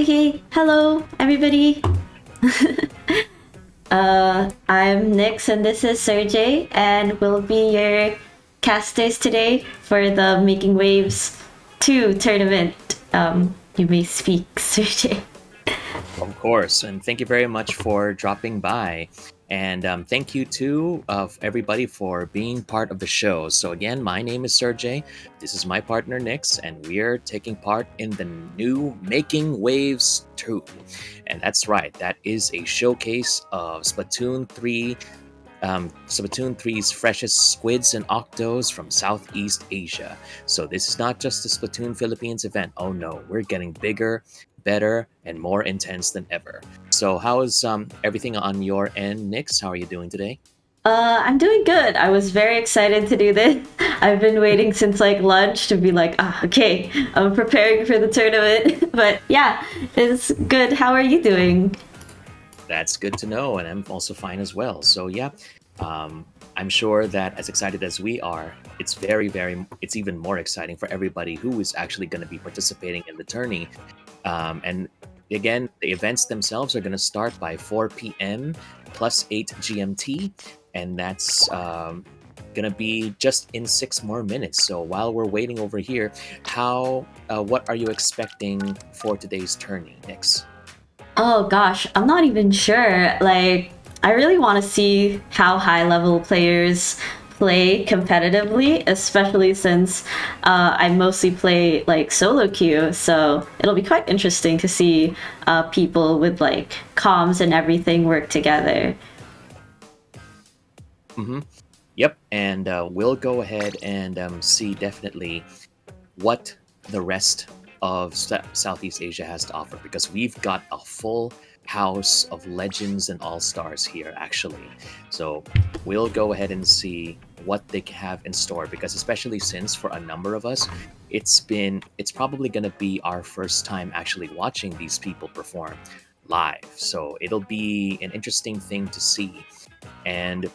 Okay, hello everybody. I'm Nix and this is Sergey, and we'll be your casters today for the Making Waves 2 tournament. You may speak, Sergey. Of course, and thank you very much for dropping by. And thank you to of everybody for being part of the show. So again, my name is Sergey. This is my partner Nix, and we're taking part in the new Making Waves 2. And that's right, that is a showcase of Splatoon 3's freshest squids and octos from Southeast Asia. So this is not just the Splatoon Philippines event. Oh no, we're getting bigger, better, and more intense than ever. So how is everything on your end, Nix? How are you doing today? I'm doing good. I was very excited to do this. I've been waiting since like lunch to be like, okay, I'm preparing for the tournament. But yeah, it's good. How are you doing? That's good to know, and I'm also fine as well. So yeah, I'm sure that as excited as we are, it's even more exciting for everybody who is actually going to be participating in the tourney. And again, the events themselves are going to start by 4 p.m. plus 8 GMT, and that's going to be just in 6 more minutes. So while we're waiting over here, what are you expecting for today's tourney, Nix? Oh gosh, I'm not even sure. Like, I really want to see how high level players play competitively, especially since I mostly play like solo queue. So it'll be quite interesting to see people with like comms and everything work together. Mm-hmm. Yep, and we'll go ahead and see definitely what the rest of Southeast Asia has to offer because we've got a full house of legends and all stars here, actually. So we'll go ahead and see what they have in store because, especially since for a number of us, it's probably going to be our first time actually watching these people perform live. So it'll be an interesting thing to see. And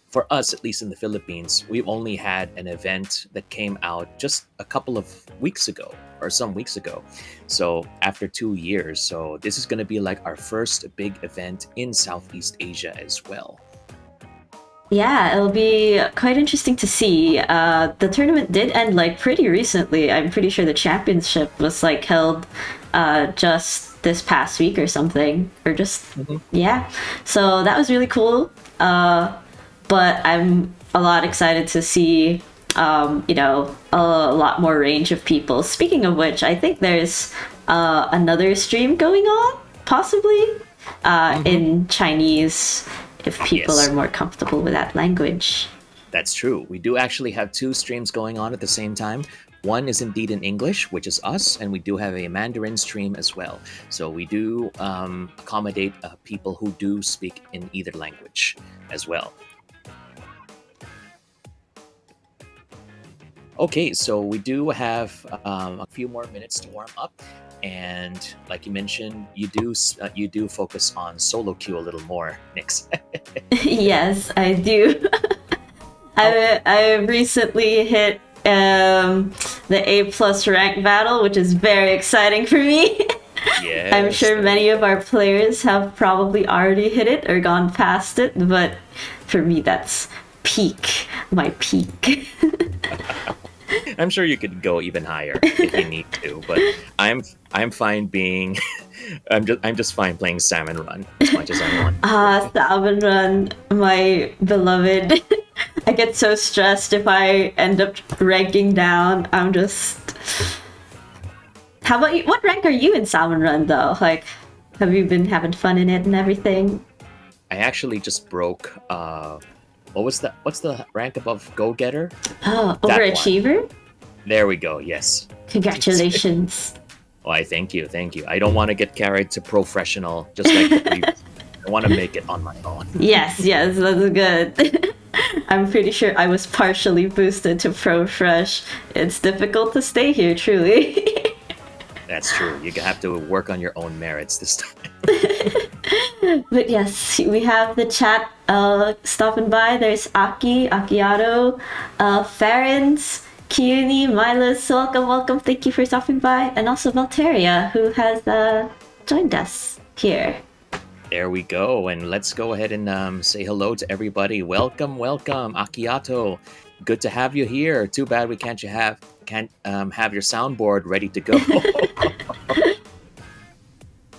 for us, at least in the Philippines, we've only had an event that came out just a couple of weeks ago or some weeks ago. So after 2 years, so this is going to be like our first big event in Southeast Asia as well. Yeah, it'll be quite interesting to see. The tournament did end like pretty recently. I'm pretty sure the championship was like held just this past week or something, or just Mhm. yeah. So that was really cool. But I'm a lot excited to see, a lot more range of people. Speaking of which, I think there's another stream going on, possibly Mhm. in Chinese, if people Yes, are more comfortable with that language. that's true. We do actually have two streams going on at the same time. One is indeed in English, which is us, and we do have a Mandarin stream as well. So we do accommodate people who do speak in either language as well. Okay, so we do have a few more minutes to warm up, and like you mentioned, you do focus on solo queue a little more, Nix. Yes, I do. Oh, I recently hit the A plus rank battle, which is very exciting for me. I'm yes, sure there we many of go. our players have probably already hit it or gone past it, but for me, that's peak, my peak. I'm sure you could go even higher if you need to, but I'm fine being I'm just fine playing Salmon Run as much as I want. Salmon Run, my beloved. I get so stressed if I end up ranking down. I'm just. How about you? What rank are you in Salmon Run though? Like, have you been having fun in it and everything? I actually just broke what's the rank above Go Getter? Oh, That one. overachiever! There we go. Yes. Congratulations. Why, thank you, thank you. I don't want to get carried to professional just like the previous. I want to make it on my own. Yes, yes, that's good. I'm pretty sure I was partially boosted to Pro Fresh. It's difficult to stay here, truly. That's true. You have to work on your own merits this time. But yes, we have the chat stopping by. There's Akiato, Farens, Cuny, Milos, welcome. Thank you for stopping by. And also Valteria, who has joined us here. There we go, and let's go ahead and say hello to everybody. Welcome, Akiato. Good to have you here. Too bad we can't have your soundboard ready to go.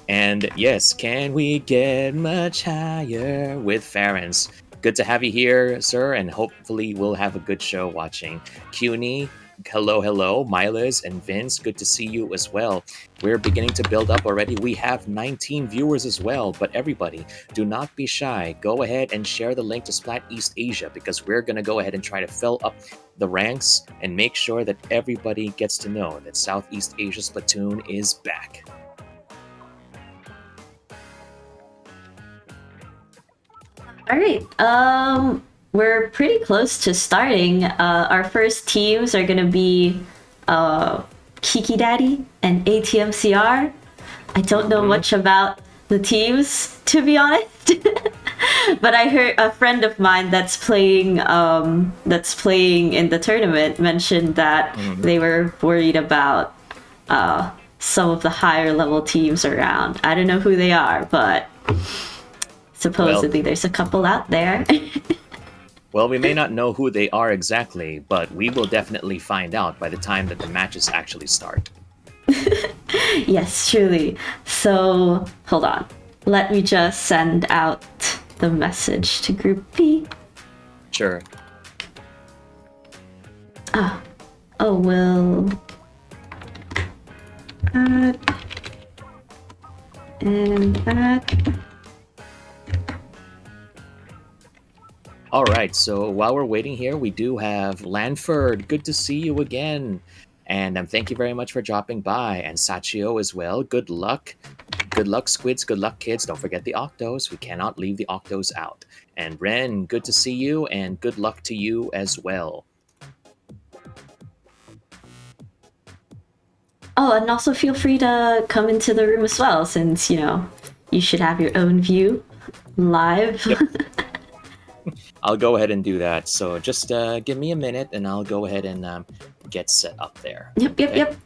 And yes, can we get much higher with Farens? Good to have you here, sir, and hopefully we'll have a good show watching. Cuny, hello, Milas and Vince, good to see you as well. We're beginning to build up already. We have 19 viewers as well, but everybody, do not be shy. Go ahead and share the link to Splat-East Asia because we're going to go ahead and try to fill up the ranks and make sure that everybody gets to know that Southeast Asia Splatoon is back. All right. We're pretty close to starting. Our first teams are gonna be Kiki Daddy and ATMCR. I don't know much about the teams, to be honest. But I heard a friend of mine that's playing in the tournament mentioned that they were worried about some of the higher level teams around. I don't know who they are, but supposedly there's a couple out there. Well, we may not know who they are exactly, but we will definitely find out by the time that the matches actually start. Yes, truly. So, hold on. Let me just send out the message to Group B. Sure. We'll add and add. All right, so while we're waiting here, we do have Lanford. Good to see you again. And thank you very much for dropping by. And Sachio as well. Good luck. Good luck, Squids. Good luck, kids. Don't forget the Octos. We cannot leave the Octos out. And Ren, good to see you. And good luck to you as well. Oh, and also feel free to come into the room as well, since, you should have your own view live. Yep. I'll go ahead and do that. So just give me a minute and I'll go ahead and get set up there. Yep.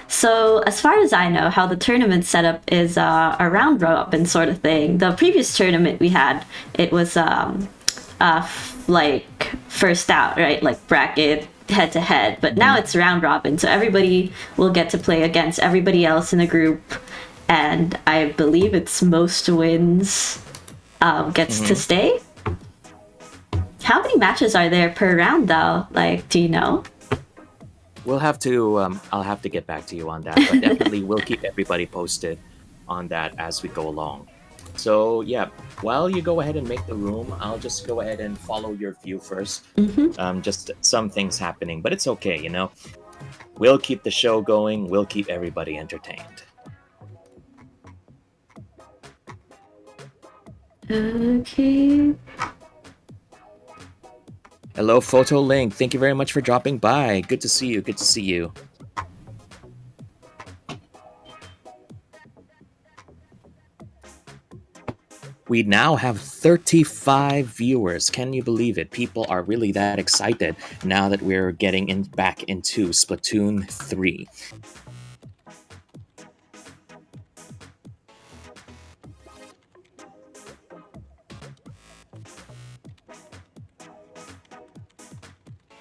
So as far as I know, how the tournament setup is a round robin sort of thing. The previous tournament we had, it was like first out, right? Like bracket head to head. But now it's round robin. So everybody will get to play against everybody else in the group. And I believe it's most wins gets to stay. How many matches are there per round, though? Like, do you know? We'll have to. I'll have to get back to you on that, but definitely we'll keep everybody posted on that as we go along. So yeah, while you go ahead and make the room, I'll just go ahead and follow your view first. Just some things happening, but it's okay. We'll keep the show going. We'll keep everybody entertained. Okay. Hello, Photo Link. Thank you very much for dropping by. Good to see you. We now have 35 viewers. Can you believe it? People are really that excited now that we're getting back into Splatoon 3.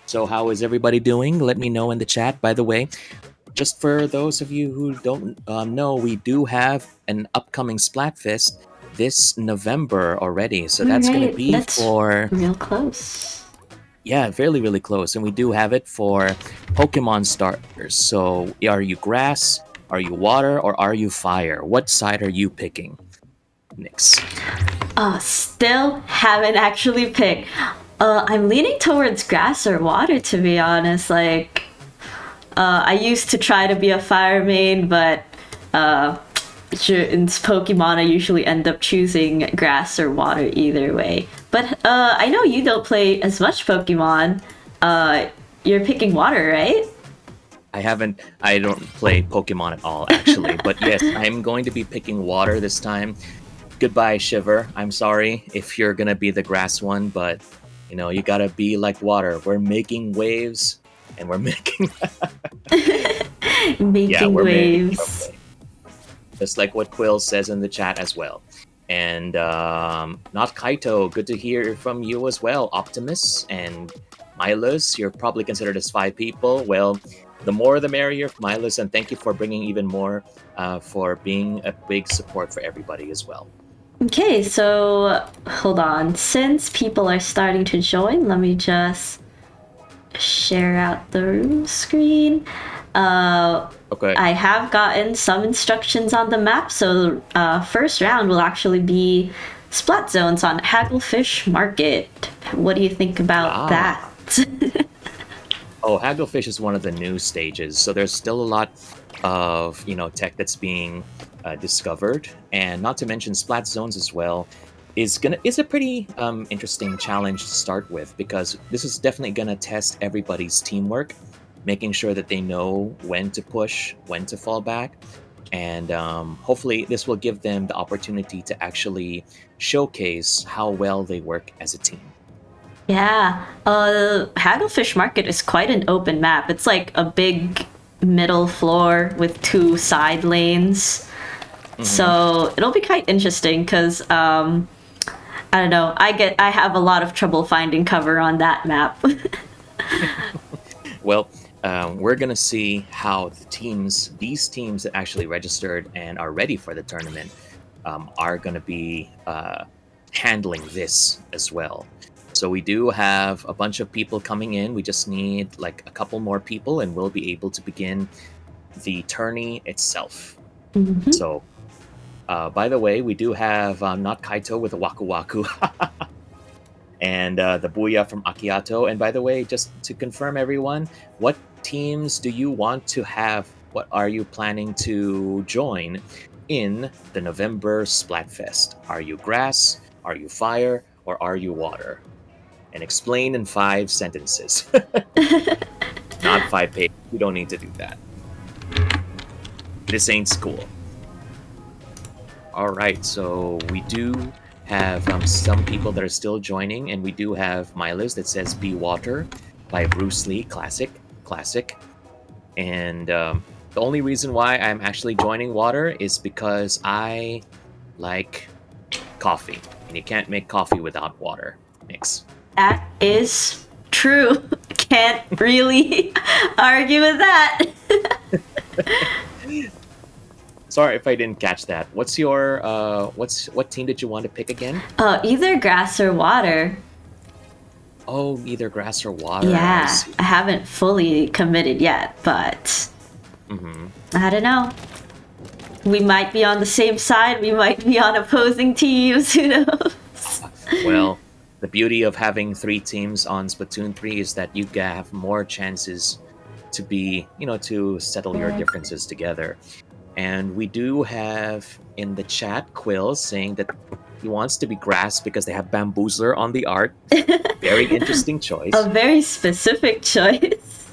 So how is everybody doing? Let me know in the chat. By the way, just for those of you who don't know, we do have an upcoming Splatfest this November already. So that's going to be for... real close. Yeah, really, really close. And we do have it for Pokemon starters. So are you grass, are you water, or are you fire? What side are you picking? Nix. Still haven't actually picked. I'm leaning towards grass or water, to be honest. Like, I used to try to be a fire main, but in Pokemon, I usually end up choosing grass or water either way. But I know you don't play as much Pokemon. You're picking water, right? I don't play Pokemon at all, actually. But yes, I'm going to be picking water this time. Goodbye, Shiver. I'm sorry if you're going to be the grass one, but... you gotta be like water. We're making waves. and we're making Making we're making our waves. way. Just like what Quill says in the chat as well. And not Kaito, good to hear from you as well. Optimus and Milus, you're probably considered as 5 people. Well, the more the merrier, Milus, and thank you for bringing even more, for being a big support for everybody as well. Okay, so hold on. Since people are starting to join, let me just share out the room screen. Okay. I have gotten some instructions on the map, so first round will actually be splat zones on Hagglefish Market. What do you think about that? Oh, Hagglefish is one of the new stages, so there's still a lot of tech that's being discovered, and not to mention Splat Zones as well is a pretty interesting challenge to start with, because this is definitely gonna test everybody's teamwork, making sure that they know when to push, when to fall back, and hopefully this will give them the opportunity to actually showcase how well they work as a team. Yeah, Hagglefish Market is quite an open map. It's like a big middle floor with 2 side lanes. So it'll be quite interesting because I don't know. I have a lot of trouble finding cover on that map. Well, we're gonna see how these teams that actually registered and are ready for the tournament, are gonna be handling this as well. So we do have a bunch of people coming in. We just need like a couple more people, and we'll be able to begin the tourney itself. So, by the way, we do have not Kaito with a Waku Waku. And the Booyah from Akiato. And by the way, just to confirm, everyone, what teams do you want to have? What are you planning to join in the November Splatfest? Are you grass? Are you fire? Or are you water? And explain in 5 sentences. Not 5 pages. You don't need to do that. This ain't school. All right, so we do have some people that are still joining, and we do have my list that says "Be Water" by Bruce Lee, classic. And the only reason why I'm actually joining water is because I like coffee, and you can't make coffee without water mix. That is true. Can't really argue with that. Sorry if I didn't catch that. What's your what team did you want to pick again? Either grass or water. Oh, either grass or water. I Yeah, see. I haven't fully committed yet, but I don't know. We might be on the same side. We might be on opposing teams. Who knows? Well, the beauty of having 3 teams on Splatoon 3 is that you have more chances to be, to settle your differences together. And we do have in the chat Quill saying that he wants to be grass because they have Bamboozler on the art. Very interesting choice. A very specific choice.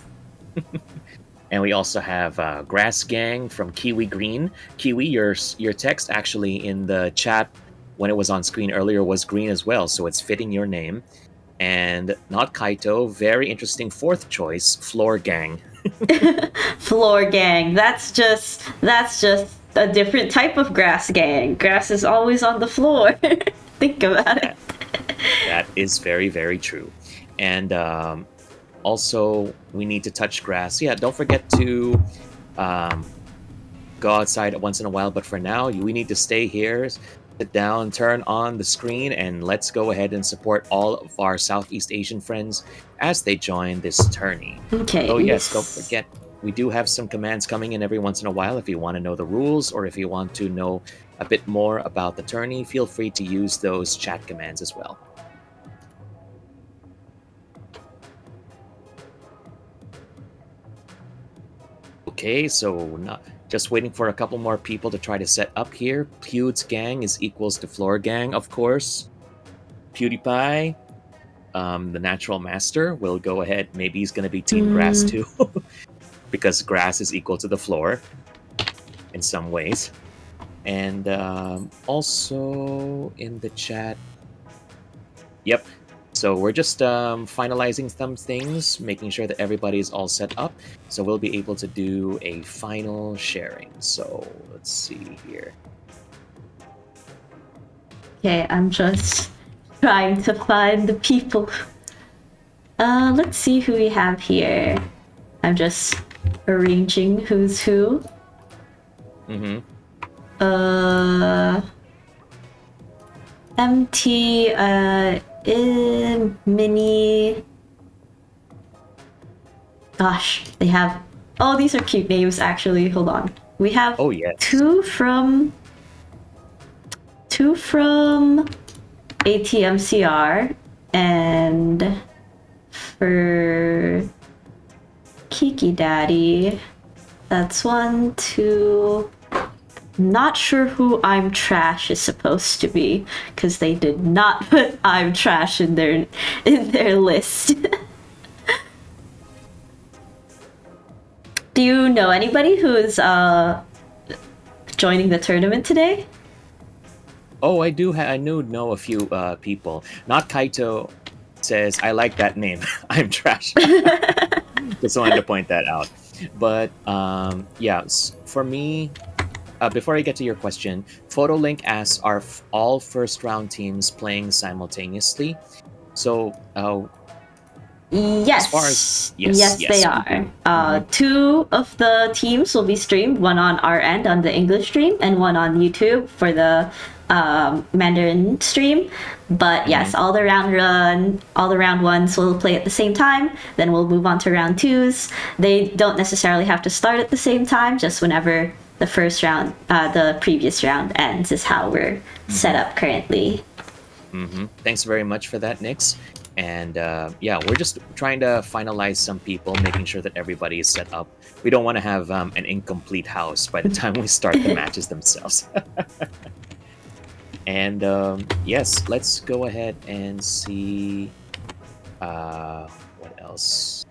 And we also have Grass Gang from Kiwi Green. Kiwi, your text actually in the chat when it was on screen earlier was green as well, so it's fitting your name. And not Kaito, very interesting 4th choice, Floor Gang. Floor gang. That's just a different type of grass gang. Grass is always on the floor. Think about it. That is very, very true. And also, we need to touch grass. Yeah, don't forget to go outside once in a while. But for now, we need to stay here, sit down, turn on the screen, and let's go ahead and support all of our Southeast Asian friends as they join this tourney. Okay. Oh, yes, don't forget, we do have some commands coming in every once in a while. If you want to know the rules, or if you want to know a bit more about the tourney, feel free to use those chat commands as well. Okay, so just waiting for a couple more people to try to set up here. Pewd's gang is equals to Floor Gang, of course. PewDiePie, the natural master, will go ahead. Maybe he's going to be Team Grass too, because grass is equal to the floor in some ways. And also in the chat, yep. So we're just finalizing some things, making sure that everybody is all set up. So we'll be able to do a final sharing. So let's see here. Okay, I'm just trying to find the people. Let's see who we have here. I'm just arranging who's who. Mm-hmm. MT, Mini. Gosh, they have. Oh, these are cute names, actually. Hold on. We have yes. two from ATMCR, and for Kiki Daddy, that's 1, 2. Not sure who I'm Trash is supposed to be, because they did not put I'm Trash in their list. Do you know anybody who's joining the tournament today? Oh, I do. I know a few people. Not Kaito says I like that name. I'm Trash. Just wanted to point that out. But yeah, for me, before I get to your question, PhotoLink asks, are all first round teams playing simultaneously? So Yes. as far as yes, they are. 2 of the teams will be streamed, one on our end on the English stream and one on YouTube for the Mandarin stream. But yes, all the round ones will play at the same time. Then we'll move on to round 2s. They don't necessarily have to start at the same time. Just whenever the first round, the previous round ends, is how we're set up currently. Thanks very much for that, Nix. And yeah, we're just trying to finalize some people, making sure that everybody is set up. We don't want to have an incomplete house by the time we start the matches themselves. And yes, let's go ahead and see what else.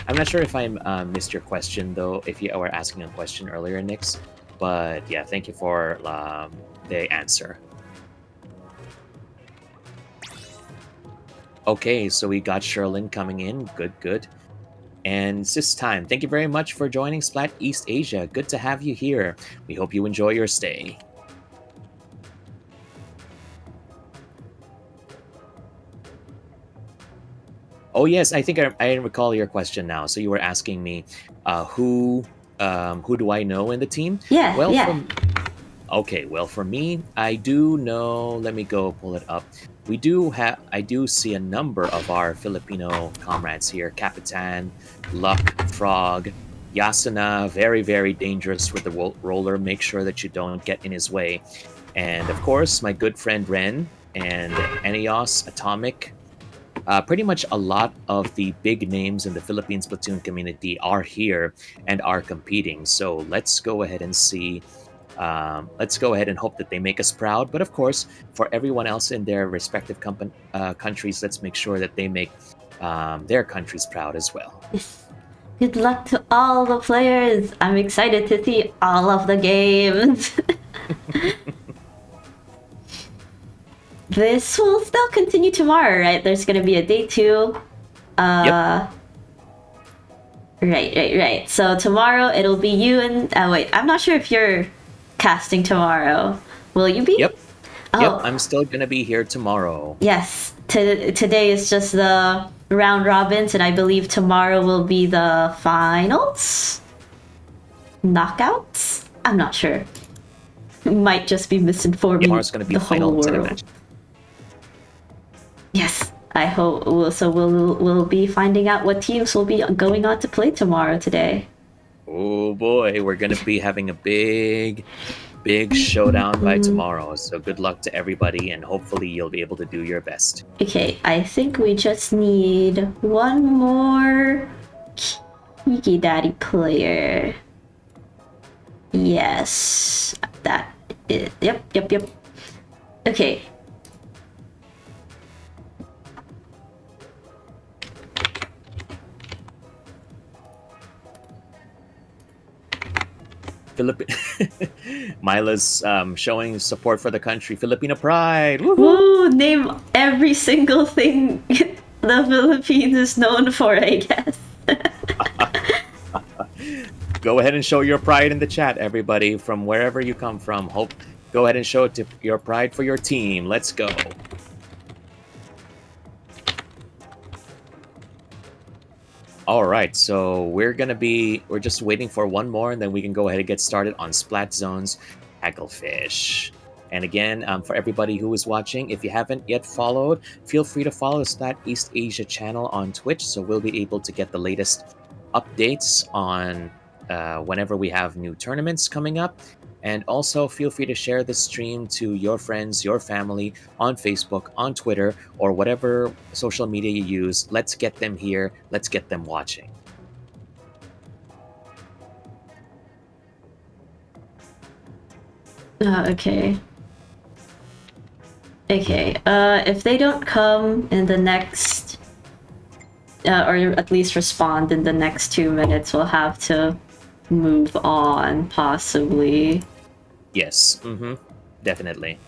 I'm not sure if I missed your question, though, if you were asking a question earlier, Nix. But yeah, thank you for the answer. Okay, so we got Sherlyn coming in. Good. And it's this time. Thank you very much for joining Splat-East Asia. Good to have you here. We hope you enjoy your stay. Oh yes, I think I recall your question now. So you were asking me, who do I know in the team? Yeah. Well, yeah. Okay, well, for me, I do know. Let me go pull it up. I do see a number of our Filipino comrades here. Capitan, Luck, Frog, Yasuna, very, very dangerous with the roller. Make sure that you don't get in his way. And of course, my good friend Ren and Enios, Atomic. Pretty much a lot of the big names in the Philippine Splatoon community are here and are competing. So let's go ahead and see. Let's go ahead and hope that they make us proud. But of course, for everyone else in their respective countries, let's make sure that they make their countries proud as well. Yes. Good luck to all the players. I'm excited to see all of the games. This will still continue tomorrow, right? There's gonna be a day 2. Yep. Right. So tomorrow it'll be you and wait, I'm not sure if you're casting tomorrow. Will you be? Yep. Oh. Yep, I'm still gonna be here tomorrow. Yes. Today is just the round robins, and I believe tomorrow will be the finals? Knockouts? I'm not sure. Might just be misinforming Tomorrow's gonna be the a final whole world. match. Yes, I hope so. We'll be finding out what teams will be going on to play tomorrow today. Oh boy, we're gonna be having a big showdown by tomorrow. So good luck to everybody, and hopefully you'll be able to do your best. Okay, I think we just need one more Kiki Daddy player. Yes, that is. Yep. Okay. Mila's showing support for the country. Filipino pride. Woo! Name every single thing the Philippines is known for, I guess. Go ahead and show your pride in the chat, everybody, from wherever you come from. Go ahead and show it to your pride for your team. Let's go. All right, so we're just waiting for one more, and then we can go ahead and get started on Splat Zone's Hagglefish. And again, for everybody who is watching, if you haven't yet followed, feel free to follow the Splat-East Asia channel on Twitch, so we'll be able to get the latest updates on whenever we have new tournaments coming up. And also feel free to share this stream to your friends, your family, on Facebook, on Twitter, or whatever social media you use. Let's get them here. Let's get them watching. Okay. Okay, if they don't come in the next, or at least respond in the next 2 minutes, we'll have to move on, possibly. Yes, definitely.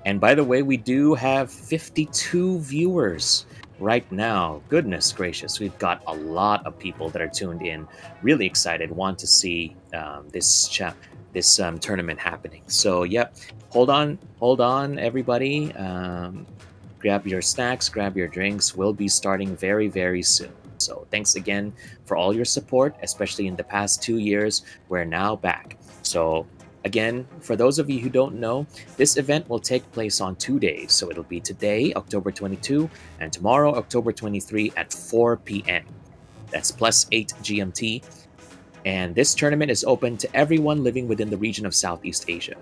And by the way, we do have 52 viewers right now. Goodness gracious, we've got a lot of people that are tuned in, really excited, want to see this tournament happening. So, yep, hold on, everybody. Grab your snacks, grab your drinks. We'll be starting very, very soon. So, thanks again for all your support, especially in the past 2 years. We're now back. So, again, for those of you who don't know, this event will take place on 2 days. So it'll be today, October 22, and tomorrow, October 23 at 4 p.m. That's +8 GMT. And this tournament is open to everyone living within the region of Southeast Asia: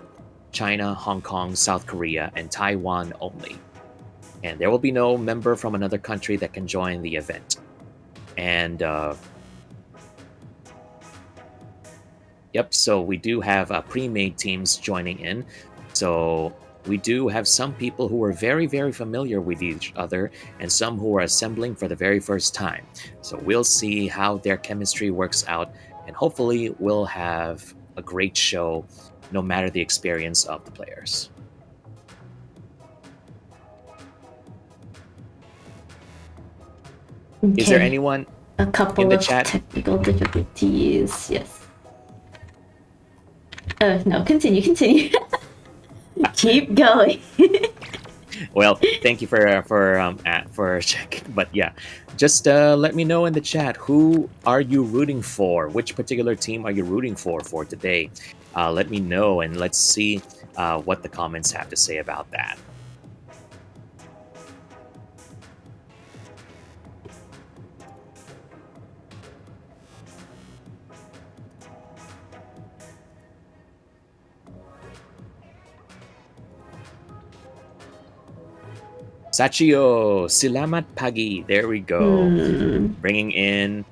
China, Hong Kong, South Korea, and Taiwan only. And there will be no member from another country that can join the event. And yep, so we do have pre-made teams joining in. So we do have some people who are very, very familiar with each other, and some who are assembling for the very first time. So we'll see how their chemistry works out, and hopefully we'll have a great show no matter the experience of the players. Okay. Is there anyone a couple in the of chat? Technical difficulties, yes. No, continue. Keep going. Well, thank you for checking. But yeah, just let me know in the chat, who are you rooting for? Which particular team are you rooting for today? Let me know, and let's see what the comments have to say about that. Sachio, Silamat Pagi. There we go. Bringing in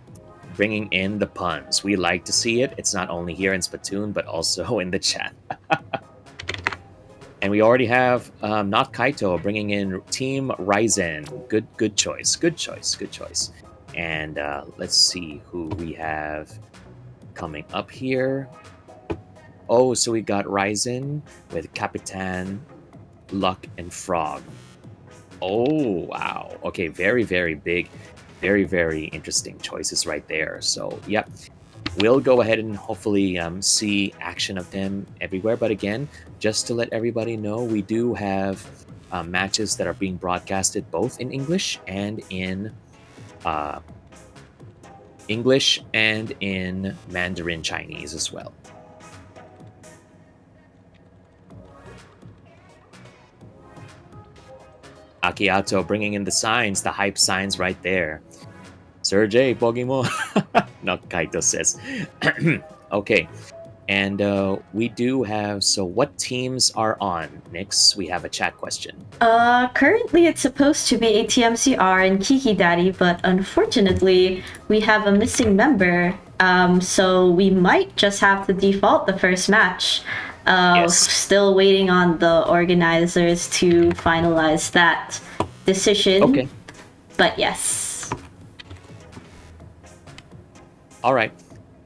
the puns. We like to see it. It's not only here in Splatoon, but also in the chat. And we already have not Kaito bringing in Team Ryzen. Good choice. And let's see who we have coming up here. Oh, so we got Ryzen with Capitan, Luck, and Frog. Oh, wow. Okay, very, very big, very, very interesting choices right there. So, yep, we'll go ahead and hopefully see action of them everywhere. But again, just to let everybody know, we do have matches that are being broadcasted both in English and in Mandarin Chinese as well. Akiato bringing in the signs, the hype signs right there. Sir J, Pogimo. Not Kaito says. Okay. And we do have, so what teams are on? Nix, we have a chat question. Currently it's supposed to be ATMCR and Kiki Daddy, but unfortunately we have a missing member. So we might just have to default the first match. Yes. Still waiting on the organizers to finalize that decision. Okay. But yes. All right.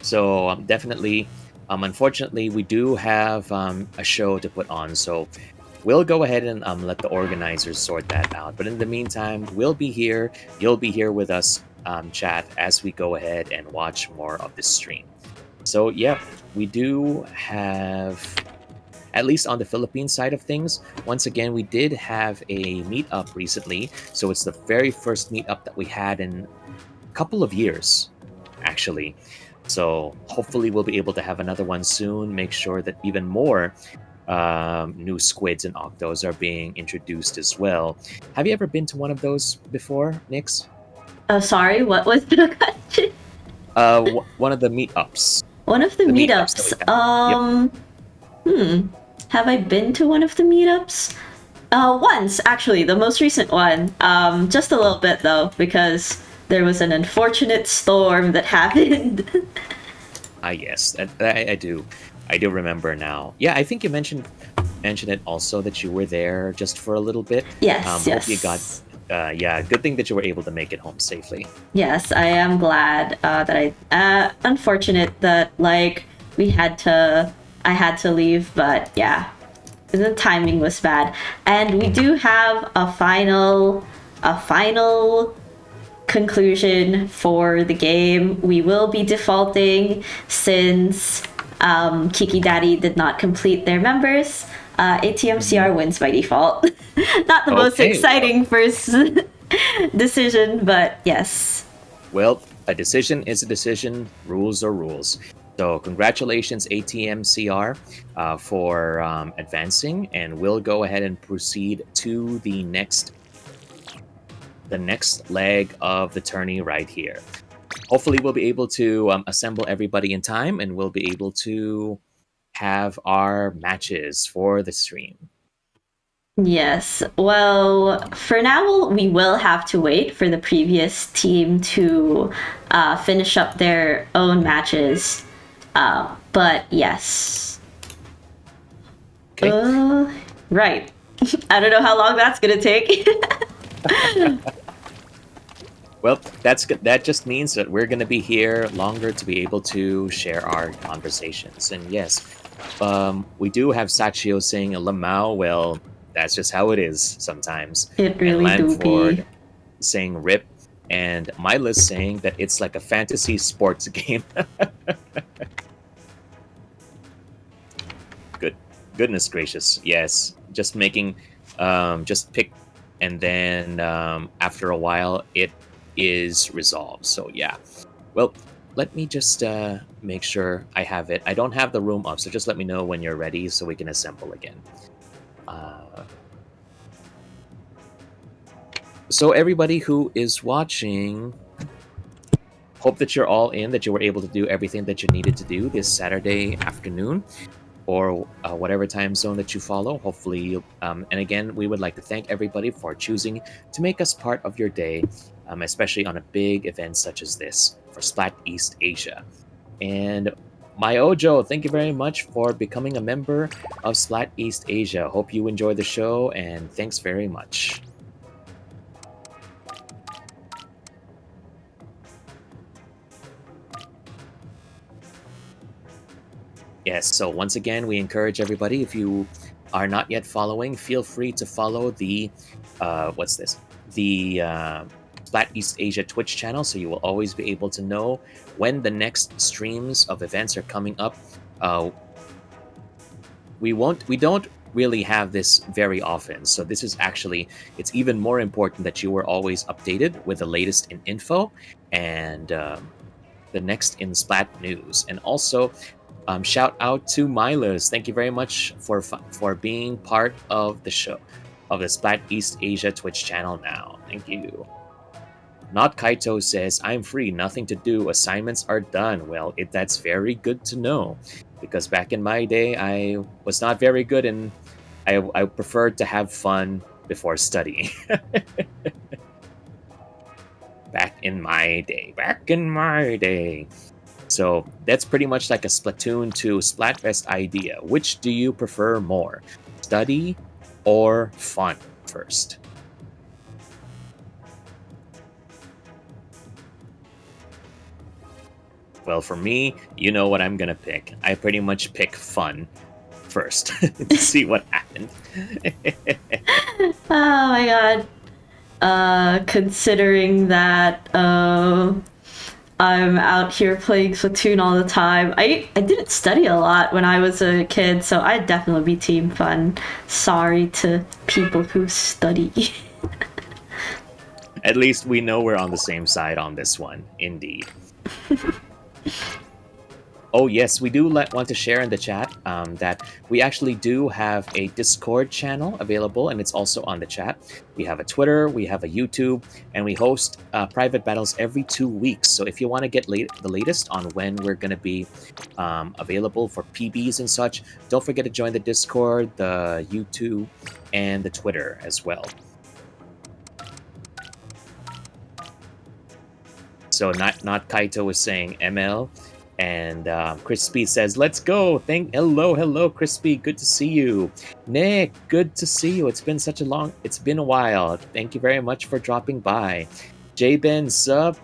So definitely, unfortunately, we do have a show to put on. So we'll go ahead and let the organizers sort that out. But in the meantime, we'll be here. You'll be here with us, chat, as we go ahead and watch more of this stream. So, yeah, we do have, at least on the Philippine side of things, once again, we did have a meetup recently. So it's the very first meetup that we had in a couple of years, actually. So hopefully we'll be able to have another one soon. Make sure that even more new squids and octos are being introduced as well. Have you ever been to one of those before, Nix? Sorry, what was the question? One of the meetups. One of the The meetups that meetups. we've had. Yep. Have I been to one of the meetups? Once, actually, the most recent one. Just a little bit though, because there was an unfortunate storm that happened. Yes, I do. I do remember now. Yeah, I think you mentioned it also that you were there just for a little bit. Yes, Hope you got. yes. Yeah, good thing that you were able to make it home safely. Yes, I am glad that I. Unfortunate that like we had to. I had to leave, but yeah, the timing was bad, and we do have a final conclusion for the game. We will be defaulting since Kiki Daddy did not complete their members. ATMCR wins by default. Not the most Okay, exciting first decision, but yes. well, a decision is a decision. Rules are rules. So congratulations, ATMCR, for advancing, and we'll go ahead and proceed to the next leg of the tourney right here. Hopefully, we'll be able to assemble everybody in time, and we'll be able to have our matches for the stream. Yes. Well, for now, we will have to wait for the previous team to finish up their own matches. But yes. Okay. Right. I don't know how long that's gonna take. Well, that just means that we're going to be here longer to be able to share our conversations. And yes, we do have Sachio saying Lamau. Well, that's just how it is sometimes. It And really do be. Lanford saying Rip, and Milas saying that it's like a fantasy sports game. Goodness gracious, yes. Just making, just pick, and then after a while it is resolved. So yeah. Well, let me just make sure I have it. I don't have the room up, so just let me know when you're ready so we can assemble again. So everybody who is watching, hope that you're all in, that you were able to do everything that you needed to do this Saturday afternoon, or whatever time zone that you follow. Hopefully, and again, we would like to thank everybody for choosing to make us part of your day, especially on a big event such as this for Splat-East Asia. And my Ojo, thank you very much for becoming a member of Splat-East Asia. Hope you enjoy the show, and thanks very much. Yes, so once again, we encourage everybody, if you are not yet following, feel free to follow the, what's this? The Splat-East Asia Twitch channel, so you will always be able to know when the next streams of events are coming up. We don't really have this very often, so this is actually, it's even more important that you are always updated with the latest in info and the next in Splat news. And also, shout out to Milos. Thank you very much for being part of the show, of the Splat-East Asia Twitch channel now. Thank you. Not Kaito says, I'm free, nothing to do, assignments are done. Well, that's very good to know, because back in my day, I was not very good, and I preferred to have fun before studying. Back in my day. So that's pretty much like a Splatoon 2 Splatfest idea. Which do you prefer more, study or fun first? Well, for me, you know what I'm gonna pick. I pretty much pick fun first to see what happened. Oh my god. Considering that I'm out here playing Splatoon all the time. I didn't study a lot when I was a kid, so I'd definitely be team fun. Sorry to people who study. At least we know we're on the same side on this one, indeed. Oh yes, we do want to share in the chat that we actually do have a Discord channel available, and it's also on the chat. We have a Twitter, we have a YouTube, and we host private battles every 2 weeks. So if you want to get the latest on when we're going to be available for PBs and such, don't forget to join the Discord, the YouTube, and the Twitter as well. So not Kaito was saying ML. And Crispy says, "Let's go." Hello, Crispy. Good to see you. Nick, good to see you. It's been a while. Thank you very much for dropping by. J-Ben, sub.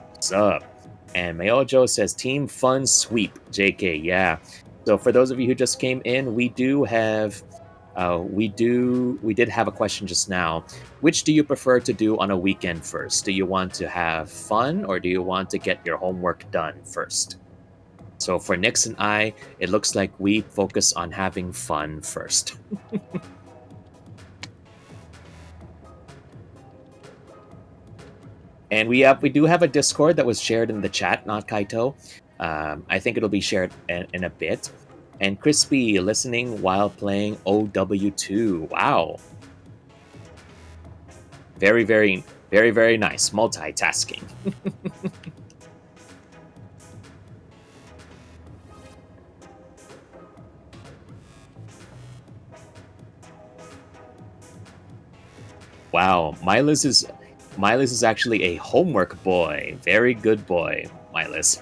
And Mayojo says, "Team Fun Sweep." JK, yeah. So for those of you who just came in, we did have a question just now. Which do you prefer to do on a weekend first? Do you want to have fun, or do you want to get your homework done first? So for Nix and I, it looks like we focus on having fun first. And we do have a Discord that was shared in the chat, not Kaito. I think it'll be shared in a bit. And Crispy listening while playing OW2. Wow. Very, very, very, very nice. Multitasking. Wow, Milas is actually a homework boy. Very good boy, Milas.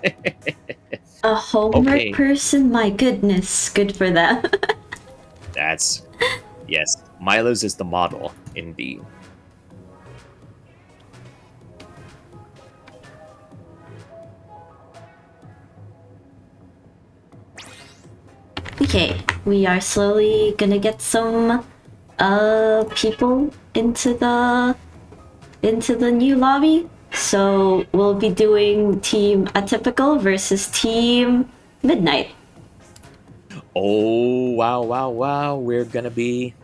A homework Okay. person? My goodness, good for them. Yes, Milas is the model, indeed. Okay, we are slowly gonna get some people into the new lobby. So we'll be doing Team Atypical versus Team Midnight. Oh, wow. We're gonna be...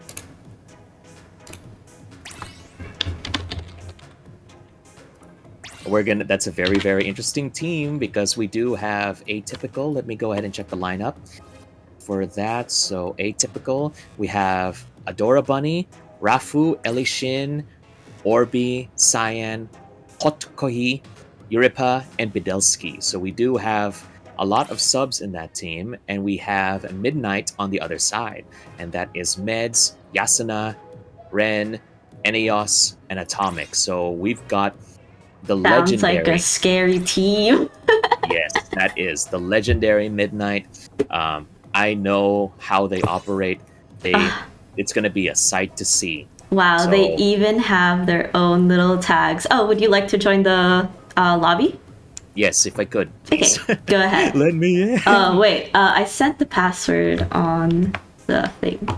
That's a very, very interesting team because we do have Atypical. Let me go ahead and check the lineup for that. So Atypical, we have Adora Bunny, Rafu, Elishin, Orbi, Cyan, Hotkohi, Yuripa, and Bidelsky. So we do have a lot of subs in that team, and we have Midnight on the other side, and that is Meds, Yasuna, Ren, Eneos, and Atomic. So we've got the Sounds legendary... like a scary team. Yes, that is the legendary Midnight. I know how they operate. It's going to be a sight to see. Wow, So, they even have their own little tags. Oh, would you like to join the lobby? yes, if I could, please. Okay, go ahead. Let me in. Wait, I sent the password on the thing.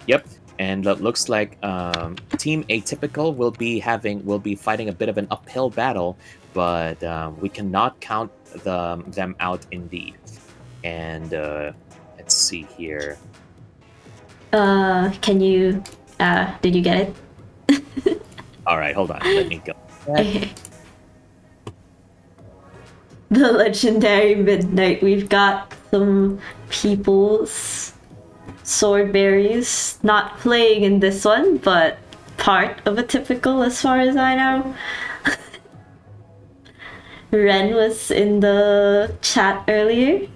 Yep, and it looks like Team Atypical will be fighting a bit of an uphill battle, but we cannot count them out indeed. And let's see here. Can you? Did you get it? All right, hold on. Let me go. Okay. The legendary Midnight. We've got some people's swordberries not playing in this one, but part of Atypical as far as I know. Ren was in the chat earlier.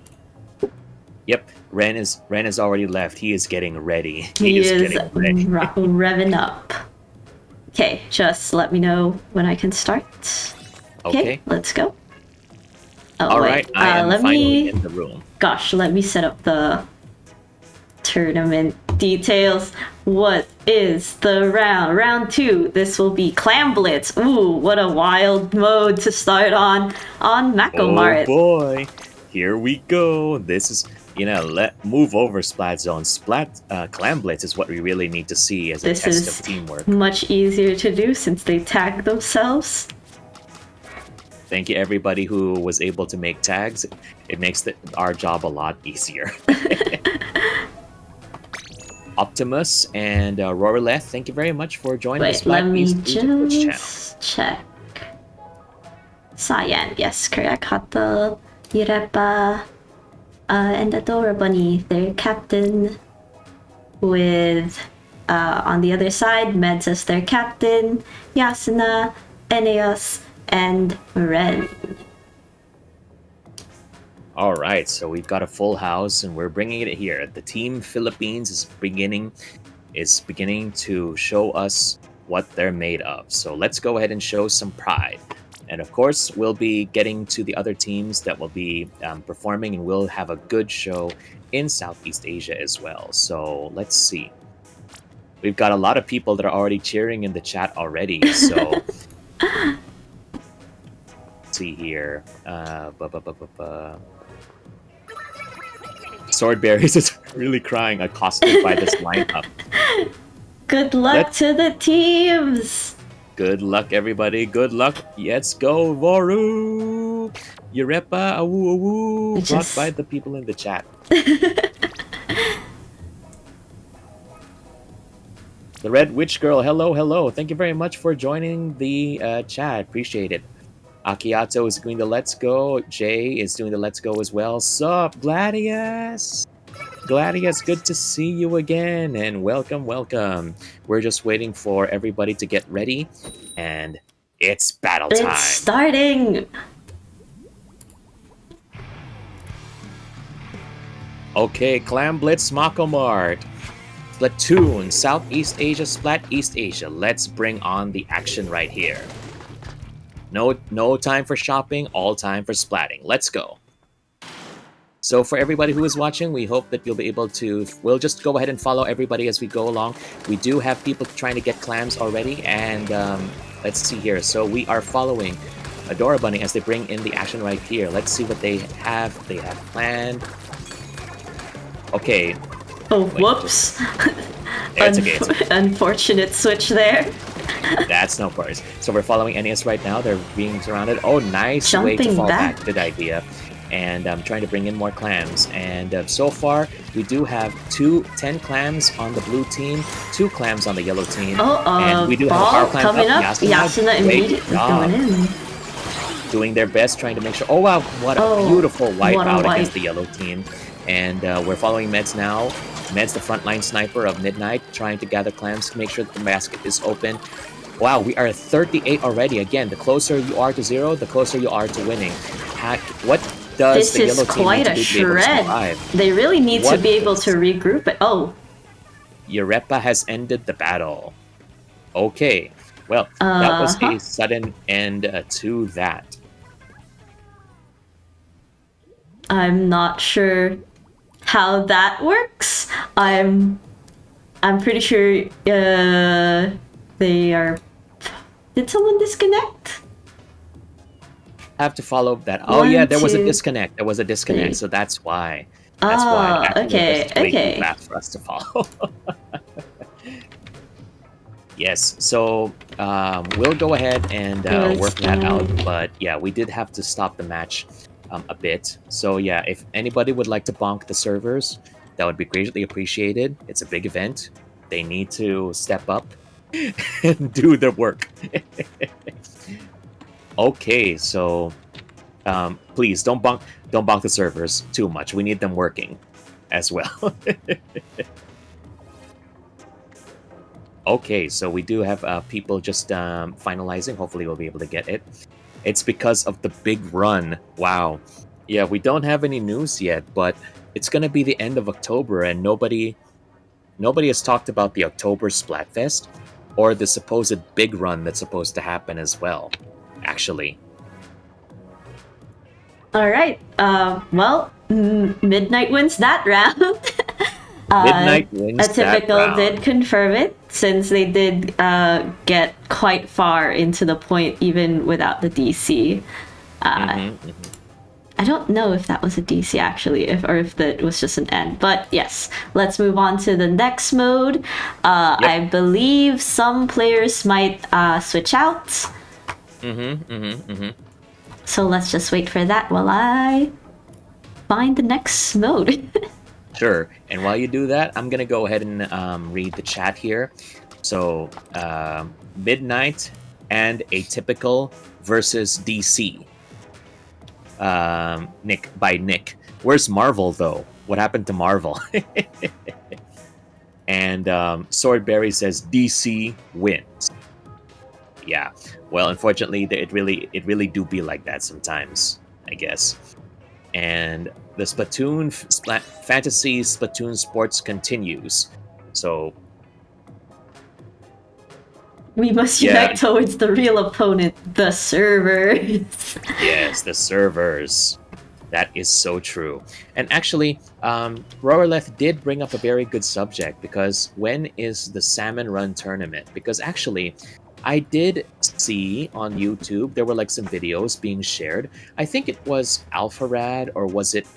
Yep, Ren is already left. He is getting ready. He is getting ready. revving up. Okay, just let me know when I can start. Okay, let's go. Oh, all wait. right, I am finally in the room. Gosh, let me set up the tournament details. What is the round? Round 2. This will be Clam Blitz. Ooh, what a wild mode to start on Mako Oh Mart. boy, here we go. This is, let move over Splat Zone. Clam Blitz is what we really need to see as a This test is of teamwork. much easier to do since they tag themselves. Thank you, everybody who was able to make tags. It makes our job a lot easier. Optimus and Roreleth, thank you very much for joining the Wait, let me Splat-East Asia Twitch channel. just check. Cyan, yes, correct. Hato, Irepa, and Adora Bunny, their captain. With, on the other side, Meds as their captain, Yasuna, Eneas, and Ren. All right, so we've got a full house, and we're bringing it here. The Team Philippines is beginning to show us what they're made of. So let's go ahead and show some pride. And of course, we'll be getting to the other teams that will be performing, and we'll have a good show in Southeast Asia as well. So let's see. We've got a lot of people that are already cheering in the chat already. So let's see here. Swordberries is really crying, accosted by this lineup. Good luck to the teams! Good luck, everybody. Good luck. Let's go, Voru! Yurepa, awoo, awoo. Brought by the people in the chat. The Red Witch Girl, hello, hello. Thank you very much for joining the chat. Appreciate it. Akiato is doing the Let's Go. Jay is doing the Let's Go as well. Sup, Gladius? Gladius, good to see you again, and welcome, welcome. We're just waiting for everybody to get ready, and it's battle time. It's starting! Okay, Clam Blitz Mako Mart. Splatoon, Southeast Asia, Splat-East Asia. Let's bring on the action right here. No time for shopping, all time for splatting. Let's go. So for everybody who is watching, we hope that you'll be able to... We'll just go ahead and follow everybody as we go along. We do have people trying to get clams already, and let's see here. So we are following Adora Bunny as they bring in the action right here. Let's see what they have. They have planned. Okay. Oh, whoops. It's okay, it's okay. Unfortunate switch there. That's no worries. So we're following NES right now. They're being surrounded. Oh, nice way to Jumping fall back. back. Good idea. And I'm trying to bring in more clams. And so far, we do have 10 clams on the blue team, 2 clams on the yellow team. And we do have a power clam coming up. Yasuna immediately going in. Doing their best, trying to make sure. Oh, wow. What a beautiful wipe out against the yellow team. And we're following Meds now. Meds, the frontline sniper of Midnight, trying to gather clams to make sure that the basket is open. Wow, we are at 38 already. Again, the closer you are to 0, the closer you are to winning. What does the yellow team need to do to be able to survive? They really need to be able to regroup it. Oh. Yurepa has ended the battle. Okay. Well, that was a sudden end to that. I'm not sure how that works. I'm pretty sure they are... Did someone disconnect? Have to follow that. Oh, yeah, there was a disconnect. There was a disconnect, so that's why. That's why. Okay, okay. Too fast for us to follow. Yes, so we'll go ahead and work that out. But yeah, we did have to stop the match a bit. So yeah, if anybody would like to bonk the servers, that would be greatly appreciated. It's a big event. They need to step up and do their work. Okay, so please don't bonk the servers too much. We need them working as well. Okay, so we do have people just finalizing. Hopefully we'll be able to get it. It's because of the big run. Wow. Yeah, we don't have any news yet, but it's going to be the end of October, and nobody has talked about the October Splatfest or the supposed big run that's supposed to happen as well, actually. All right. Well, Midnight wins that round. Uh, Midnight wins that Atypical did round. confirm it since they did get quite far into the point even without the DC. Mm-hmm. I don't know if that was a DC actually, if or if that was just an N. But yes, let's move on to the next mode. Yep. I believe some players might switch out. Mm-hmm. So let's just wait for that while I find the next mode. Sure. And while you do that, I'm gonna go ahead and read the chat here. So, Midnight and Atypical versus DC. Nick by Nick. Where's Marvel though? What happened to Marvel? And Swordberry says DC wins. Yeah. Well, unfortunately, it really do be like that sometimes, I guess. And the Fantasy Splatoon Sports continues. So We must yeah, unite towards the real opponent, the servers. yes, the servers. That is so true. And actually, Roarleth did bring up a very good subject because when is the Salmon Run tournament? Because actually, I did see on YouTube there were like some videos being shared. I think it was Alpharad or was it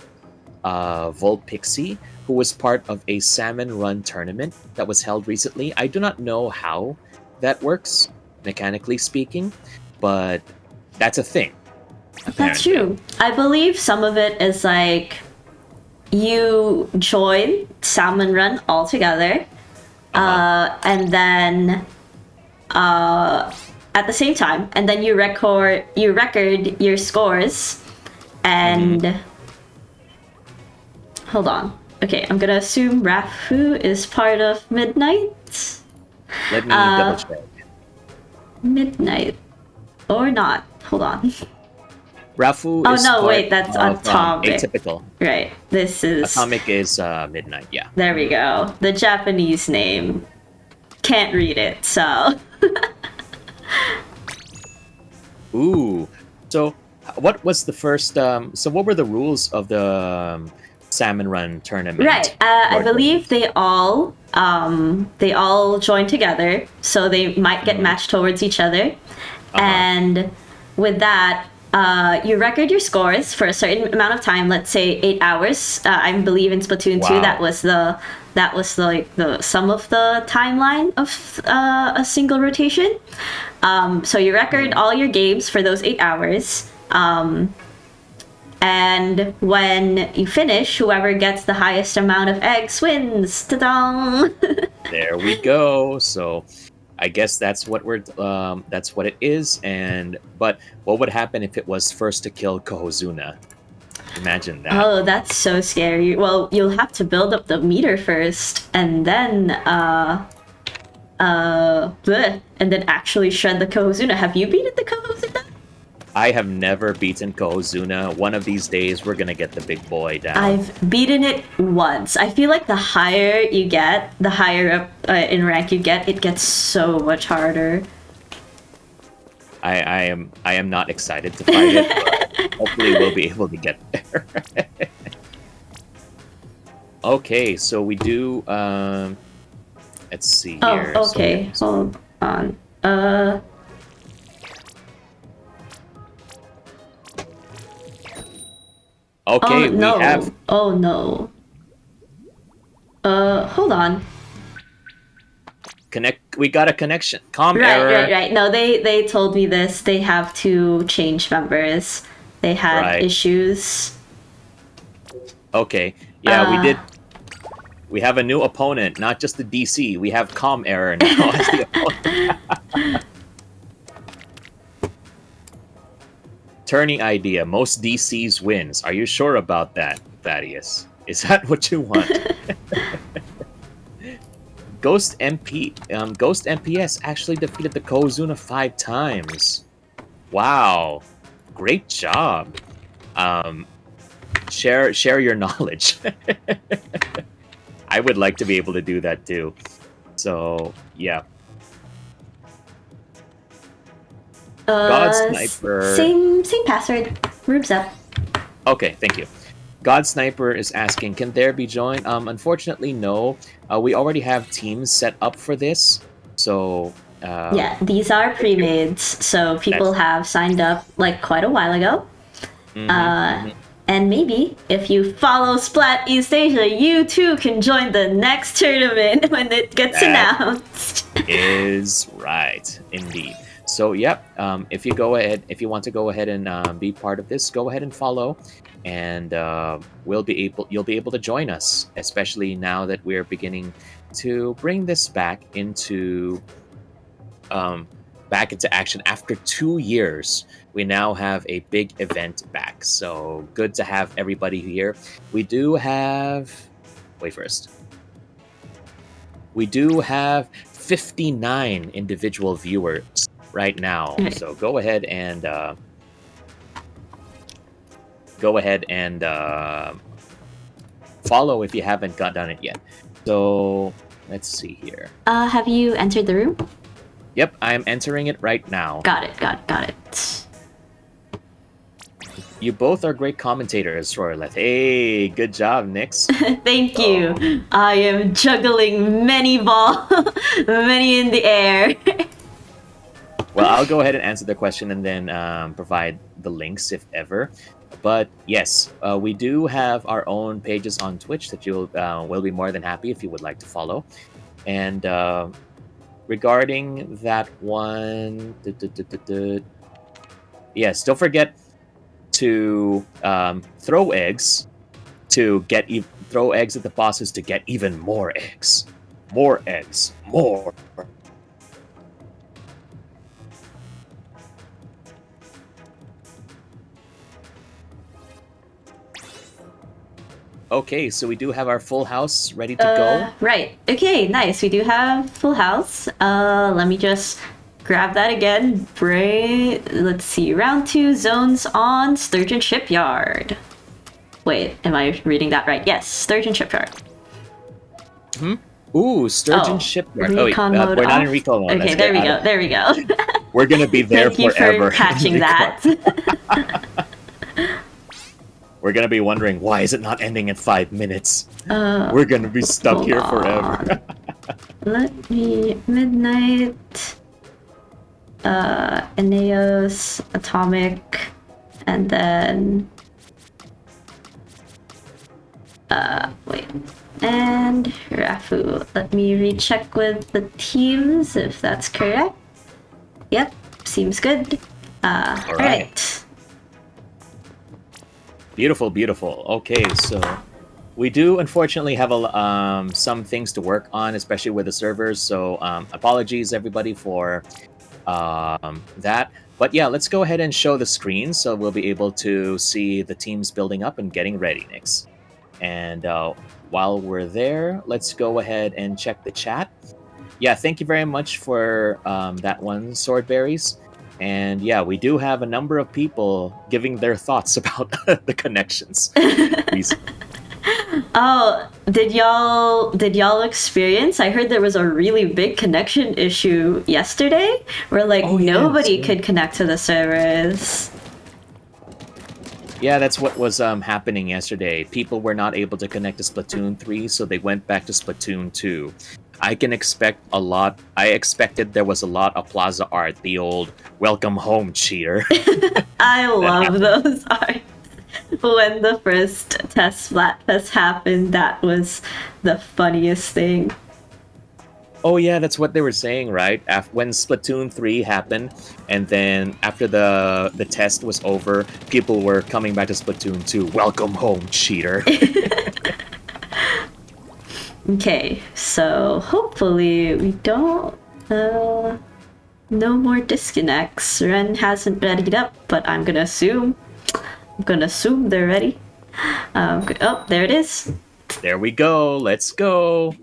Volpixie who was part of a Salmon Run tournament that was held recently. I do not know how that works, mechanically speaking, but that's a thing. That's Apparently. true. I believe some of it is like you join Salmon Run all together, and then at the same time, and then you record your scores, and hold on. Okay, I'm gonna assume Rafu is part of Midnight. Let me double check. Midnight or not? Hold on. Rafu Oh is no, part wait, that's of Atomic. Atypical. Right. This is Atomic is Midnight, yeah. There we go. The Japanese name. Can't read it, so Ooh. So what was the first so what were the rules of the Salmon Run tournament? right. I believe they all join together, so they might get matched towards each other, and with that, you record your scores for a certain amount of time. Let's say 8 hours. I believe in Splatoon 2, Wow. that was like the sum of the timeline of a single rotation. So you record all your games for those 8 hours. And when you finish, whoever gets the highest amount of eggs wins. Ta-da! There we go. So I guess that's what that's what it is. But what would happen if it was first to kill Kohozuna? Imagine that. Oh, that's so scary. Well, you'll have to build up the meter first, and then and then actually shred the Kohozuna. Have you beaten the Kohozuna? I have never beaten Kohozuna. One of these days, we're gonna get the big boy down. I've beaten it once. I feel like the higher you get, the higher up in rank you get, it gets so much harder. I am not excited to fight it, but hopefully we'll be able to get there. Okay, so we do. Let's see here. Oh, okay. Hold on. Okay, Oh no. we have. Oh no. Hold on. We got a connection. Com Right, error. right. No, they told me this. They have to change members. They had Right. issues. Okay. Yeah, we did. We have a new opponent, not just the DC. We have com error now as the opponent. Turning idea. Most DCs wins. Are you sure about that, Thaddeus? Is that what you want? Ghost MPS actually defeated the Kohozuna 5 times. Wow. Great job. Share your knowledge. I would like to be able to do that too. So, yeah. God Sniper. Same password. Room's up. Okay, thank you. God Sniper is asking, can there be joined? Unfortunately, no. We already have teams set up for this, so Yeah, these are pre-mades, so people that's have signed up like quite a while ago. mhm. And maybe if you follow Splat-East Asia, you too can join the next tournament when it gets That announced. is right, indeed. So, yep. If you want to go ahead and be part of this, go ahead and follow, and you'll be able to join us. Especially now that we're beginning to bring this um, back into action after 2 years. We now have a big event back, so good to have everybody here. We do have. Wait first. We do have 59 individual viewers right now. So go ahead and follow if you haven't done it yet. So let's see here. Have you entered the room? Yep, I'm entering it right now. Got it. You both are great commentators, Royaleth. Hey, good job, Nix. Thank you. I am juggling many balls, many in the air. Well, I'll go ahead and answer the question and then provide the links if ever. But yes, we do have our own pages on Twitch that you will be more than happy if you would like to follow. And regarding that one, yes, don't forget to throw eggs throw eggs at the bosses to get even more eggs. More eggs. More. Okay, so we do have our full house ready to go. Right. Okay, nice. We do have full house. Let me just grab that again. Let's see. Round 2, zones on Sturgeon Shipyard. Wait, am I reading that right? Yes, Sturgeon Shipyard. Ooh, Sturgeon Shipyard. Recon mode we're off. not in recon mode. Okay, there we go. We're gonna be there Thank forever. you for catching that. We're gonna be wondering, why is it not ending in 5 minutes? We're gonna be stuck here forever. Let me Midnight, Aeneas, Atomic, and then wait, and Rafu. Let me recheck with the teams if that's correct. Yep, seems good. All right. Beautiful, beautiful. Okay, so we do unfortunately have some things to work on, especially with the servers. So apologies everybody for that. But yeah, let's go ahead and show the screen so we'll be able to see the teams building up and getting ready, Nix. And while we're there, let's go ahead and check the chat. Yeah, thank you very much for that one, Swordberries. And yeah, we do have a number of people giving their thoughts about the connections. Oh, did y'all experience? I heard there was a really big connection issue yesterday where nobody could connect to the servers. Yeah, that's what was happening yesterday. People were not able to connect to Splatoon 3, so they went back to Splatoon 2. I can expect a lot. I expected there was a lot of Plaza art, the old welcome home cheater. I love those arts. When the first test Splatfest happened, that was the funniest thing. Oh yeah, that's what they were saying, right? When Splatoon 3 happened, and then after the test was over, people were coming back to Splatoon 2. Welcome home, cheater. Okay, so hopefully we don't... no more disconnects. Ren hasn't readied up, but I'm gonna assume they're ready. Oh, there it is. There we go. Let's go.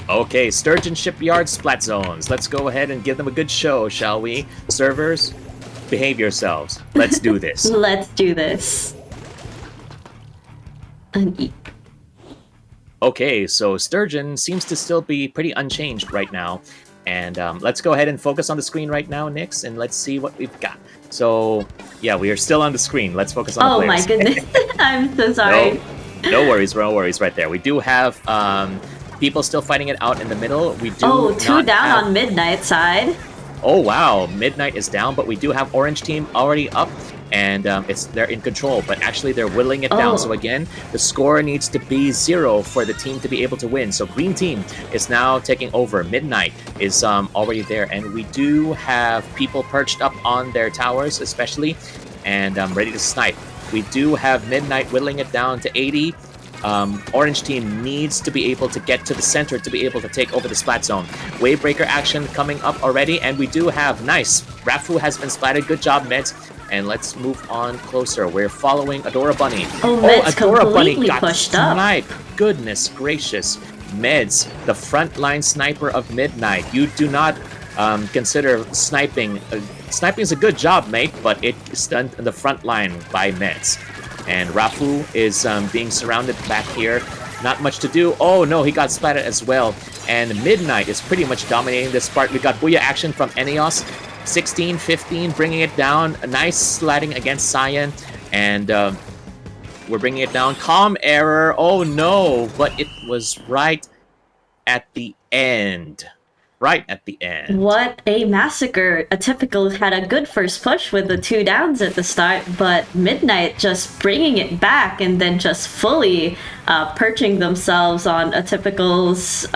Okay, Sturgeon Shipyard Splat Zones. Let's go ahead and give them a good show, shall we? Servers, behave yourselves. Let's do this. Let's do this. Okay, so Sturgeon seems to still be pretty unchanged right now. And let's go ahead and focus on the screen right now, Nix, and let's see what we've got. So, yeah, we are still on the screen. Let's focus on the Oh players. my goodness. I'm so sorry. No worries, no worries right there. We do have people still fighting it out in the middle. We do Oh, two not down have... on Midnight side. Oh, wow. Midnight is down, but we do have Orange team already up, and they're in control, but actually they're whittling it down. So again, the score needs to be 0 for the team to be able to win. So Green team is now taking over. Midnight is already there, and we do have people perched up on their towers, especially, and ready to snipe. We do have Midnight whittling it down to 80. Orange team needs to be able to get to the center to be able to take over the splat zone. Wavebreaker action coming up already, and we do have nice. Rafu has been splatted. Good job, Meds. And let's move on closer. We're following Adora Bunny. Oh, Meds Adora Bunny completely got pushed up. sniped. Goodness gracious. Meds, the frontline sniper of Midnight. You do not consider sniping. Sniping is a good job, mate, but it is done in the front line by Meds. And Rafu is being surrounded back here. Not much to do. Oh no, he got splatted as well. And Midnight is pretty much dominating this part. We got Booyah action from Eneos. 16, 15, bringing it down. A nice sliding against Cyan. And we're bringing it down. Calm error. Oh no, but it was right at the end. Right at the end. What a massacre. Atypical had a good first push with the 2 downs at the start, but Midnight just bringing it back and then just fully perching themselves on Atypical's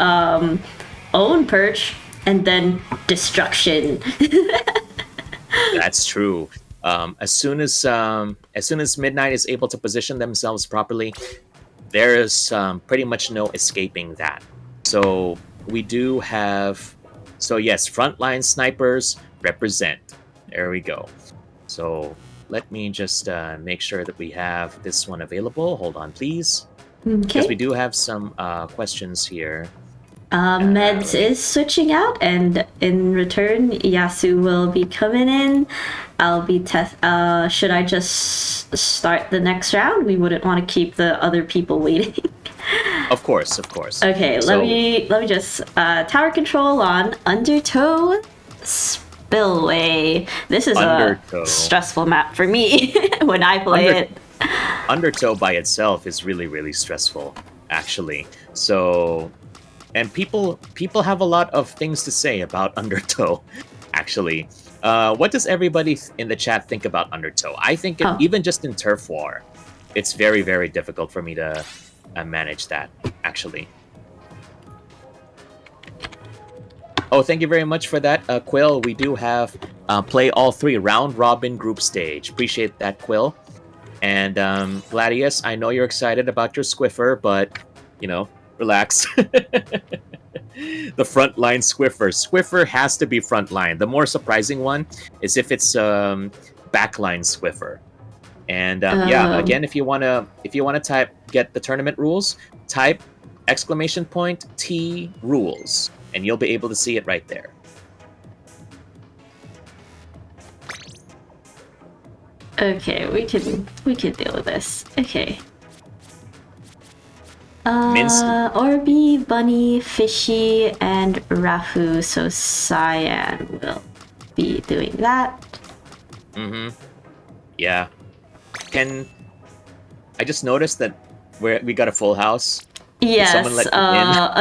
own perch, and then destruction. That's true. As soon as Midnight is able to position themselves properly, there is pretty much no escaping that. So we do have, so yes, frontline snipers represent. There we go. So let me just make sure that we have this one available. Hold on, please. Because we do have some questions here. Meds is switching out, and in return, Yasu will be coming in. I'll be should I just start the next round? We wouldn't want to keep the other people waiting. Of course, of course. Okay, let me just tower control on Undertow Spillway. This is Undertow. A stressful map for me when I play it. Undertow by itself is really, really stressful, actually. So, and people have a lot of things to say about Undertow, actually. What does everybody in the chat think about Undertow? I think even just in Turf War, it's very, very difficult for me to manage that, actually. Oh, thank you very much for that, Quill. We do have play all 3 round robin group stage. Appreciate that, Quill. And Gladius, I know you're excited about your Squiffer, but you know, relax. The frontline Squiffer. Squiffer has to be frontline. The more surprising one is if it's backline Squiffer. And yeah, again, if you wanna get the tournament rules, type !T rules, and you'll be able to see it right there. Okay, we can deal with this. Okay. Orby, Bunny, Fishy, and Rafu. So Cyan will be doing that. Yeah. I just noticed that we got a full house. Yes. Did someone let you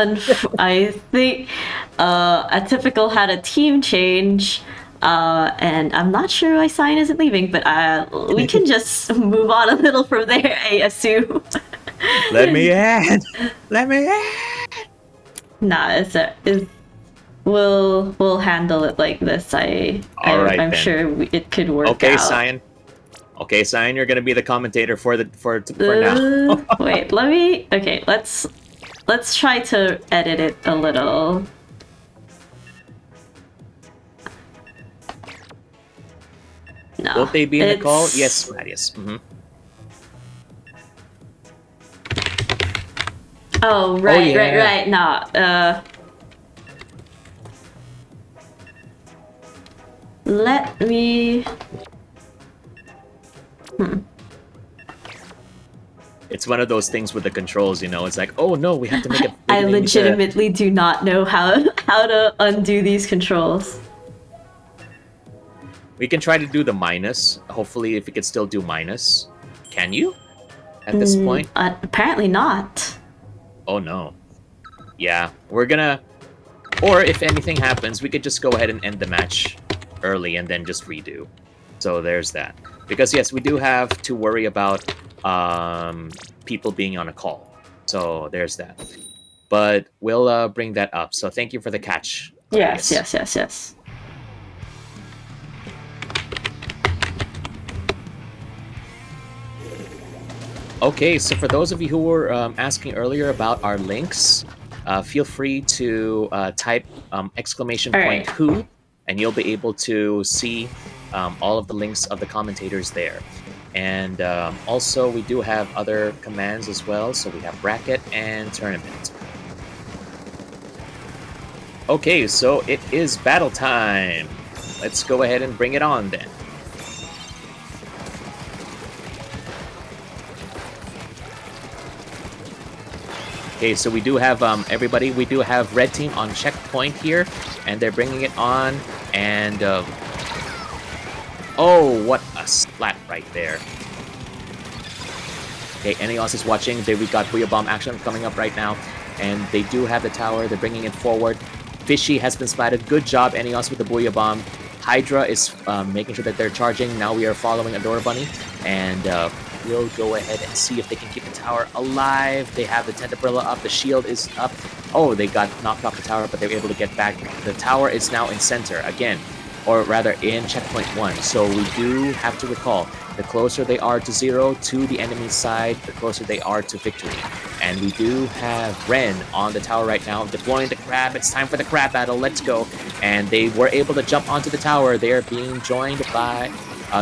in? I think Atypical had a team change. And I'm not sure why Cyan isn't leaving, but we can just move on a little from there, I assume. Let me in! Let me in! Nah, we'll handle it like this. I'm sure it could work out. Okay, Cyan. Okay, Cyan, you're gonna be the commentator for now. Wait, let's try to edit it a little. No. Will they be in the call? Yes, Gladius. Oh, right, right. No, let me... It's one of those things with the controls, you know. It's like, oh no, we have to make it. I legitimately do not know how how to undo these controls. We can try to do the minus. Hopefully, if we can still do minus. Can you? At this point? Apparently not. Oh no. Yeah, we're gonna... Or if anything happens, we could just go ahead and end the match early and then just redo. So there's that. Because yes, we do have to worry about people being on a call. So there's that. But we'll bring that up. So thank you for the catch. Yes, Claudius. yes. Okay, so for those of you who were asking earlier about our links, feel free to type exclamation point who, and you'll be able to see all of the links of the commentators there. And also, we do have other commands as well. So we have bracket and tournament. Okay, so it is battle time. Let's go ahead and bring it on then. Okay, so we do have everybody. We do have red team on checkpoint here, and they're bringing it on. And oh, what a splat right there. Okay, Enios is watching. There we got Booyah Bomb action coming up right now, and they do have the tower. They're bringing it forward. Fishy has been splatted. Good job, Enios, with the Booyah Bomb. Hydra is making sure that they're charging. Now we are following Adora Bunny, and we'll go ahead and see if they can keep the tower alive. They have the Tentabrilla up. The shield is up. Oh, they got knocked off the tower, but they were able to get back. The tower is now in center again, or rather in checkpoint 1. So we do have to recall, the closer they are to 0 to the enemy side, the closer they are to victory. And we do have Ren on the tower right now, deploying the crab. It's time for the crab battle. Let's go. And they were able to jump onto the tower. They are being joined by...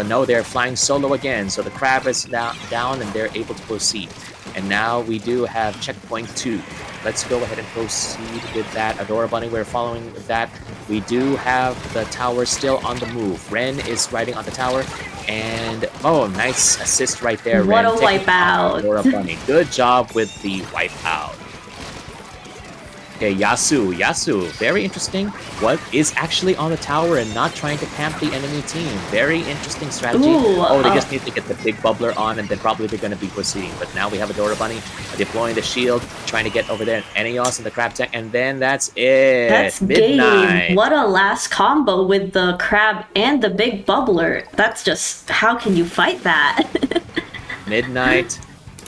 no, they're flying solo again. So the crab is down and they're able to proceed. And now we do have checkpoint 2. Let's go ahead and proceed with that. Adora Bunny, we're following with that. We do have the tower still on the move. Ren is riding on the tower. And, oh, nice assist right there, What Ren. a wipeout. Adora Bunny. Good job with the wipeout. Okay, Yasu, very interesting. What is actually on the tower and not trying to camp the enemy team. Very interesting strategy. Ooh, they just need to get the big bubbler on and then probably they're going to be proceeding. But now we have Adora Bunny deploying the shield, trying to get over there. Enios and the crab tech, and then that's it. That's Midnight. game. What a last combo with the crab and the big bubbler. That's just, how can you fight that? Midnight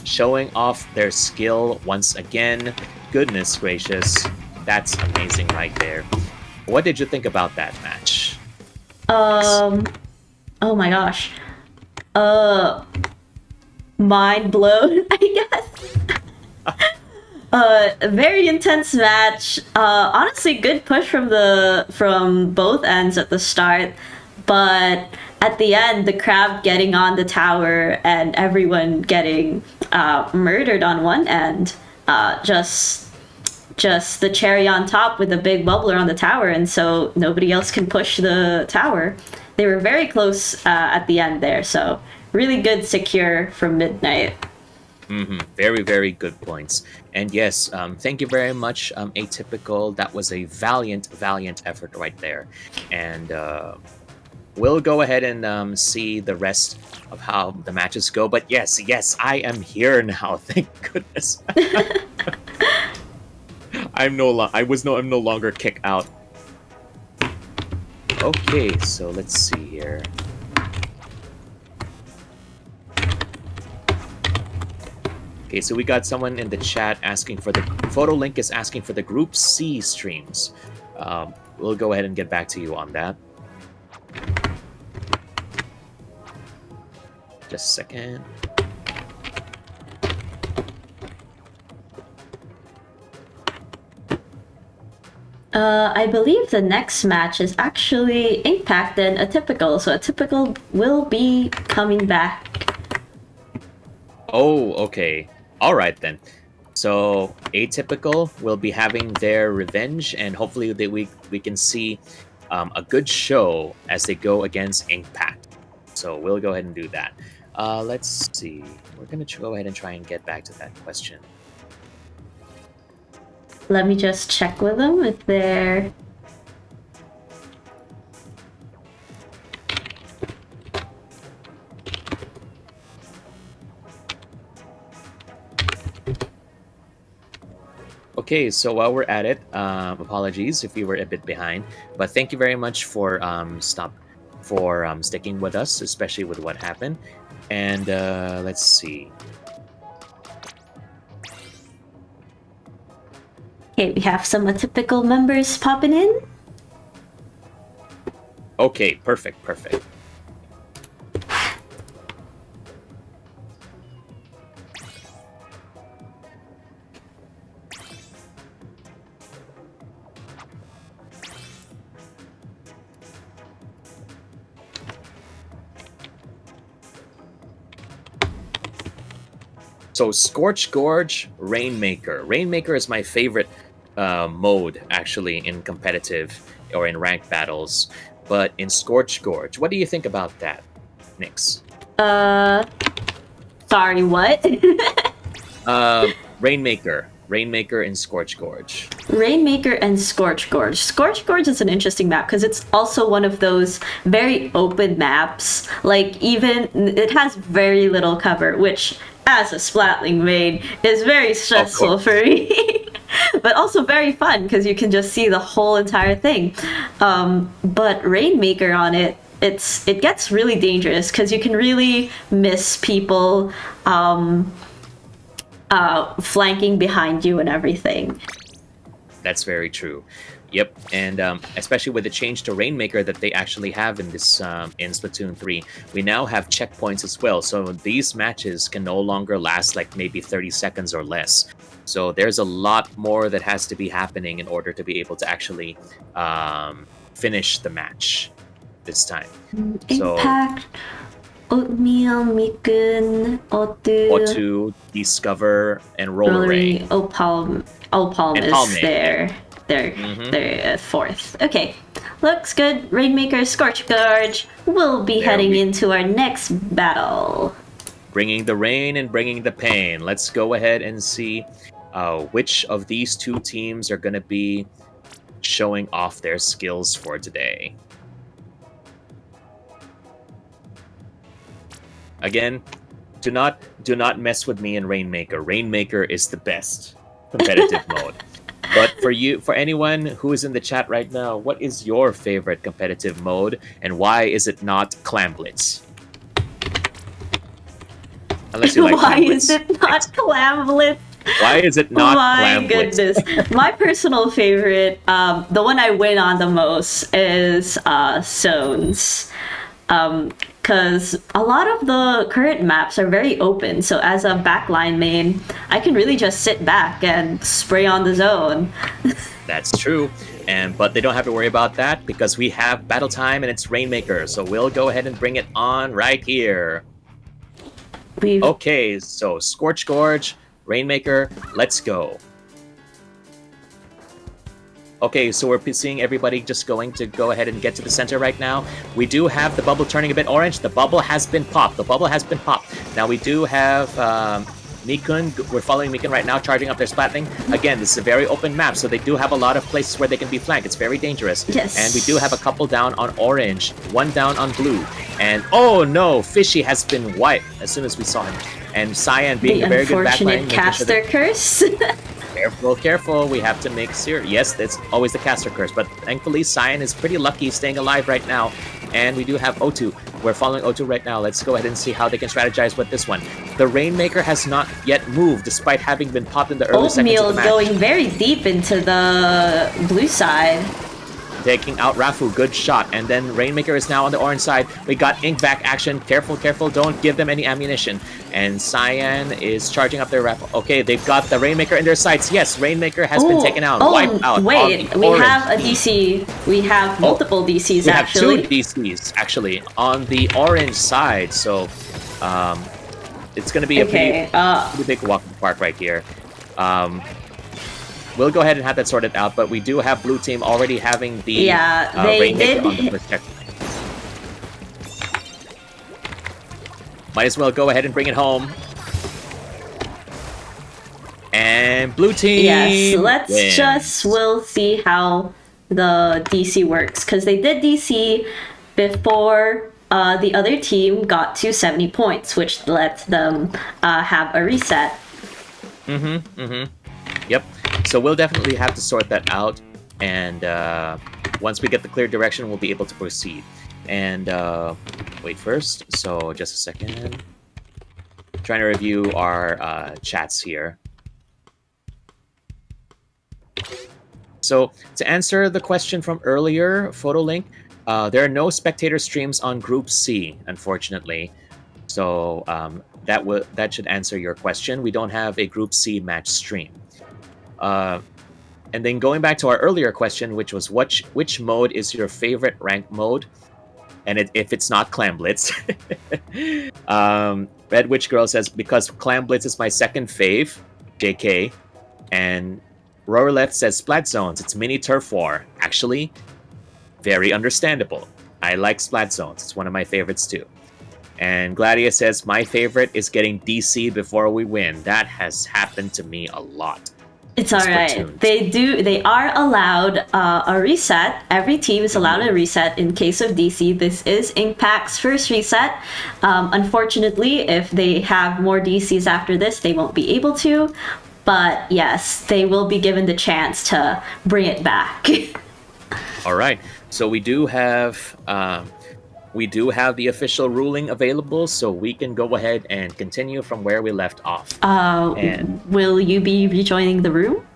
showing off their skill once again. Goodness gracious, that's amazing right there. What did you think about that match? Oh my gosh. Mind blown, I guess. Very intense match. Honestly, good push from both ends at the start, but at the end, the crab getting on the tower and everyone getting murdered on one end. Just the cherry on top with the big bubbler on the tower, and so nobody else can push the tower. They were very close at the end there, so really good secure from Midnight. Very, very good points. And yes, thank you very much, Atypical. That was a valiant effort right there. And we'll go ahead and see the rest of how the matches go. But yes, I am here now. Thank goodness. I'm no longer kicked out. Okay, so let's see here. Okay, so we got someone in the chat asking for the photo link is asking for the Group C streams. We'll go ahead and get back to you on that. Just a second. I believe the next match is actually Impact and Atypical, so Atypical will be coming back. Oh, okay. All right then. So Atypical will be having their revenge, and hopefully we can see a good show as they go against Impact. So we'll go ahead and do that. Let's see. We're gonna go ahead and try and get back to that question. let me just check with them if they're... Okay, so while we're at it, apologies if you were a bit behind, but thank you very much for sticking with us, especially with what happened. And let's see. Okay, we have some atypical members popping in. Okay, perfect, perfect. So Scorch Gorge, Rainmaker. Rainmaker is my favorite mode, actually, in competitive or in ranked battles. But in Scorch Gorge, what do you think about that, Nyx? Sorry, what? Rainmaker. Rainmaker in Scorch Gorge. Rainmaker and Scorch Gorge. Scorch Gorge is an interesting map because it's also one of those very open maps. Like, even it has very little cover, which, as a Splatling main, is very stressful for me. But also very fun because you can just see the whole entire thing. But Rainmaker on it, it gets really dangerous because you can really miss people flanking behind you and everything. That's very true. Yep, and especially with the change to Rainmaker that they actually have in this in Splatoon 3, we now have checkpoints as well. So these matches can no longer last like maybe 30 seconds or less. So there's a lot more that has to be happening in order to be able to actually finish the match this time. Impact, Oatmeal, Mikun, Otu, Discover, and Rolleray. Opalm is there. They're fourth. Okay, looks good. Rainmaker, Scorch Gorge. We'll be heading into our next battle. Bringing the rain and bringing the pain. Let's go ahead and see which of these two teams are going to be showing off their skills for today. Again, do not mess with me in Rainmaker. Rainmaker is the best competitive mode. But for anyone who is in the chat right now, what is your favorite competitive mode, and why is it not Clam Blitz? Unless you like Why Clam is it not Clam Blitz? Why is it not Clam Blitz? My goodness. My personal favorite, the one I win on the most, is Zones. Because a lot of the current maps are very open, so as a backline main, I can really just sit back and spray on the zone. That's true, but they don't have to worry about that because we have battle time and it's Rainmaker, so we'll go ahead and bring it on right here. Okay, so Scorch Gorge, Rainmaker, let's go. Okay, so we're seeing everybody just going to go ahead and get to the center right now. We do have the bubble turning a bit orange. The bubble has been popped. The bubble has been popped. Now we do have Mikun. We're following Mikun right now, charging up their Splatling. Again, this is a very open map, so they do have a lot of places where they can be flanked. It's very dangerous. Yes. And we do have a couple down on orange, one down on blue. And oh no, Fishy has been wiped as soon as we saw him. And Cyan being a very good backline. The unfortunate caster curse. Careful, careful. We have to make sure. Yes, that's always the caster curse. But thankfully, Cyan is pretty lucky staying alive right now. And we do have O2. We're following O2 right now. Let's go ahead and see how they can strategize with this one. The Rainmaker has not yet moved, despite having been popped in the early seconds of the match. Oatmeal going very deep into the blue side. Taking out Rafu, good shot. And then Rainmaker is now on the orange side. We got ink back action. Careful, careful. Don't give them any ammunition. And Cyan is charging up their Rafu. Okay, they've got the Rainmaker in their sights. Yes, Rainmaker has been taken out. Wiped out. Wait, we have a DC. We have multiple DCs, actually. We have 2 DCs, actually, on the orange side. So, it's going to be a pretty big walk in the park right here. We'll go ahead and have that sorted out, but we do have blue team already having the Rainmaker on the first checkpoint. Might as well go ahead and bring it home. And blue Yes, team wins. we'll see how the DC works because they did DC before the other team got to 70 points, which let them have a reset. Yep. So we'll definitely have to sort that out, and once we get the clear direction, we'll be able to proceed. And wait first. So just a second. Trying to review our chats here. So to answer the question from earlier, PhotoLink, there are no spectator streams on Group C, unfortunately. So that should answer your question. We don't have a Group C match stream. And then going back to our earlier question, which was which mode is your favorite rank mode? And if it's not Clam Blitz, Red Witch Girl says because Clam Blitz is my second fave, JK, and Roarlet says Splat Zones. It's mini turf war. Actually, very understandable. I like Splat Zones. It's one of my favorites too. And Gladia says my favorite is getting DC before we win. That has happened to me a lot. It's all right. They are allowed a reset. Every team is allowed a reset in case of DC. This is Inkpack's first reset. Unfortunately, if they have more DCs after this, they won't be able to. But yes, they will be given the chance to bring it back. All right. So we do have the official ruling available, so we can go ahead and continue from where we left off. Will you be rejoining the room?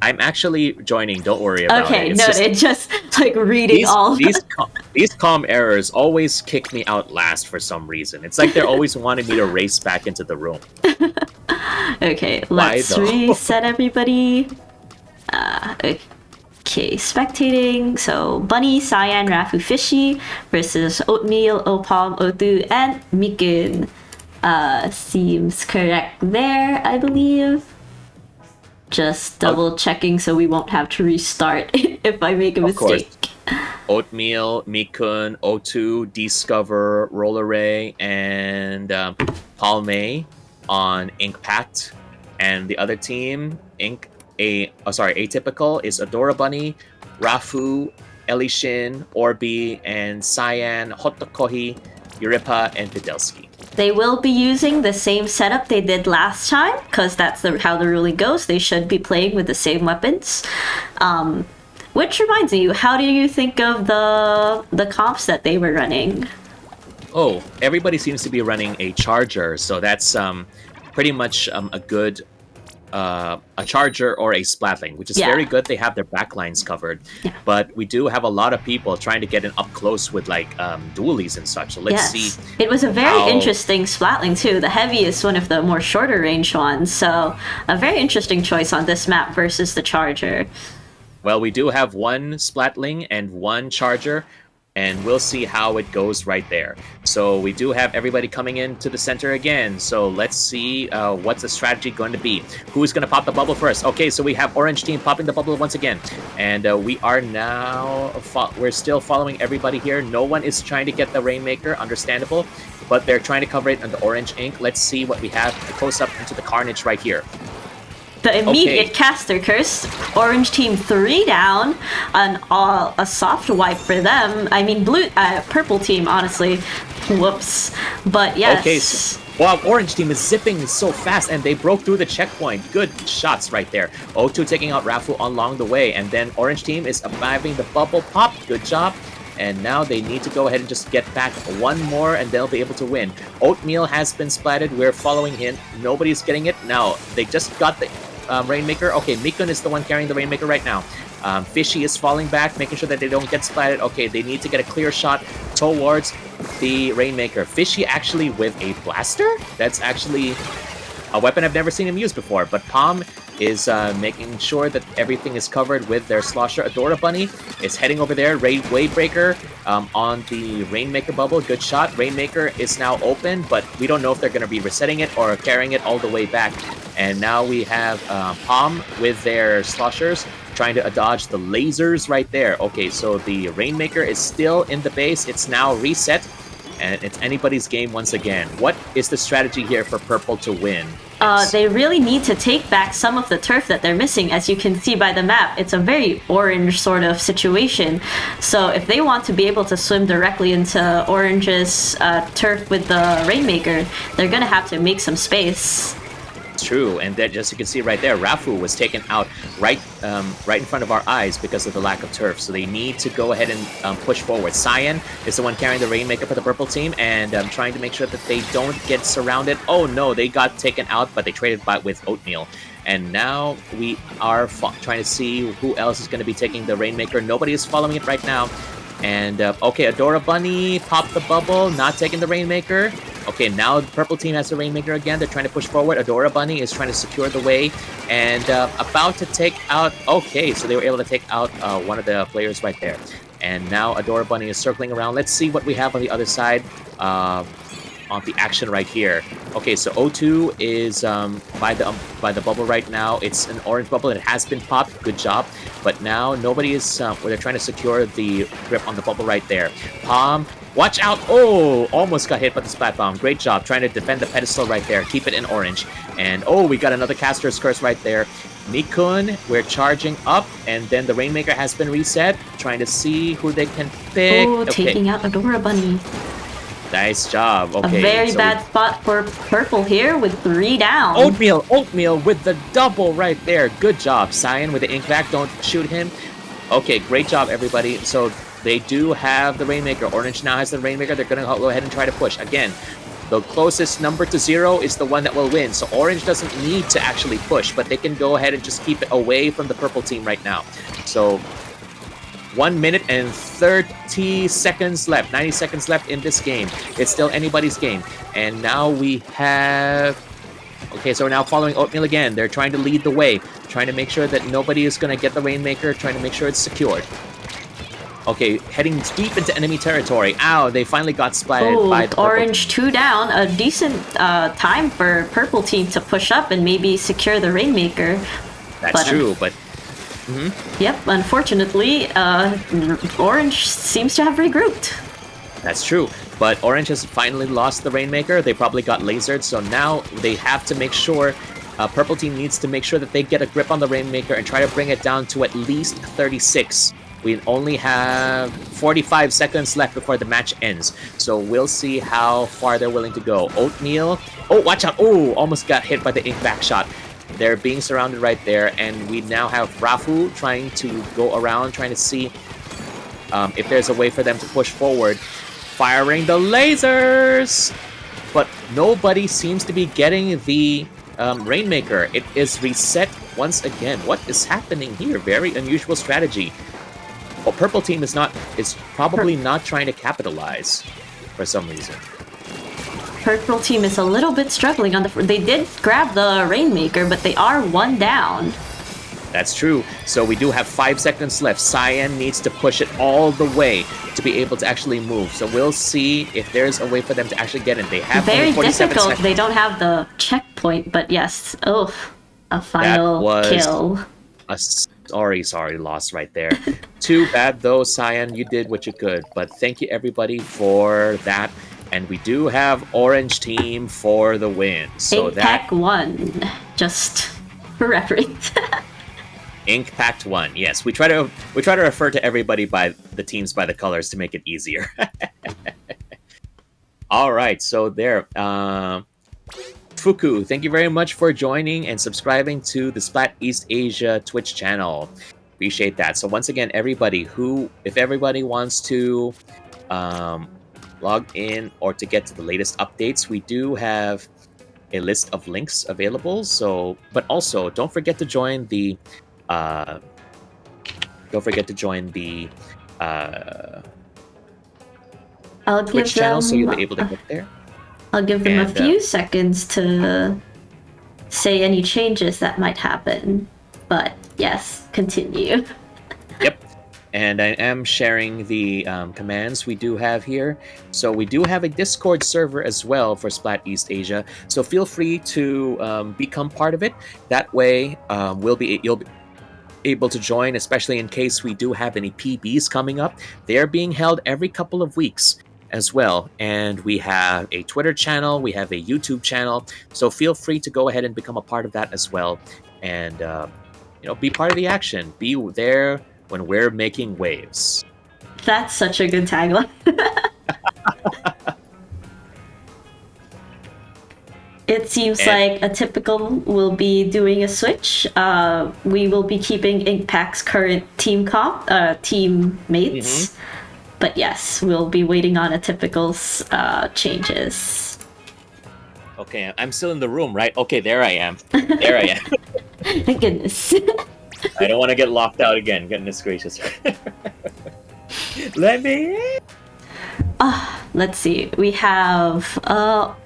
I'm actually joining. Don't worry about it. Okay, noted. Just like reading these comm errors always kick me out last for some reason. It's like they're always wanting me to race back into the room. Okay, let's reset everybody. Okay, spectating. So Bunny, Cyan, Rafu, Fishy versus Oatmeal, Opalm, Otu, and Mikun. Seems correct there, I believe. Just double checking so we won't have to restart if I make a mistake. Course. Oatmeal, Mikun, O2, Discover, Roller Ray, and Palme on Inkpact. And the other team, Atypical, is Adora Bunny, Rafu, Elishin, Orbi, and Cyan, Hotokohi, Yuripa, and Fidelski. They will be using the same setup they did last time, because that's how the ruling goes. They should be playing with the same weapons. Which reminds me, how do you think of the comps that they were running? Oh, everybody seems to be running a charger, so that's pretty much a good a charger or a splatling, which is very good. They have their backlines covered, but we do have a lot of people trying to get in up close with like dualies and such. So let's see. It was a very interesting splatling too. The heavy is one of the more shorter range ones, so a very interesting choice on this map versus the charger. Well, we do have one splatling and one charger, and we'll see how it goes right there. So we do have everybody coming into the center again. So let's see what's the strategy going to be. Who's going to pop the bubble first? Okay, so we have orange team popping the bubble once again. And we are now, we're still following everybody here. No one is trying to get the Rainmaker, understandable. But they're trying to cover it on the orange ink. Let's see what we have close up into the carnage right here. The immediate caster curse. Orange team 3 down, and a soft wipe for them. I mean, purple team, honestly. Whoops. But yes. Okay, wow, orange team is zipping so fast, and they broke through the checkpoint. Good shots right there. O2 taking out Rafu along the way, and then orange team is surviving the bubble pop. Good job. And now they need to go ahead and just get back one more, and they'll be able to win. Oatmeal has been splatted. We're following him. Nobody's getting it. Now, they just got the Rainmaker. Okay, Mikun is the one carrying the Rainmaker right now. Fishy is falling back, making sure that they don't get splatted. Okay, they need to get a clear shot towards the Rainmaker. Fishy actually with a blaster? That's actually a weapon I've never seen him use before. But Palm is making sure that everything is covered with their Slosher. Adora Bunny is heading over there. Wavebreaker on the Rainmaker bubble. Good shot. Rainmaker is now open, but we don't know if they're going to be resetting it or carrying it all the way back. And now we have Palm with their Sloshers trying to dodge the lasers right there. Okay, so the Rainmaker is still in the base. It's now reset. And it's anybody's game once again. What is the strategy here for purple to win? They really need to take back some of the turf that they're missing. As you can see by the map, it's a very orange sort of situation. So if they want to be able to swim directly into Orange's turf with the Rainmaker, they're going to have to make some space. True, and that just you can see right there, Rafu was taken out right in front of our eyes because of the lack of turf. So they need to go ahead and push forward. Cyan is the one carrying the Rainmaker for the purple team and trying to make sure that they don't get surrounded. Oh no, they got taken out, but they traded with Oatmeal. And now we are trying to see who else is going to be taking the Rainmaker. Nobody is following it right now. And okay, Adora Bunny popped the bubble, not taking the Rainmaker. Okay, now the purple team has the Rainmaker again. They're trying to push forward. Adora Bunny is trying to secure the way and about to take out... Okay, so they were able to take out one of the players right there. And now Adora Bunny is circling around. Let's see what we have on the other side on the action right here. Okay, so O2 is by the bubble right now. It's an orange bubble. It has been popped. Good job. But now nobody is... where they're trying to secure the grip on the bubble right there. Palm... Watch out! Oh, almost got hit by the Splat Bomb. Great job trying to defend the pedestal right there. Keep it in orange. And oh, we got another Caster's Curse right there. Mikun, we're charging up. And then the Rainmaker has been reset. Trying to see who they can pick. Oh, taking out Adora Bunny. Nice job. Okay, a very bad spot for purple here with 3 down. Oatmeal with the double right there. Good job. Cyan with the ink back. Don't shoot him. Okay, great job, everybody. So... They do have the Rainmaker. Orange now has the Rainmaker. They're going to go ahead and try to push. Again, the closest number to 0 is the one that will win. So Orange doesn't need to actually push, but they can go ahead and just keep it away from the purple team right now. So 1 minute and 30 seconds left. 90 seconds left in this game. It's still anybody's game. And now we have... Okay, so we're now following Oatmeal again. They're trying to lead the way. Trying to make sure that nobody is going to get the Rainmaker. Trying to make sure it's secured. Okay, heading deep into enemy territory. Ow, they finally got splatted by the Orange 2 down. A decent time for purple team to push up and maybe secure the Rainmaker. That's true, but... Yep, unfortunately, Orange seems to have regrouped. That's true, but Orange has finally lost the Rainmaker. They probably got lasered, so now they have to make sure... purple team needs to make sure that they get a grip on the Rainmaker and try to bring it down to at least 36. We only have 45 seconds left before the match ends. So we'll see how far they're willing to go. Oatmeal. Oh, watch out. Oh, almost got hit by the ink back shot. They're being surrounded right there. And we now have Rafu trying to go around, trying to see if there's a way for them to push forward. Firing the lasers! But nobody seems to be getting the Rainmaker. It is reset once again. What is happening here? Very unusual strategy. Well, purple team is probably not trying to capitalize for some reason. Purple team is a little bit struggling on the... They did grab the Rainmaker, but they are 1 down. That's true. So we do have 5 seconds left. Cyan needs to push it all the way to be able to actually move. So we'll see if there's a way for them to actually get in. They have very only 47 difficult. seconds. They don't have the checkpoint, but yes. Oh, a final kill. Sorry, loss right there. Too bad though, Cyan, you did what you could. But thank you everybody for that. And we do have Orange Team for the win. So Ink Pack 1, just for reference. Ink Pact 1, yes. We try to refer to everybody by the teams by the colors to make it easier. All right, so there. Fuku, thank you very much for joining and subscribing to the Splat-East Asia Twitch channel. Appreciate that. So once again, everybody if everybody wants to log in or to get to the latest updates, we do have a list of links available. So, but also don't forget to join the Twitch channel so you'll be able to get there. I'll give them a few seconds to say any changes that might happen. But yes, continue. Yep. And I am sharing the commands we do have here. So we do have a Discord server as well for Splat-East Asia. So feel free to become part of it. That way, you'll be able to join, especially in case we do have any PBs coming up. They are being held every couple of weeks. as well. And we have a Twitter channel, we have a YouTube channel. So feel free to go ahead and become a part of that as well. And, be part of the action. Be there when we're making waves. That's such a good tagline. It seems like a typical will be doing a switch. We will be keeping Inkpack's current teammates. But yes, we'll be waiting on Atypical's changes. Okay, I'm still in the room, right? Okay, there I am. There I am. Thank goodness. I don't want to get locked out again. Goodness gracious. Let me in. Let's see. We have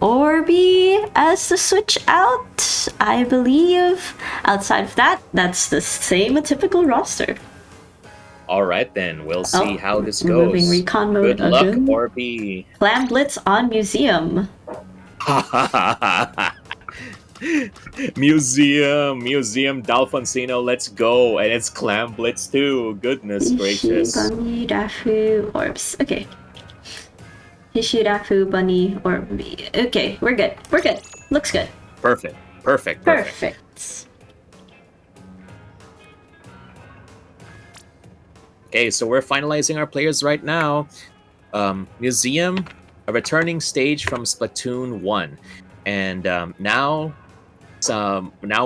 Orbi as the switch out, I believe. Outside of that, that's the same Atypical roster. All right, then. We'll see how this goes. Moving recon mode Good luck, again. Orbi. Clam Blitz on Museum. Museum Dalfonsino, let's go. And it's Clam Blitz too. Goodness gracious. Bunny, Dafu, Orbs. Okay. Hishirafu, Bunny, Orbi. Okay, we're good. We're good. Looks good. Perfect. Okay, so we're finalizing our players right now. Museum, a returning stage from Splatoon 1. And now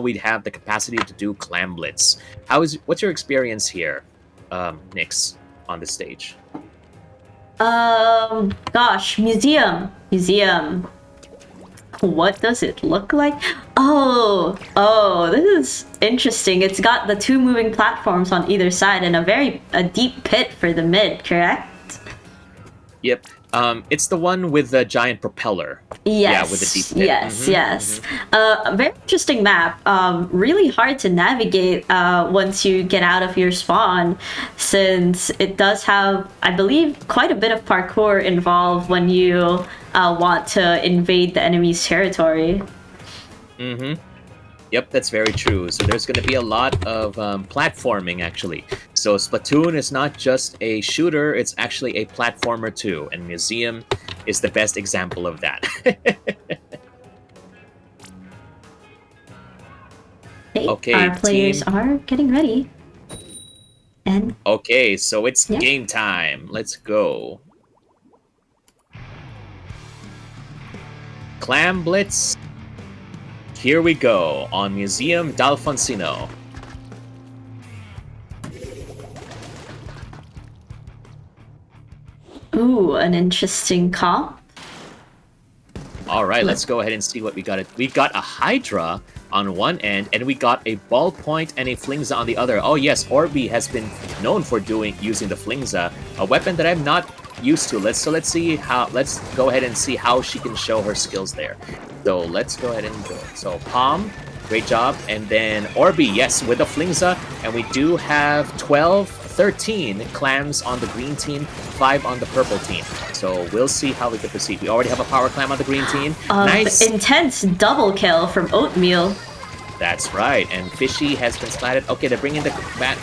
we have the capacity to do Clam Blitz. What's your experience here, Nyx, on this stage? Gosh, museum. What does it look like? Oh, this is interesting. It's got the two moving platforms on either side and a deep pit for the mid, correct? Yep. It's the one with the giant propeller. Yes. Yeah, with the deep pit. Yes. A very interesting map. Really hard to navigate once you get out of your spawn, since it does have, I believe, quite a bit of parkour involved when you want to invade the enemy's territory. Yep, that's very true. So there's going to be a lot of platforming, actually. So Splatoon is not just a shooter, it's actually a platformer too. And Museum is the best example of that. Okay, our players are getting ready. And okay, so it's game time. Let's go. Clam Blitz. Here we go on Museum Dalfonsino. Ooh, an interesting comp. All right, let's go ahead and see what we got. We got a Hydra on one end, and we got a ballpoint and a Flingza on the other. Oh yes, Orbi has been known for using the Flingza, a weapon that I'm not used to. Let's go ahead and see how she can show her skills there. So let's go ahead and go. So Palm, great job, and then Orbi, yes, with the Flingza, and we do have 13 clams on the green team, 5 on the purple team. So we'll see how we can proceed. We already have a power clam on the green team. Nice. Intense double kill from Oatmeal. That's right. And Fishy has been splatted. Okay, they're bringing the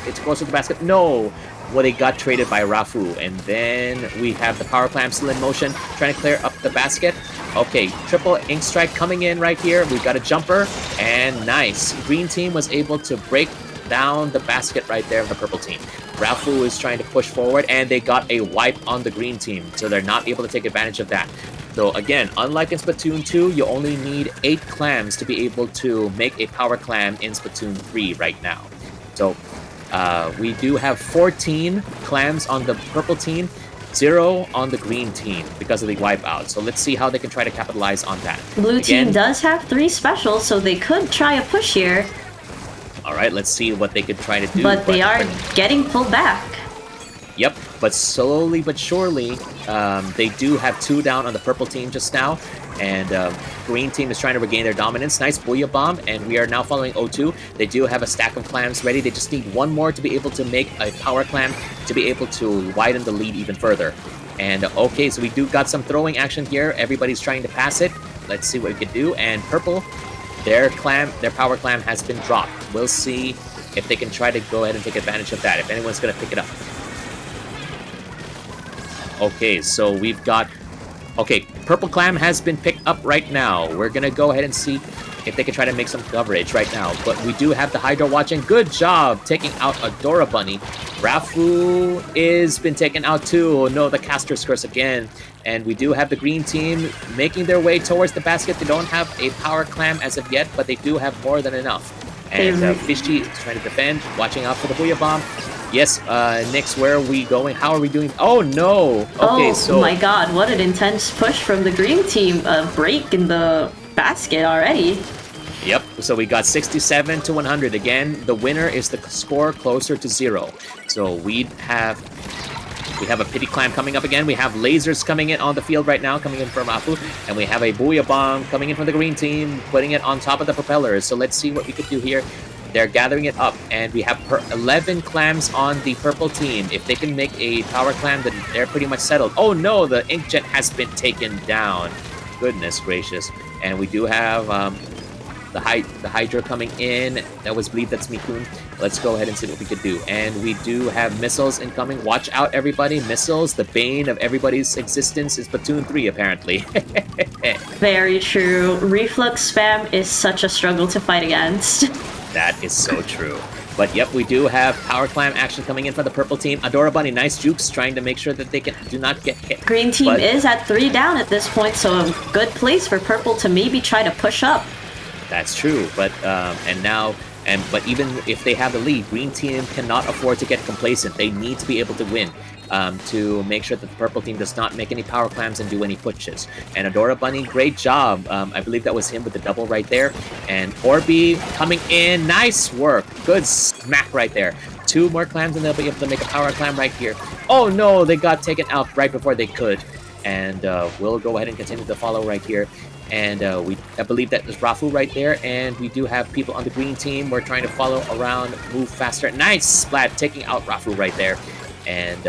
it's closer to the basket. No. Well, they got traded by Rafu. And then we have the power clam still in motion, trying to clear up the basket. Okay, triple ink strike coming in right here. We've got a jumper. And nice. Green team was able to break down the basket right there of the purple team. Rafu is trying to push forward, and they got a wipe on the green team, so they're not able to take advantage of that. So again, unlike in Splatoon 2, you only need 8 clams to be able to make a power clam in Splatoon 3 right now. So we do have 14 clams on the purple team, 0 on the green team because of the wipeout. So let's see how they can try to capitalize on that. Blue team does have 3 specials, so they could try a push here. All right, let's see what they could try to do. But they are getting pulled back. Yep, but slowly but surely, they do have 2 down on the purple team just now. And green team is trying to regain their dominance. Nice Booyah Bomb, and we are now following O2. They do have a stack of clams ready. They just need 1 more to be able to make a power clam to be able to widen the lead even further. And okay, so we do got some throwing action here. Everybody's trying to pass it. Let's see what we can do. And purple, their power clam has been dropped. We'll see if they can try to go ahead and take advantage of that, if anyone's going to pick it up. Okay, so we've got Okay, Purple Clam has been picked up right now. We're going to go ahead and see if they can try to make some coverage right now. But we do have the Hydra watching. Good job taking out Adora Bunny. Rafu is been taken out too. Oh, no, the Caster's Curse again. And we do have the green team making their way towards the basket. They don't have a Power Clam as of yet, but they do have more than enough. And Fishy is trying to defend, watching out for the Booyah Bomb. Yes, Nyx, where are we going? How are we doing? Oh, no! Okay, oh my god, what an intense push from the green team. A break in the basket already. Yep, so we got 67 to 100. Again, the winner is the score closer to 0. So we have a Pity Clam coming up again. We have lasers coming in on the field right now, coming in from Apu. And we have a Booyah Bomb coming in from the green team, putting it on top of the propellers. So let's see what we could do here. They're gathering it up, and we have 11 clams on the purple team. If they can make a power clam, then they're pretty much settled. Oh no, the Inkjet has been taken down. Goodness gracious. And we do have the Hydra coming in. That was believed that's Mikun. Let's go ahead and see what we could do. And we do have missiles incoming. Watch out, everybody. Missiles, the bane of everybody's existence, is Platoon 3, apparently. Very true. Reflux spam is such a struggle to fight against. That is so true. But yep, we do have Power Clam action coming in for the purple team. Adora Bunny, nice jukes, trying to make sure that they do not get hit. Green team is at 3 down at this point, so a good place for purple to maybe try to push up. That's true, but but even if they have the lead, green team cannot afford to get complacent. They need to be able to win to make sure that the purple team does not make any power clams and do any pushes. And Adora Bunny, great job. I believe that was him with the double right there. And Orbi coming in, nice work. Good smack right there. 2 more clams and they'll be able to make a power clam right here. Oh no, they got taken out right before they could. And we'll go ahead and continue to follow right here. And I believe that is Rafu right there, and we do have people on the green team. We're trying to follow around, move faster. Nice Splat taking out Rafu right there. And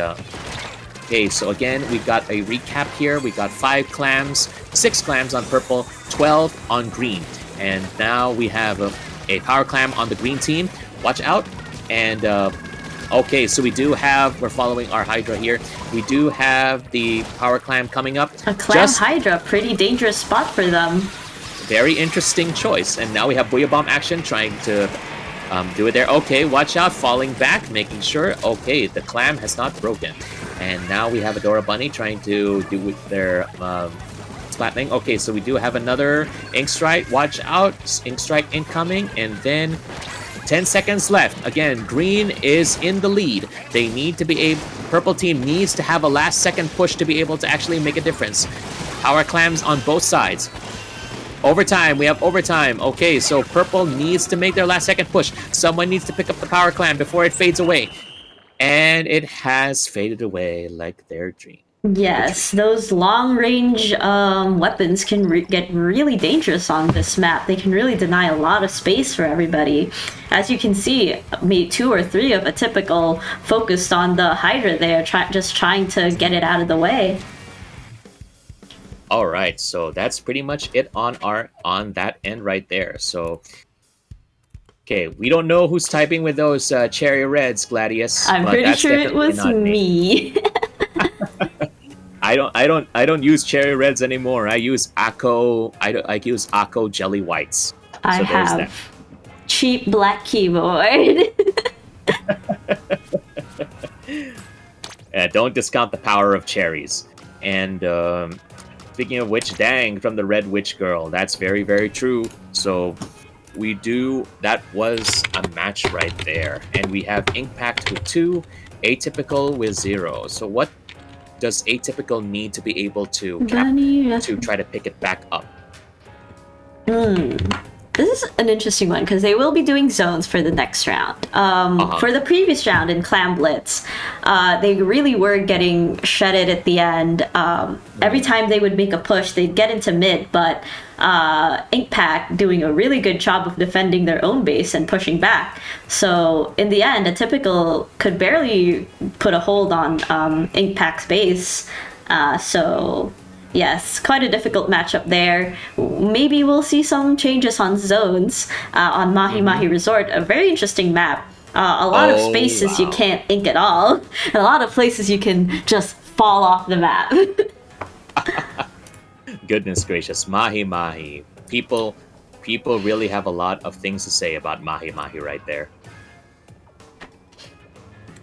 okay, so again, we got a recap here. We got 5 clams, 6 clams on purple, 12 on green. And now we have a power clam on the green team. Watch out. And okay, so we're following our Hydra here. We do have the power clam coming up. A clam Hydra, pretty dangerous spot for them. Very interesting choice. And now we have Booyah Bomb action trying to do it there. Okay, watch out, falling back, making sure. Okay, the clam has not broken. And now we have Adora Bunny trying to do their splat thing. Okay, so we do have another Ink Strike. Watch out, Ink Strike incoming. And then 10 seconds left. Again, green is in the lead. They need to be purple team needs to have a last second push to be able to actually make a difference. Power clams on both sides. Overtime, we have overtime. Okay, so purple needs to make their last second push. Someone needs to pick up the power clam before it fades away. And it has faded away like their dream. Yes, those long-range weapons can get really dangerous on this map. They can really deny a lot of space for everybody. As you can see, maybe 2 or 3 of a typical focused on the Hydra there, just trying to get it out of the way. All right, so that's pretty much it on that end right there. So, okay, we don't know who's typing with those cherry reds, Gladius. I'm pretty sure it was me. I don't use cherry reds anymore. I use Akko. I use Akko jelly whites. So I have cheap black keyboard. Don't discount the power of cherries. And speaking of which, dang, from the Red Witch Girl. That's very, very true. So that was a match right there. And we have Inkpact with 2, Atypical with 0. So what does Atypical need to be able to try to pick it back up? This is an interesting one because they will be doing zones for the next round. For the previous round in Clam Blitz, they really were getting shredded at the end. Every time they would make a push, they'd get into mid, but Inkpact doing a really good job of defending their own base and pushing back. So in the end, Atypical could barely put a hold on Inkpact's base. So yes, quite a difficult matchup there. Maybe we'll see some changes on zones on Mahi Mahi Resort. A very interesting map. A lot of spaces you can't ink at all. And a lot of places you can just fall off the map. Goodness gracious, mahi mahi. People really have a lot of things to say about mahi mahi right there.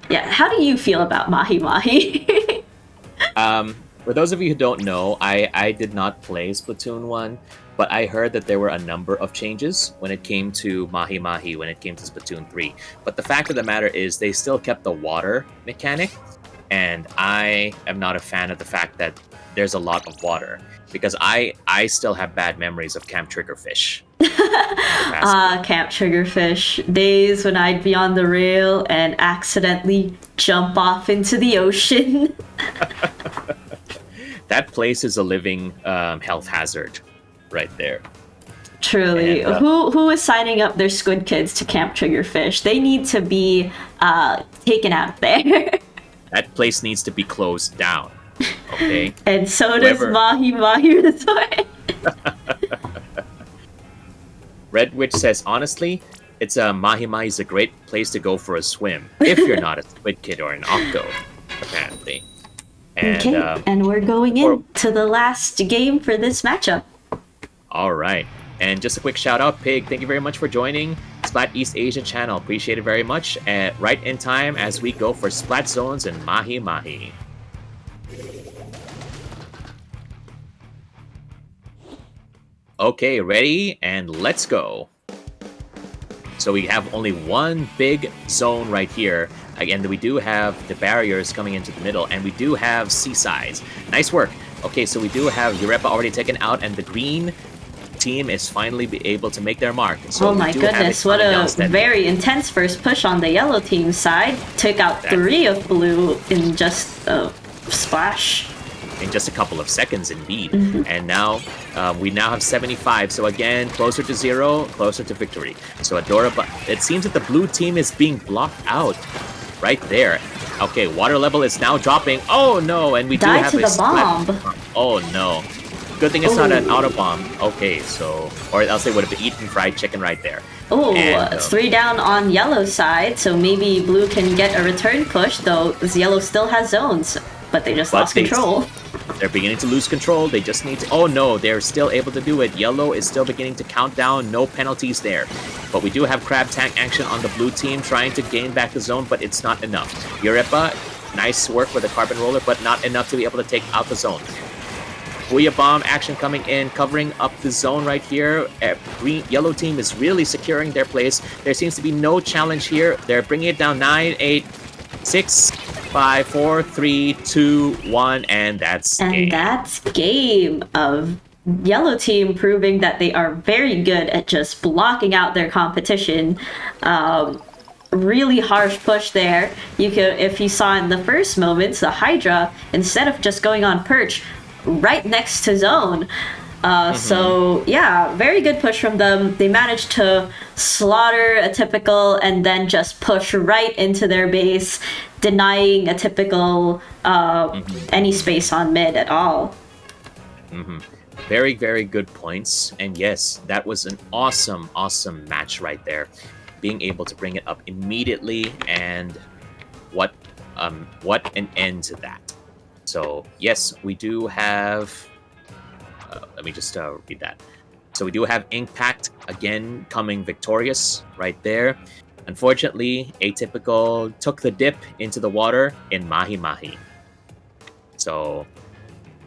Yeah, how do you feel about Mahi Mahi? For those of you who don't know, I did not play Splatoon 1, but I heard that there were a number of changes when it came to Mahi Mahi, when it came to Splatoon 3. But the fact of the matter is, they still kept the water mechanic, and I am not a fan of the fact that there's a lot of water, because I still have bad memories of Camp Triggerfish. Camp Triggerfish. Days when I'd be on the rail and accidentally jump off into the ocean. That place is a living health hazard right there. Truly. And, who is signing up their squid kids to Camp Triggerfish? They need to be taken out of there. That place needs to be closed down. Okay? And so does Mahi Mahi Resort. Red Witch says, honestly, it's Mahi Mahi is a great place to go for a swim if you're not a squid kid or an octo, apparently. And, okay, and we're going into the last game for this matchup. All right. And just a quick shout out, Pig. Thank you very much for joining Splat-East Asia channel. Appreciate it very much. Right in time as we go for Splat Zones and Mahi Mahi. Okay, ready? And let's go. So we have only one big zone right here. Again, we do have the barriers coming into the middle, and we do have seasides. Nice work. Okay, so we do have Eureka already taken out, and the green team is finally be able to make their mark. So oh my goodness, what a very intense first push on the yellow team side. Took out 3 of blue in just a splash. In just a couple of seconds, indeed. And now, we now have 75. So again, closer to 0, closer to victory. So Adora, but it seems that the blue team is being blocked out right there. Okay, water level is now dropping. Oh no, and we do have a bomb. Oh no. Good thing it's not an auto bomb. Okay, so, or else they would have eaten fried chicken right there. Oh, 3 down on yellow side, so maybe blue can get a return push, though yellow still has zones, but they just lost control. They're beginning to lose control. They just need to... Oh no, they're still able to do it. Yellow is still beginning to count down. No penalties there. But we do have Crab Tank action on the blue team trying to gain back the zone, but it's not enough. Eureka, nice work with the Carbon Roller, but not enough to be able to take out the zone. Booyah Bomb action coming in, covering up the zone right here. Yellow team is really securing their place. There seems to be no challenge here. They're bringing it down 9, 8, 6, 5, 4, 3, 2, 1, and that's game. And that's game of yellow team proving that they are very good at just blocking out their competition. Really harsh push there. You could, if you saw in the first moments, the Hydra, instead of just going on perch, right next to zone. So yeah, very good push from them. They managed to slaughter a typical and then just push right into their base, denying a typical any space on mid at all. Very, very good points. And yes, that was an awesome, awesome match right there. Being able to bring it up immediately, and what an end to that. So yes, we do have... let me just read that. So we do have Impact again coming victorious right there. Unfortunately, Atypical took the dip into the water in Mahi Mahi. So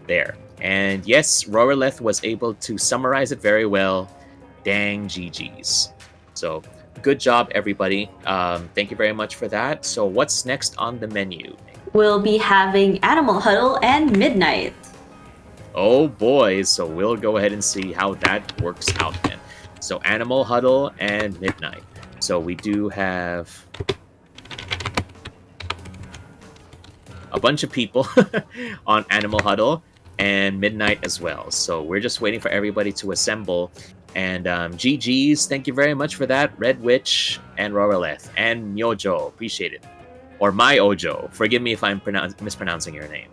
there. And yes, Roreleth was able to summarize it very well. Dang GG's. So good job, everybody. Thank you very much for that. So what's next on the menu? We'll be having Animal Huddle and Midnight. Oh boy, so we'll go ahead and see how that works out then. So Animal Huddle and Midnight. So we do have a bunch of people on Animal Huddle and Midnight as well. So we're just waiting for everybody to assemble. And GG's, thank you very much for that. Red Witch and Roreleth and Myojo, appreciate it. Or My Ojo, forgive me if I'm mispronouncing your name.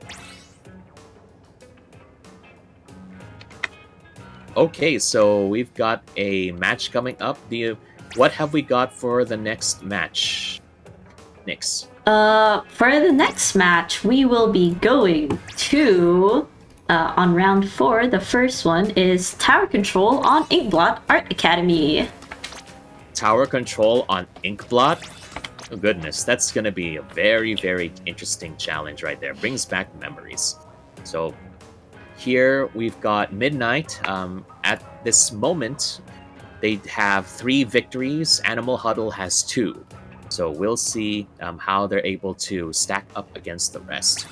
Okay, so we've got a match coming up. What have we got for the next match? Nix. For the next match, we will be going to On round 4, the first one is Tower Control on Inkblot Art Academy. Tower control on Inkblot? Oh goodness, that's going to be a very, very interesting challenge right there. Brings back memories. So here we've got Midnight. At this moment, they have 3 victories. Animal Huddle has 2. So we'll see how they're able to stack up against the rest.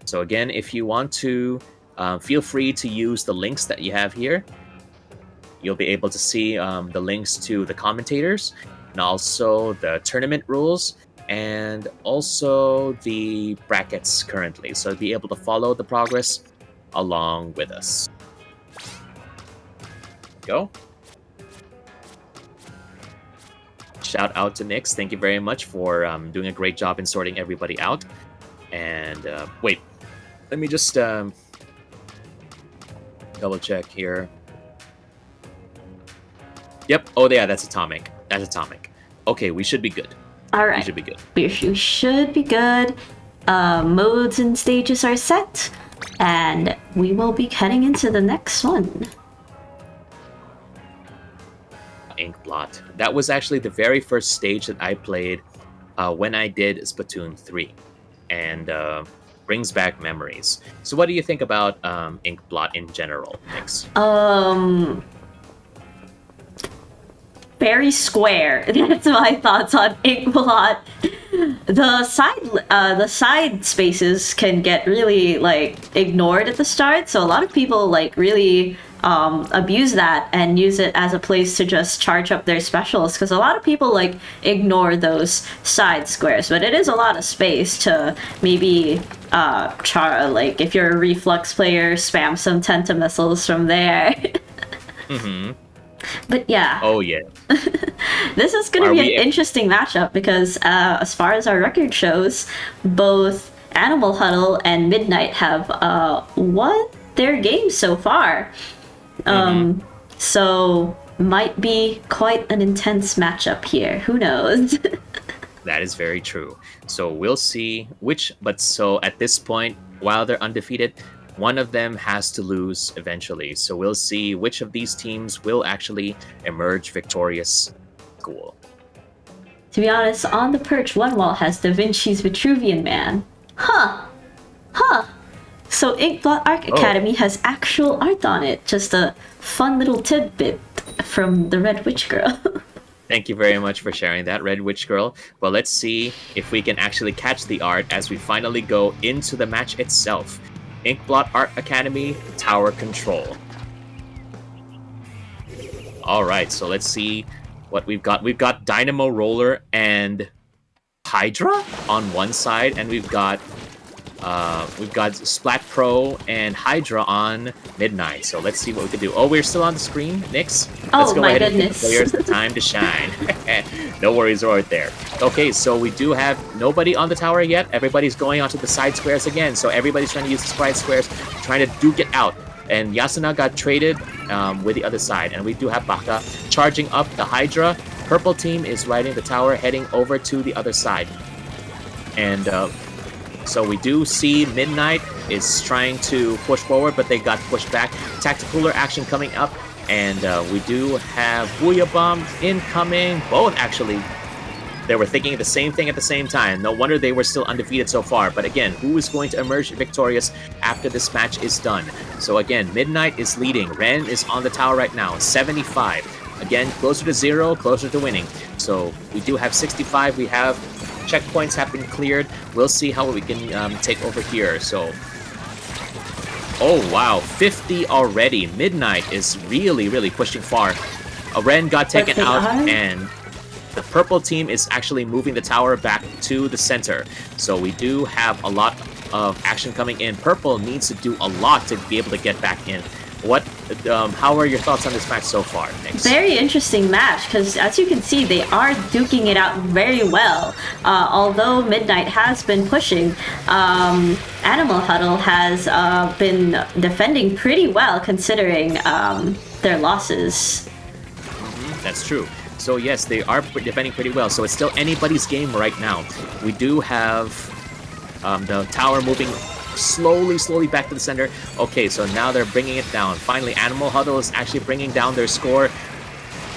So again, if you want to, feel free to use the links that you have here. You'll be able to see the links to the commentators and also the tournament rules and also the brackets currently. So be able to follow the progress along with us. Go. Shout out to Nix. Thank you very much for doing a great job in sorting everybody out. And wait, let me just double check here. Yep. Oh, yeah, that's Atomic. That's Atomic. Okay, we should be good. All right. We should be good. We should be good. Modes and stages are set. And we will be heading into the next one. Inkblot. That was actually the very first stage that I played when I did Splatoon 3. And brings back memories. So what do you think about Inkblot in general, Nix? Very square. That's my thoughts on Inkblot. The side spaces can get really ignored at the start, so a lot of people really abuse that and use it as a place to just charge up their specials, because a lot of people ignore those side squares, but it is a lot of space to maybe if you're a reflux player, spam some Tenta missiles from there. But yeah. Oh yeah. This is going to be an interesting matchup because as far as our record shows, both Animal Huddle and Midnight have won their games so far. So might be quite an intense matchup here. Who knows? That is very true. So we'll see so at this point, while they're undefeated, one of them has to lose eventually. So we'll see which of these teams will actually emerge victorious. Cool. To be honest, on the perch, one wall has Da Vinci's Vitruvian Man. Huh. So Inkblot Art Academy has actual art on it. Just a fun little tidbit from the Red Witch Girl. Thank you very much for sharing that, Red Witch Girl. Well, let's see if we can actually catch the art as we finally go into the match itself. Inkblot Art Academy, Tower Control. Alright, so let's see what we've got. We've got Dynamo Roller and Hydra on one side, and we've got Splat Pro and Hydra on Midnight. So let's see what we can do. Oh, we're still on the screen, Nix? Let's go ahead and give the players the time to shine. No worries right there. Okay, so we do have nobody on the tower yet. Everybody's going onto the side squares again. So everybody's trying to use the side squares, trying to duke it out. And Yasuna got traded with the other side. And we do have Baka charging up the Hydra. Purple team is riding the tower, heading over to the other side. And so we do see Midnight is trying to push forward, but they got pushed back. Tacticular action coming up. And we do have Booyah Bomb incoming. Both actually, they were thinking the same thing at the same time. No wonder they were still undefeated so far. But again, who is going to emerge victorious after this match is done? So again, Midnight is leading. Ren is on the tower right now, 75. Again, closer to 0, closer to winning. So we do have 65. We have checkpoints have been cleared. We'll see how we can take over here. So... oh, wow. 50 already. Midnight is really, really pushing far. Ren got taken out, and the purple team is actually moving the tower back to the center. So we do have a lot of action coming in. Purple needs to do a lot to be able to get back in. How are your thoughts on this match so far, Nix? Very interesting match, because as you can see, they are duking it out very well. Although Midnight has been pushing, Animal Huddle has been defending pretty well considering their losses. That's true. So yes, they are defending pretty well. So it's still anybody's game right now. We do have the tower moving slowly back to the center. Okay, so now they're bringing it down. Finally, Animal Huddle is actually bringing down their score.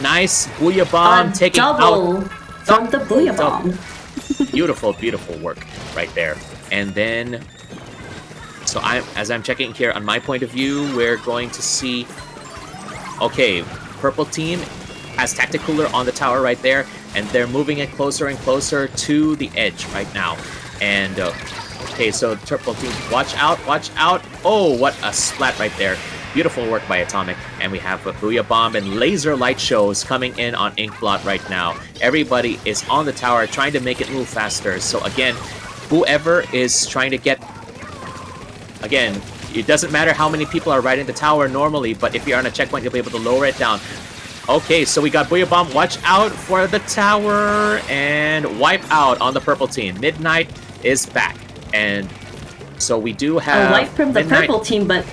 Nice Booyah Bomb taking double out from the Booyah Bomb. Beautiful work right there. And then, so as I'm checking here on my point of view, we're going to see, okay, purple team has Tactic Cooler on the tower right there, and they're moving it closer and closer to the edge right now. And okay, so purple team, watch out. Oh, what a splat right there. Beautiful work by Atomic. And we have a Booyah Bomb and laser light shows coming in on Inkblot right now. Everybody is on the tower trying to make it move faster. So again, whoever is trying to get... Again, it doesn't matter how many people are riding the tower normally, but if you're on a checkpoint, you'll be able to lower it down. Okay, so we got Booyah Bomb. Watch out for the tower and wipe out on the purple team. Midnight is back. And so we do have a wipe from the Midnight. purple team, but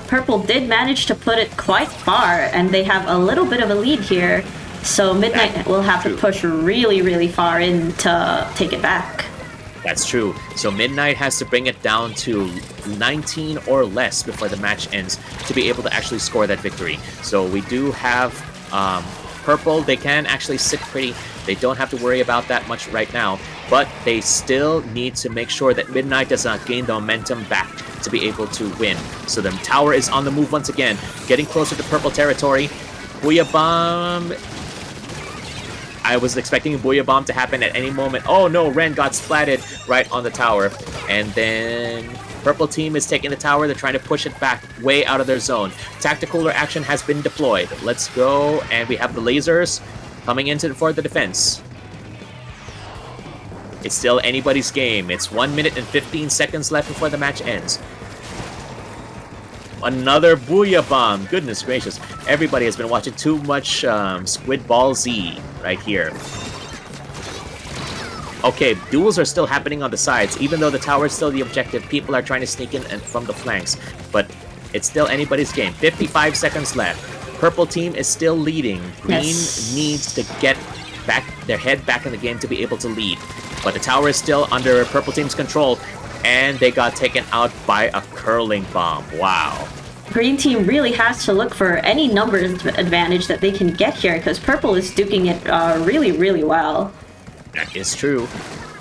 purple did manage to put it quite far, and they have a little bit of a lead here. So Midnight will have to push really far in to take it back. That's true. So Midnight has to bring it down to 19 or less before the match ends to be able to actually score that victory. So we do have purple. They can actually sit pretty. They don't have to worry about that much right now, but they still need to make sure that Midnight does not gain the momentum back to be able to win. So the tower is on the move once again, getting closer to purple territory. Booyah Bomb. I was expecting a Booyah Bomb to happen at any moment. Oh no, Ren got splatted right on the tower. And then purple team is taking the tower. They're trying to push it back way out of their zone. Tactical action has been deployed. Let's go. And we have the lasers coming into for the defense. It's still anybody's game. It's 1 minute and 15 seconds left before the match ends. Another Booyah Bomb. Goodness gracious. Everybody has been watching too much Squid Ball Z right here. Okay, duels are still happening on the sides. Even though the tower is still the objective, people are trying to sneak in and from the flanks. But it's still anybody's game. 55 seconds left. Purple team is still leading. Green needs to get back their head back in the game to be able to lead. But the tower is still under purple team's control. And they got taken out by a curling bomb. Wow. Green team really has to look for any numbers advantage that they can get here, because purple is duking it really well. That is true.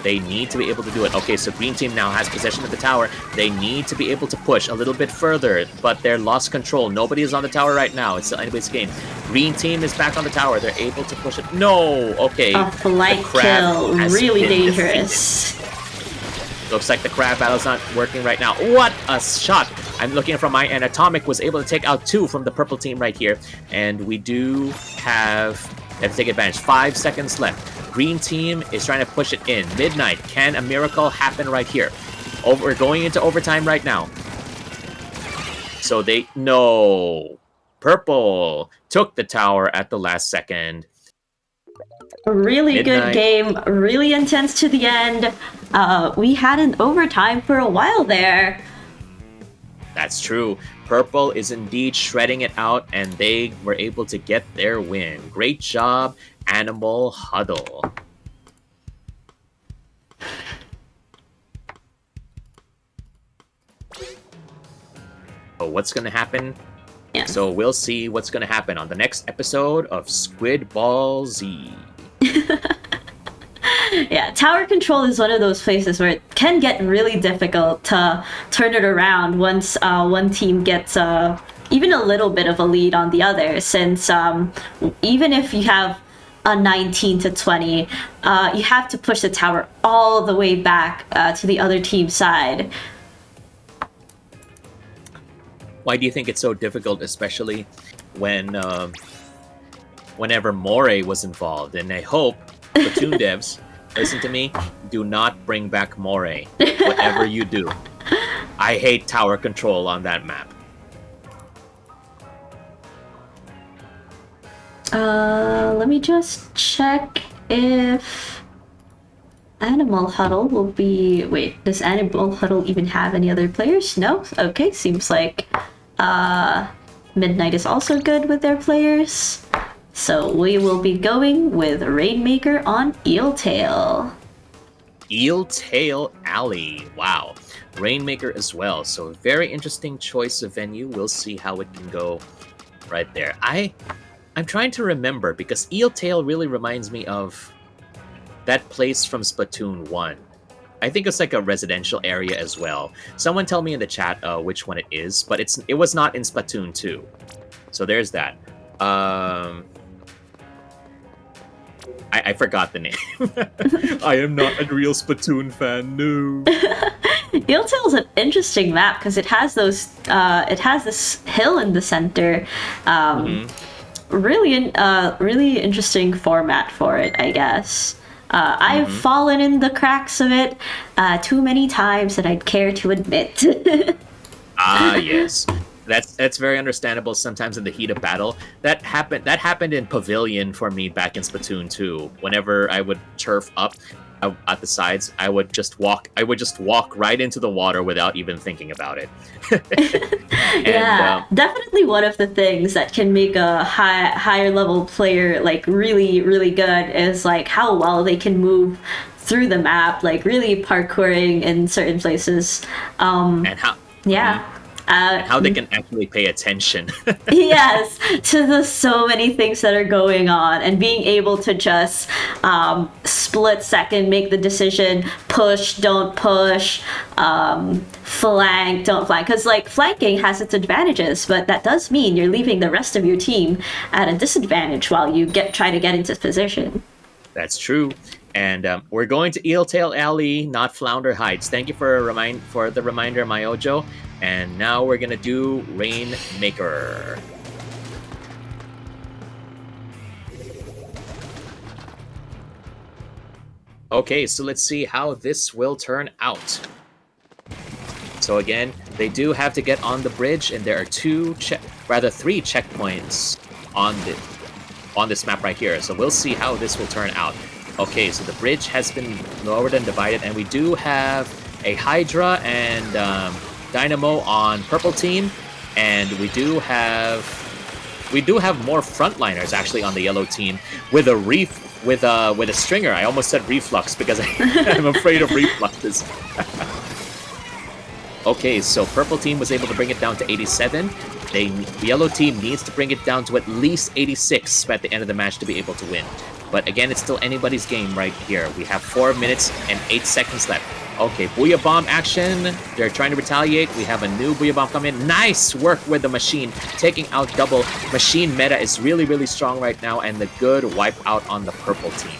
They need to be able to do it. Okay, so green team now has possession of the tower. They need to be able to push a little bit further, but they're lost control. Nobody is on the tower right now. It's still anybody's game. Green team is back on the tower. They're able to push it. No! Okay. A flight kill. Really dangerous. Looks like the crab battle's not working right now. What a shot! I'm looking from my end. Atomic was able to take out 2 from the purple team right here. And we do have... Let's take advantage. 5 seconds left. Green team is trying to push it in. Midnight. Can a miracle happen right here? We're going into overtime right now. So they... No! Purple took the tower at the last second. A really good game, really intense to the end. We had an overtime for a while there. That's true. Purple is indeed shredding it out, and they were able to get their win. Great job, Animal Huddle. So what's going to happen? Yeah. So we'll see what's going to happen on the next episode of Squid Ball Z. Yeah, tower control is one of those places where it can get really difficult to turn it around once one team gets even a little bit of a lead on the other, since even if you have a 19 to 20, you have to push the tower all the way back to the other team's side. Why do you think it's so difficult, especially when whenever Moray was involved? And I hope Platoon devs, listen to me, do not bring back Moray, whatever you do. I hate tower control on that map. Let me just check if Animal Huddle will be... Wait, does Animal Huddle even have any other players? No? Okay, seems like Midnight is also good with their players. So we will be going with Rainmaker on Eeltail. Eel Tail Alley. Wow. Rainmaker as well. So a very interesting choice of venue. We'll see how it can go right there. I'm trying to remember because Eel Tail really reminds me of that place from Splatoon 1. I think it's like a residential area as well. Someone tell me in the chat which one it is, but it was not in Splatoon 2. So there's that. I forgot the name. I am not a real Splatoon fan, no. Eel Tail is an interesting map because it has this hill in the center. Really interesting format for it, I guess. I've fallen in the cracks of it too many times that I'd care to admit. Yes. That's very understandable sometimes in the heat of battle. That happened in Pavilion for me back in Splatoon 2. Whenever I would turf up at the sides, I would just walk right into the water without even thinking about it. Definitely one of the things that can make a higher level player like really, really good is like how well they can move through the map, like really parkouring in certain places. And how and how they can actually pay attention. Yes, to the so many things that are going on, and being able to just split second make the decision, push, don't push, flank, don't flank. Because like flanking has its advantages, but that does mean you're leaving the rest of your team at a disadvantage while you try to get into position. That's true. And we're going to Eel Tail Alley, not Flounder Heights. Thank you for the reminder, Myojo. And now we're gonna do Rainmaker. Okay, so let's see how this will turn out. So again, they do have to get on the bridge, and there are three checkpoints on this map right here. So we'll see how this will turn out. Okay, so the bridge has been lowered and divided, and we do have a Hydra and Dynamo on purple team, and we do have more frontliners actually on the yellow team with a stringer. I almost said reflux because I'm afraid of refluxes. Okay, so purple team was able to bring it down to 87. The yellow team needs to bring it down to at least 86 at the end of the match to be able to win. But again, it's still anybody's game right here. We have 4 minutes and 8 seconds left. Okay, Booyah Bomb action. They're trying to retaliate. We have a new Booyah Bomb come in. Nice work with the machine, taking out double. Machine meta is really, really strong right now, and the good wipe out on the purple team.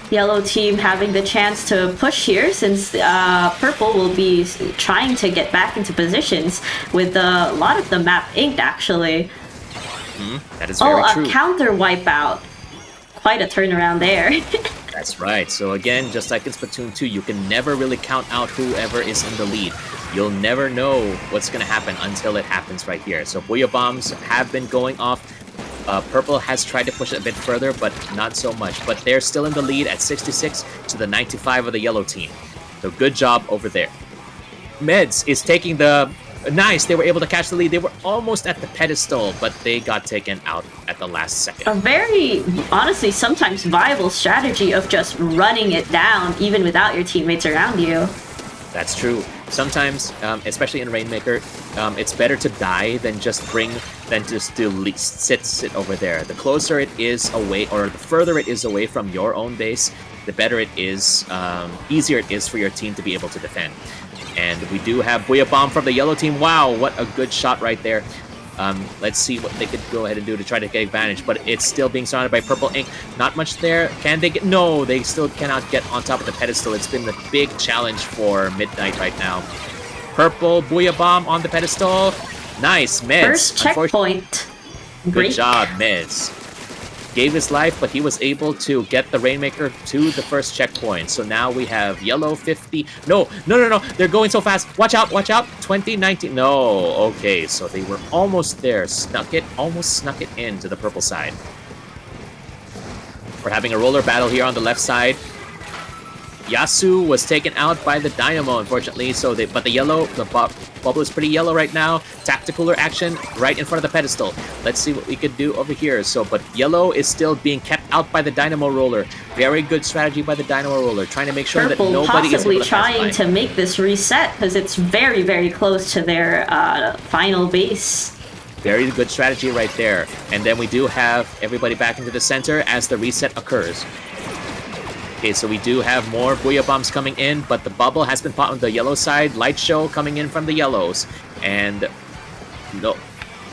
Yellow team having the chance to push here since purple will be trying to get back into positions with a lot of the map inked actually. That is very true. A counter wipeout. Quite a turnaround there. That's right. So again, just like in Splatoon 2, you can never really count out whoever is in the lead. You'll never know what's going to happen until it happens right here. So Booyah Bombs have been going off. Purple has tried to push it a bit further, but not so much. But they're still in the lead at 66 to the 95 of the yellow team. So good job over there. Meds is taking the... Nice, they were able to catch the lead. They were almost at the pedestal, but they got taken out at the last second. A very, honestly, sometimes viable strategy of just running it down even without your teammates around you. That's true. Sometimes, especially in Rainmaker, it's better to die than just to sit over there. The closer it is away, or the further it is away from your own base, the better it is, easier it is for your team to be able to defend. And we do have Booyah Bomb from the yellow team. Wow, what a good shot right there. Let's see what they could go ahead and do to try to get advantage, but it's still being surrounded by purple ink. Not much there. Can they get... No, they still cannot get on top of the pedestal. It's been the big challenge for Midnight right now. Purple Booyah Bomb on the pedestal. Nice, Meds. First checkpoint. Good job, Meds. Gave his life, but he was able to get the Rainmaker to the first checkpoint. So now we have yellow 50. No. They're going so fast. Watch out. 2019. No. Okay, so they were almost there. Almost snuck it into the purple side. We're having a roller battle here on the left side. Yasu was taken out by the Dynamo, unfortunately. But the bubble is pretty yellow right now. Tacticaler action right in front of the pedestal. Let's see what we could do over here. But yellow is still being kept out by the Dynamo Roller. Very good strategy by the Dynamo Roller, trying to make sure Purple that nobody is possibly able to pass trying by. to make this reset because it's very, very close to their final base. Very good strategy right there. And then we do have everybody back into the center as the reset occurs. Okay, so we do have more Booyah Bombs coming in, but the bubble has been popped on the yellow side. Light Show coming in from the yellows. And no.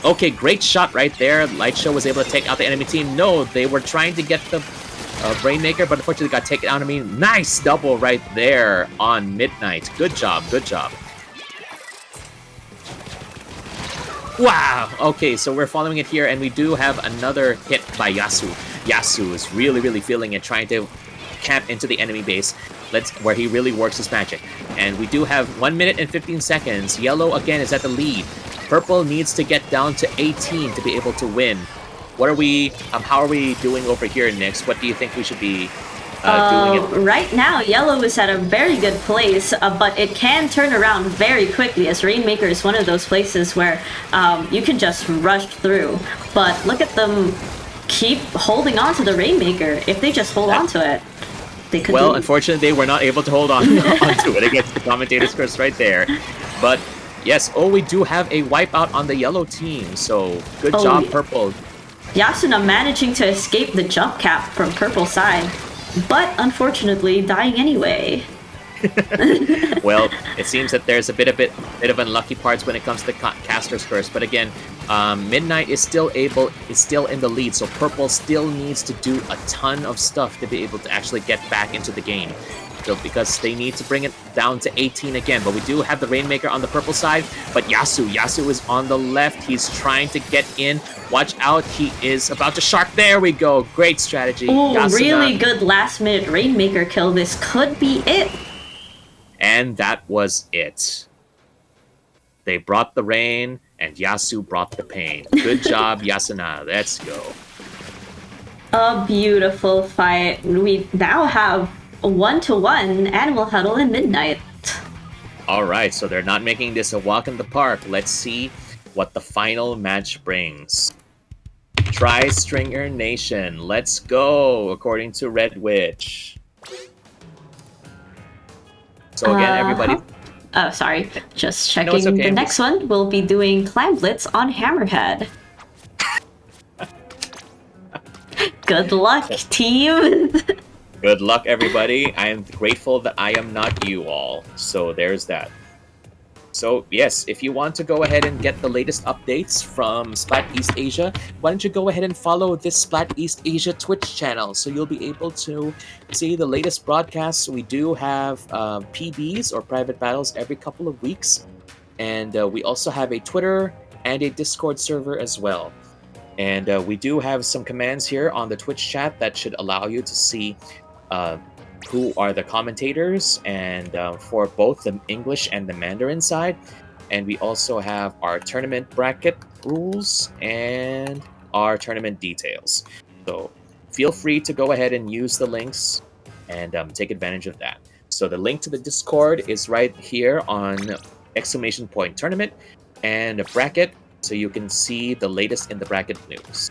Okay, great shot right there. Light Show was able to take out the enemy team. No, they were trying to get the Rainmaker, but unfortunately got taken out of me. Nice double right there on Midnight. Good job, good job. Wow! Okay, so we're following it here, and we do have another hit by Yasu. Yasu is really, really feeling it, trying to camp into the enemy base, where he really works his magic. And we do have 1 minute and 15 seconds. Yellow, again, is at the lead. Purple needs to get down to 18 to be able to win. What are we, how are we doing over here, Nix? What do you think we should be doing? Right now, yellow is at a very good place, but it can turn around very quickly, as Rainmaker is one of those places where you can just rush through. But look at them keep holding on to the Rainmaker. If they just hold on to it, they could. Well, unfortunately, they were not able to hold on onto it against the commentator's curse right there. But yes, we do have a wipeout on the yellow team, so good job, Purple. Yasuna managing to escape the jump cap from Purple side, but unfortunately dying anyway. Well, it seems that there's a bit of unlucky parts when it comes to the caster's curse. But again, Midnight is still in the lead, so Purple still needs to do a ton of stuff to be able to actually get back into the game. So because they need to bring it down to 18 again. But we do have the Rainmaker on the purple side, but Yasu is on the left. He's trying to get in. Watch out, he is about to shark. There we go. Great strategy. Oh, really good last minute Rainmaker kill. This could be it. And that was it. They brought the rain, and Yasu brought the pain. Good job, Yasuna. Let's go. A beautiful fight. We now have a 1-to-1 Animal Huddle in Midnight. All right, so they're not making this a walk in the park. Let's see what the final match brings. Tri-Stringer Nation. Let's go, according to Red Witch. So again, everybody... Oh, sorry. Just checking. No, it's okay. The next one, we'll be doing Clan Blitz on Hammerhead. Good luck, team! Good luck, everybody. I am grateful that I am not you all. So there's that. So yes, if you want to go ahead and get the latest updates from Splat-East Asia, why don't you go ahead and follow this Splat-East Asia Twitch channel so you'll be able to see the latest broadcasts. We do have PBs or private battles every couple of weeks. And we also have a Twitter and a Discord server as well. And we do have some commands here on the Twitch chat that should allow you to see who are the commentators, and for both the English and the Mandarin side. And we also have our tournament bracket rules and our tournament details. So feel free to go ahead and use the links and take advantage of that. So the link to the Discord is right here on !tournament and a bracket, so you can see the latest in the bracket news.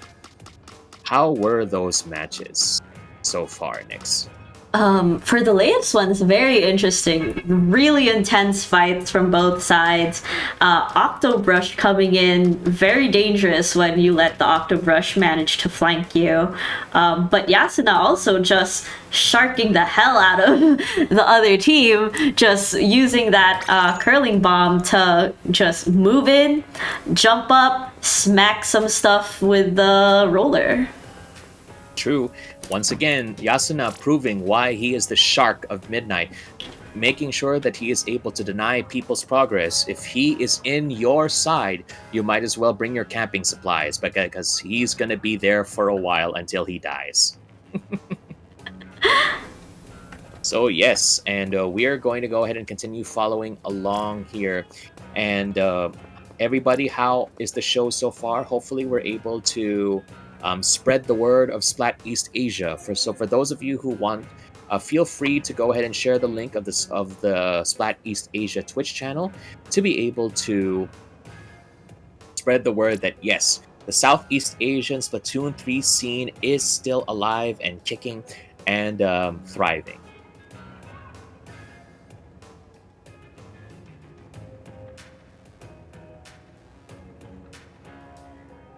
How were those matches so far, Nix? For the latest ones, very interesting. Really intense fights from both sides. Octobrush coming in, very dangerous when you let the Octobrush manage to flank you. But Yasuna also just sharking the hell out of the other team, just using that curling bomb to just move in, jump up, smack some stuff with the roller. True. Once again, Yasuna proving why he is the shark of Midnight, making sure that he is able to deny people's progress. If he is in your side, you might as well bring your camping supplies, because he's going to be there for a while until he dies. So yes, and we are going to go ahead and continue following along here. And everybody, how is the show so far? Hopefully we're able to spread the word of Splat-East Asia. So for those of you who want, feel free to go ahead and share the link of the Splat-East Asia Twitch channel to be able to spread the word that yes, the Southeast Asian Splatoon 3 scene is still alive and kicking and thriving.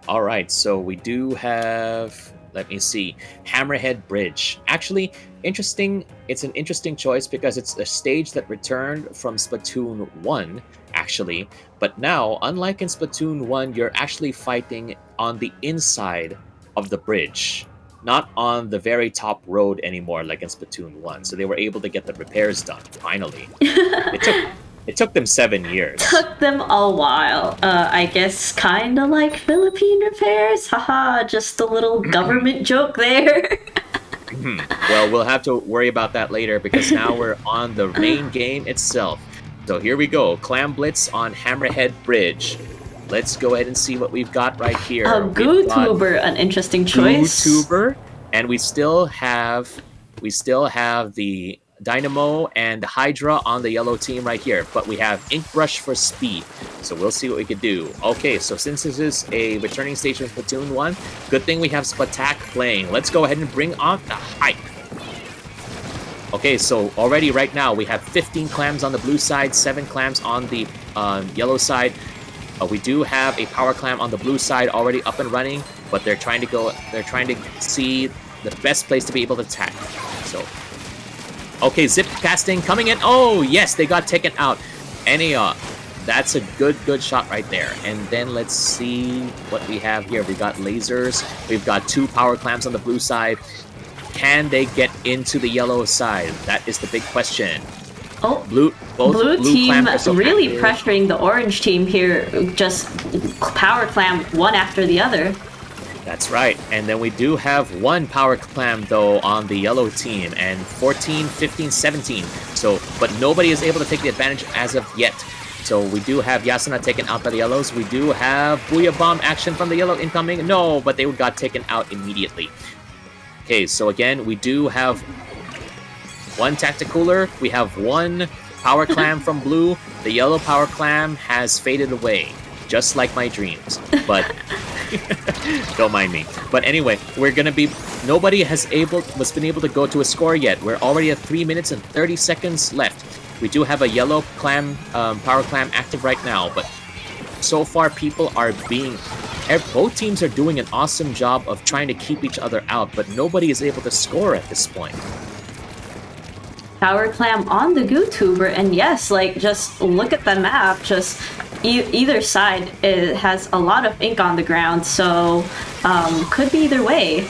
All right, so we do have, let me see, Hammerhead Bridge. Actually, interesting. It's an interesting choice because it's a stage that returned from Splatoon 1, actually. But now, unlike in Splatoon 1, you're actually fighting on the inside of the bridge, not on the very top road anymore like in Splatoon 1. So they were able to get the repairs done, finally. It took them 7 years. Took them a while. I guess kind of like Philippine repairs. Haha, just a little government joke there. Well, we'll have to worry about that later because now we're on the main game itself. So here we go. Clam Blitz on Hammerhead Bridge. Let's go ahead and see what we've got right here. GooTuber, an interesting choice. GooTuber, and we still have the Dynamo and Hydra on the yellow team right here, but we have Ink Brush for speed, so we'll see what we could do. Okay, so since this is a returning stage from Splatoon 1, good thing we have Splatak playing. Let's go ahead and bring on the hype. Okay, so already right now we have 15 clams on the blue side, 7 clams on the yellow side. We do have a power clam on the blue side already up and running, but they're trying to see the best place to be able to attack. So okay, zip casting coming in. Oh, yes, they got taken out. That's a good shot right there. And then let's see what we have here. We got lasers. We've got 2 power clamps on the blue side. Can they get into the yellow side? That is the big question. Oh, blue team really pressuring the orange team here. Just power clam one after the other. That's right. And then we do have 1 power clam, though, on the yellow team, and 14, 15, 17. So, but nobody is able to take the advantage as of yet. So we do have Yasuna taken out by the yellows. We do have Booyah Bomb action from the yellow incoming. No, but they got taken out immediately. Okay, so again, we do have 1 Tacticooler. We have 1 power clam from blue. The yellow power clam has faded away, just like my dreams. But don't mind me. But anyway, nobody was been able to go to a score yet. We're already at 3 minutes and 30 seconds left. We do have a yellow clam, power clam active right now, but so far both teams are doing an awesome job of trying to keep each other out, but nobody is able to score at this point. Power clam on the GooTuber, and yes, like, just look at the map. Just either side, it has a lot of ink on the ground, so could be either way.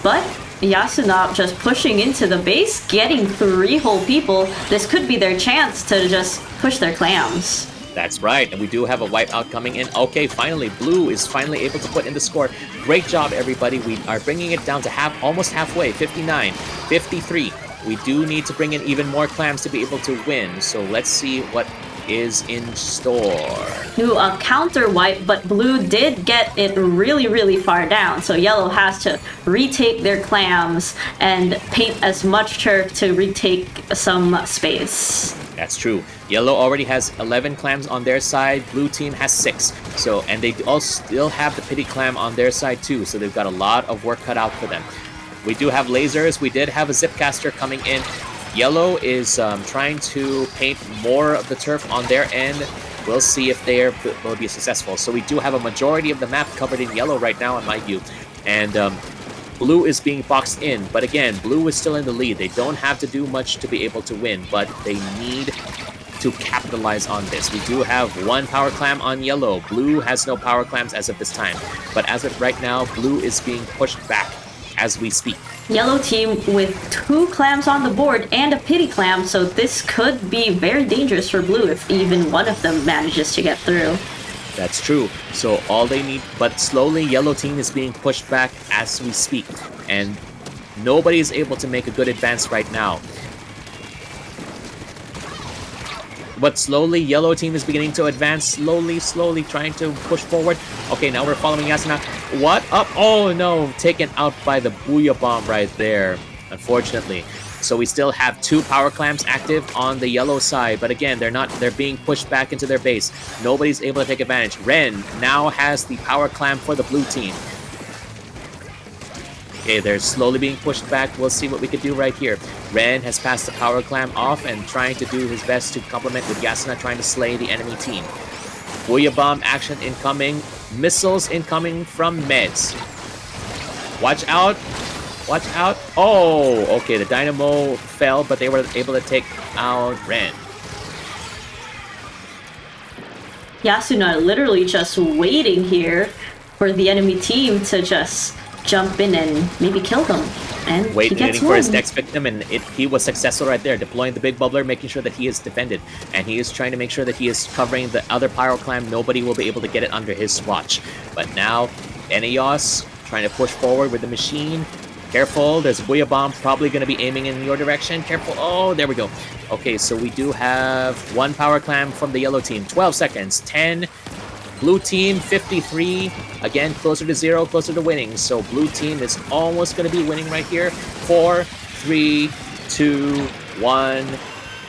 But Yasuna just pushing into the base, getting 3 whole people. This could be their chance to just push their clams. That's right, and we do have a wipeout coming in. Okay, finally, blue is finally able to put in the score. Great job, everybody. We are bringing it down to almost halfway, 59, 53. We do need to bring in even more clams to be able to win, so let's see what is in store. Ooh, a counter wipe, but blue did get it really far down, so yellow has to retake their clams and paint as much turf to retake some space. That's true. Yellow already has 11 clams on their side. Blue team has 6. So, and they all still have the pity clam on their side too. So they've got a lot of work cut out for them. We do have lasers. We did have a zipcaster coming in. Yellow is trying to paint more of the turf on their end. We'll see if they will be successful. So we do have a majority of the map covered in yellow right now, in my view. And blue is being boxed in. But again, blue is still in the lead. They don't have to do much to be able to win, but they need to capitalize on this. We do have 1 power clam on yellow. Blue has no power clams as of this time. But as of right now, blue is being pushed back as we speak. Yellow team with 2 clams on the board and a pity clam, so this could be very dangerous for blue if even one of them manages to get through. That's true. So all they need, but slowly yellow team is being pushed back as we speak. And nobody is able to make a good advance right now. But slowly, yellow team is beginning to advance. Slowly trying to push forward. Okay, now we're following Yasuna. What up? Oh no, taken out by the Booyah Bomb right there. Unfortunately. So we still have 2 power clams active on the yellow side, but again, they're being pushed back into their base. Nobody's able to take advantage. Ren now has the power clam for the blue team. Okay, they're slowly being pushed back. We'll see what we can do right here. Ren has passed the power clam off and trying to do his best to complement with Yasuna trying to slay the enemy team. Booyah Bomb action incoming. Missiles incoming from Meds. Watch out. Watch out. Oh, okay. The Dynamo fell, but they were able to take out Ren. Yasuna literally just waiting here for the enemy team to just jump in and maybe kill them. And Waiting for his next victim, and he was successful right there, deploying the big bubbler, making sure that he is defended. And he is trying to make sure that he is covering the other Pyro Clam. Nobody will be able to get it under his watch. But now, Eneos trying to push forward with the machine. Careful, there's a Booyah Bomb probably going to be aiming in your direction. Careful. Oh, there we go. Okay, so we do have 1 Power Clam from the yellow team. 12 seconds. 10. Blue team, 53. Again, closer to 0, closer to winning. So blue team is almost going to be winning right here. 4, 3, 2, 1,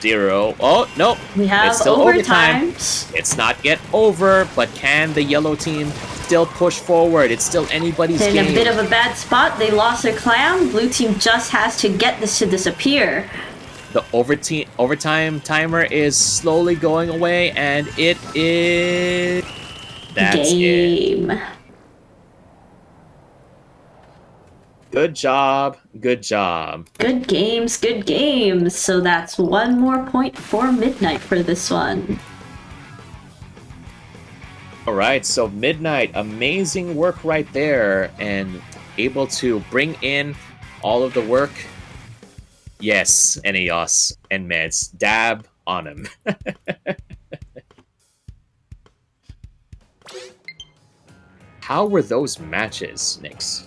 0. Oh, no. We have it's still overtime. It's not yet over, but can the yellow team still push forward? It's still anybody's game. In a bit of a bad spot. They lost their clam. Blue team just has to get this to disappear. The overtime timer is slowly going away, and it is... That's game. It. Good job. Good job. Good games. Good games. So that's 1 more point for Midnight for this one. All right. So Midnight, amazing work right there, and able to bring in all of the work. Yes, Eneos and Meds. Dab on him. How were those matches, Nyx?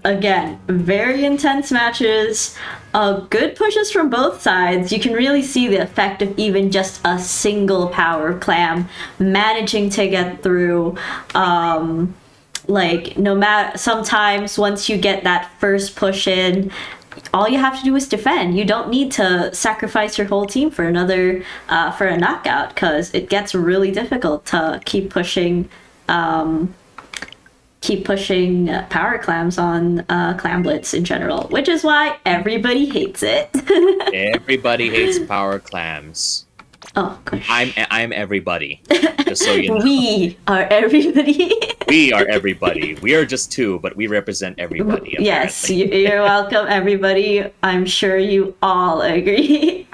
Again, very intense matches. Good pushes from both sides. You can really see the effect of even just a single power clam managing to get through. Like, no matter, sometimes once you get that first push in, all you have to do is defend. You don't need to sacrifice your whole team for another, for a knockout, because it gets really difficult to keep pushing power clams on Clam Blitz in general, which is why everybody hates it. Everybody hates power clams. Oh gosh. I'm everybody. Just so you know. We are everybody. We are everybody. We are just 2, but we represent everybody. Apparently. Yes, you're welcome, everybody. I'm sure you all agree.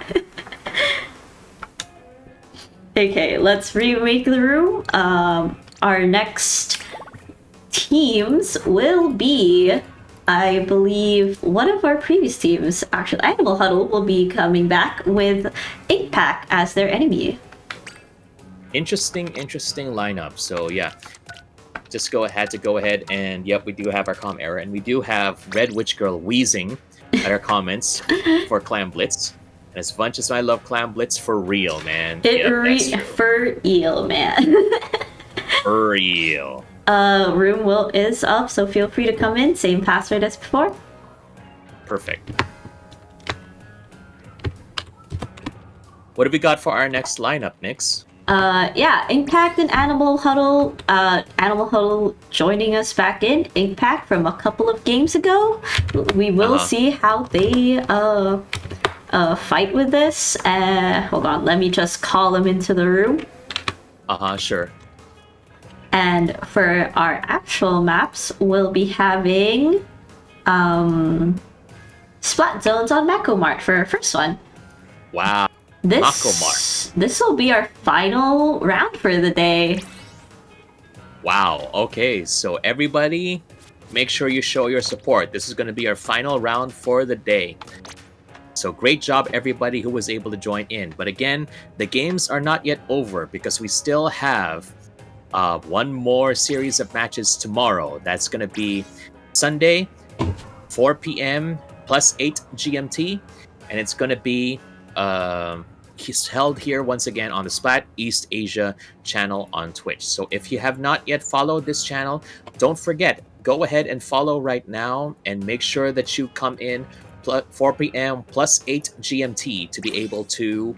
Okay, let's remake the room. Our next teams will be, I believe, one of our previous teams, actually, Animal Huddle, will be coming back with Ink Pack as their enemy. Interesting lineup. So yeah, just go ahead and yep, we do have our comm error, and we do have Red Witch Girl wheezing at our comments for Clam Blitz. And as much as I love Clam Blitz, for real, man. For real, man. For real. Room is up, so feel free to come in. Same password as before. Perfect. What have we got for our next lineup, Nyx? Yeah, Impact and Animal Huddle. Animal Huddle joining us back in Impact from a couple of games ago. We will see how they fight with this. Hold on, let me just call them into the room. Sure. And for our actual maps, we'll be having Splat Zones on Mako Mart for our first one. Wow. This will be our final round for the day. Wow. Okay, so everybody, make sure you show your support. This is going to be our final round for the day. So great job, everybody who was able to join in. But again, the games are not yet over because we still have one more series of matches tomorrow. That's going to be Sunday, 4 p.m. plus 8 GMT. And it's going to be held here once again on the Splat-East Asia channel on Twitch. So if you have not yet followed this channel, don't forget, go ahead and follow right now and make sure that you come in 4 p.m. plus 8 GMT to be able to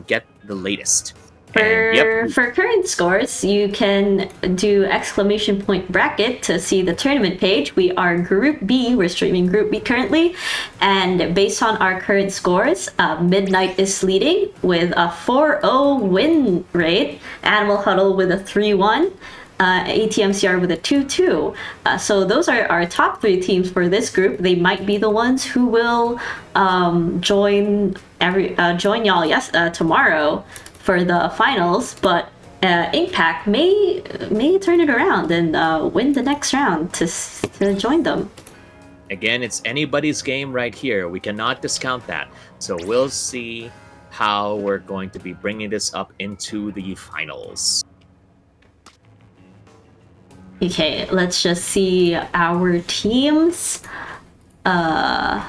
get the latest. And yep, For current scores, you can do exclamation point bracket to see the tournament page. We are Group B. We're streaming Group B currently. And based on our current scores, Midnight is leading with a 4-0 win rate. Animal Huddle with a 3-1. ATMCR with a 2-2. So those are our top 3 teams for this group. They might be the ones who will join y'all tomorrow for the finals, but Inkpack may turn it around and win the next round to join them. Again, it's anybody's game right here. We cannot discount that. So we'll see how we're going to be bringing this up into the finals. Okay, let's just see our teams. Animal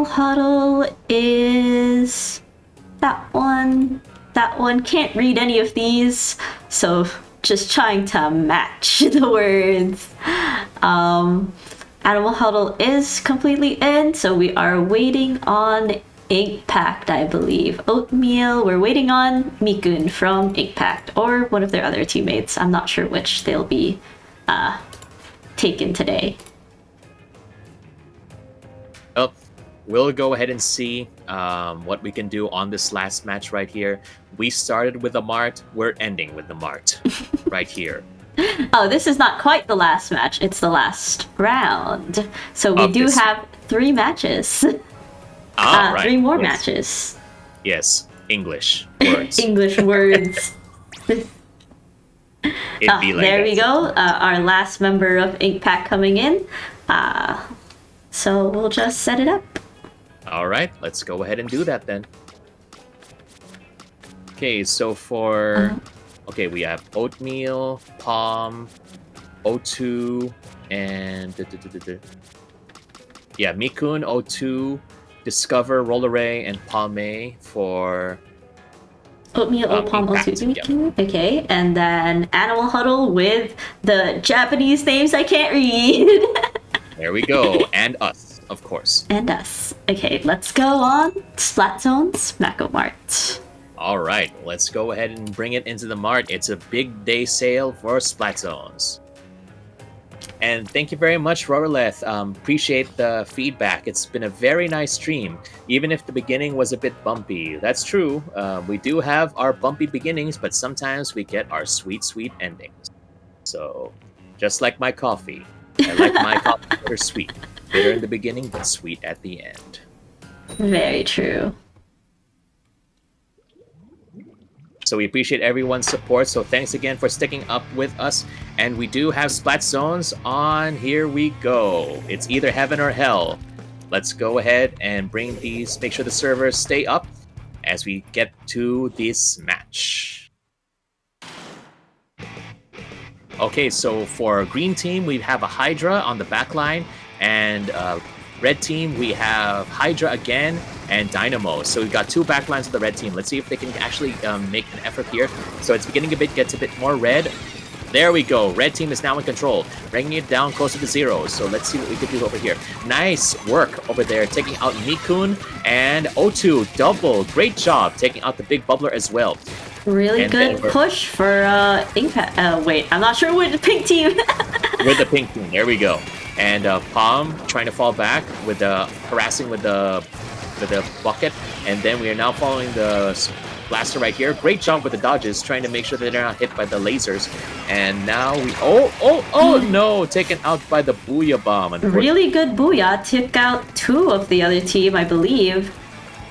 Huddle is that one. That one can't read any of these, so just trying to match the words. Animal Huddle is completely in, so we are waiting on Ink Pact, I believe. Oatmeal, we're waiting on Mikun from Ink Pact, or one of their other teammates. I'm not sure which they'll be taken today. Oh, we'll go ahead and see what we can do on this last match right here. We started with the Mart, we're ending with the Mart right here. Oh, this is not quite the last match, it's the last round. So we do have 3 matches. Right. 3 more matches. Yes, English words. English words. It'd be like there that. we go. Our last member of Ink Pack coming in. So we'll just set it up. All right, let's go ahead and do that then. Okay, so for... Okay, we have Oatmeal, Palm, O2, and... Yeah, Mikun, O2, Discover, Rolleray, and Palme for... Oatmeal, Palm, O2, okay. And then Animal Huddle with the Japanese names I can't read. There we go. And us, of course. And us. Okay, let's go on Splat Zone's Mako Mart. All right, let's go ahead and bring it into the Mart. It's a big day sale for Splat Zones. And thank you very much, Roreleth. Appreciate the feedback. It's been a very nice stream, even if the beginning was a bit bumpy. That's true. We do have our bumpy beginnings, but sometimes we get our sweet, sweet endings. So, just like my coffee. I like my coffee bitter sweet. Bitter in the beginning, but sweet at the end. Very true. So we appreciate everyone's support. So thanks again for sticking up with us. And we do have Splat Zones on. Here we go. It's either heaven or hell. Let's go ahead and bring these, make sure the servers stay up as we get to this match. Okay, so for green team, we have a Hydra on the back line, and red team, we have Hydra again and Dynamo. So we've got 2 backlines of the red team. Let's see if they can actually make an effort here. So it's beginning gets a bit more red. There we go. Red team is now in control, bringing it down closer to 0. So let's see what we can do over here. Nice work over there, taking out Mikun and O2. Double. Great job taking out the big bubbler as well. Really good push for Inkpact. Wait, I'm not sure with the pink team. With the pink team, there we go. And Palm trying to fall back with the harassing with the bucket, and then we are now following the blaster right here. Great job with the dodges, trying to make sure that they're not hit by the lasers. And now we no, taken out by the Booyah Bomb. Really good Booyah, took out 2 of the other team, I believe.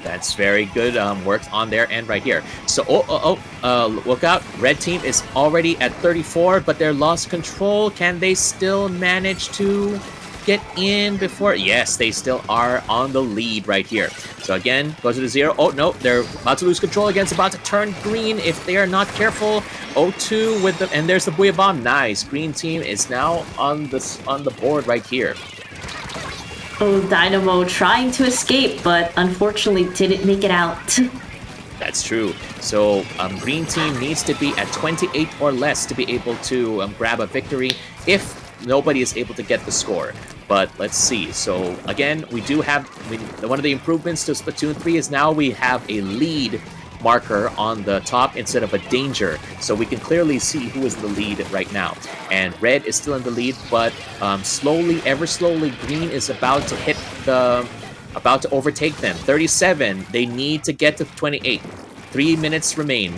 That's very good work on their end right here. So, look out. Red team is already at 34, but they're lost control. Can they still manage to get in before? Yes, they still are on the lead right here. So again, goes to the 0. Oh, no, they're about to lose control again. It's about to turn green if they are not careful. O2 with the, and there's the Booyah Bomb. Nice. Green team is now on the board right here. Oh, Dynamo trying to escape, but unfortunately didn't make it out. That's true. So green team needs to be at 28 or less to be able to grab a victory if nobody is able to get the score. But let's see. So again, we do have one of the improvements to Splatoon 3 is now we have a lead marker on the top instead of a danger, so we can clearly see who is in the lead right now. And red is still in the lead, but slowly, ever slowly, green is about to overtake them. 37. They need to get to 28. 3 minutes remain.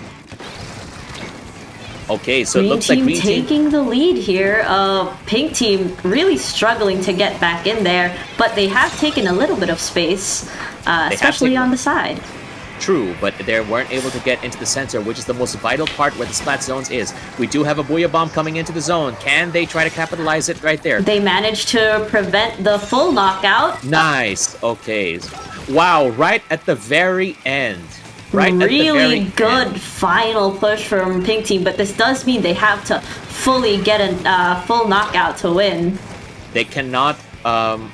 Okay, so it looks like green team taking the lead here. Pink team really struggling to get back in there, but they have taken a little bit of space, especially on the side. True, but they weren't able to get into the center, which is the most vital part where the splat zones is. We do have a Booyah Bomb coming into the zone. Can they try to capitalize it right there? They managed to prevent the full knockout. Nice. Okay. Wow, right at the very end. Right really good final push from Pink Team, but this does mean they have to fully get a full knockout to win. They cannot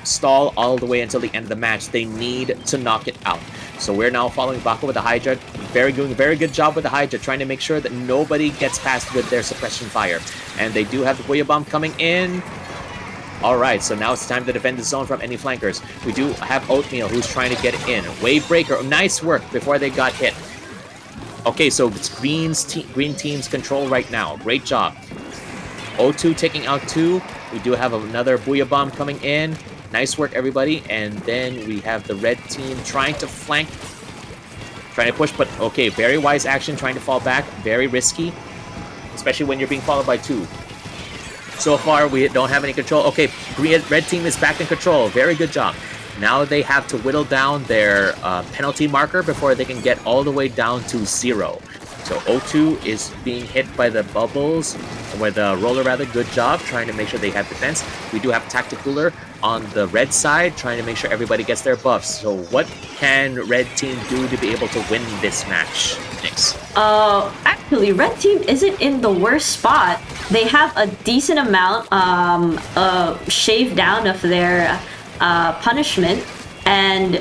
stall all the way until the end of the match. They need to knock it out. So we're now following Bako with the Hydra. Doing a very good job with the Hydra, trying to make sure that nobody gets past with their suppression fire. And they do have the Booyah Bomb coming in. Alright, so now it's time to defend the zone from any flankers. We do have Oatmeal, who's trying to get it in. Wave Breaker, nice work before they got hit. Okay, so it's green team's control right now. Great job. O2 taking out 2. We do have another Booyah Bomb coming in. Nice work, everybody. And then we have the red team trying to flank. Trying to push, but okay, very wise action, trying to fall back. Very risky, especially when you're being followed by 2. So far, we don't have any control. Okay, red team is back in control. Very good job. Now they have to whittle down their penalty marker before they can get all the way down to 0. So O2 is being hit by the bubbles, with the roller rather. Good job, trying to make sure they have defense. We do have Tacticooler on the red side, trying to make sure everybody gets their buffs. So what can red team do to be able to win this match, Nix? Actually, red team isn't in the worst spot. They have a decent amount shaved down of their punishment, and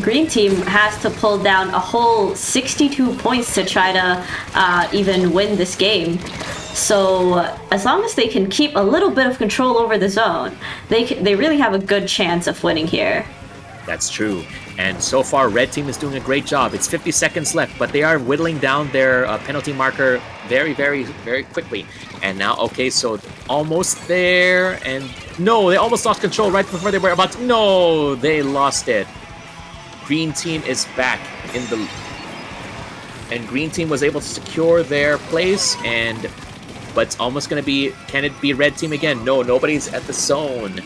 green team has to pull down a whole 62 points to try to even win this game. So as long as they can keep a little bit of control over the zone, they really have a good chance of winning here. That's true. And so far, red team is doing a great job. It's 50 seconds left, but they are whittling down their penalty marker very, very, very quickly. And now, okay, so almost there. And no, they almost lost control right before they were about to. No, they lost it. Green team is back in the... And green team was able to secure their place. But it's almost going to be... Can it be red team again? No, nobody's at the zone.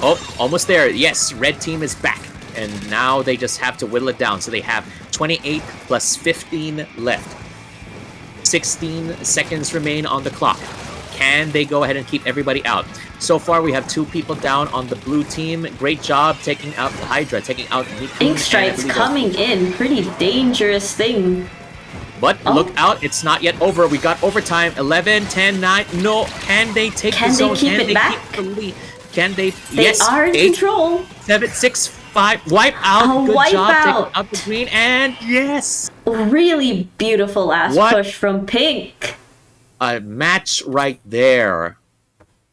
Oh, almost there. Yes, red team is back. And now they just have to whittle it down. So they have 28 plus 15 left. 16 seconds remain on the clock. Can they go ahead and keep everybody out? So far, we have 2 people down on the blue team. Great job taking out the Hydra, taking out Niku. Ink Strike's coming in. Pretty dangerous thing. But look out, it's not yet over. We got overtime. 11, 10, 9. No, can they take the zone? Can they keep it back? Keep the lead? Can they? They yes, are in 8, control. 7, 6, 5. Wipe out. Good wipe job out. taking out the green. And yes. Really beautiful last push from Pink. A match right there.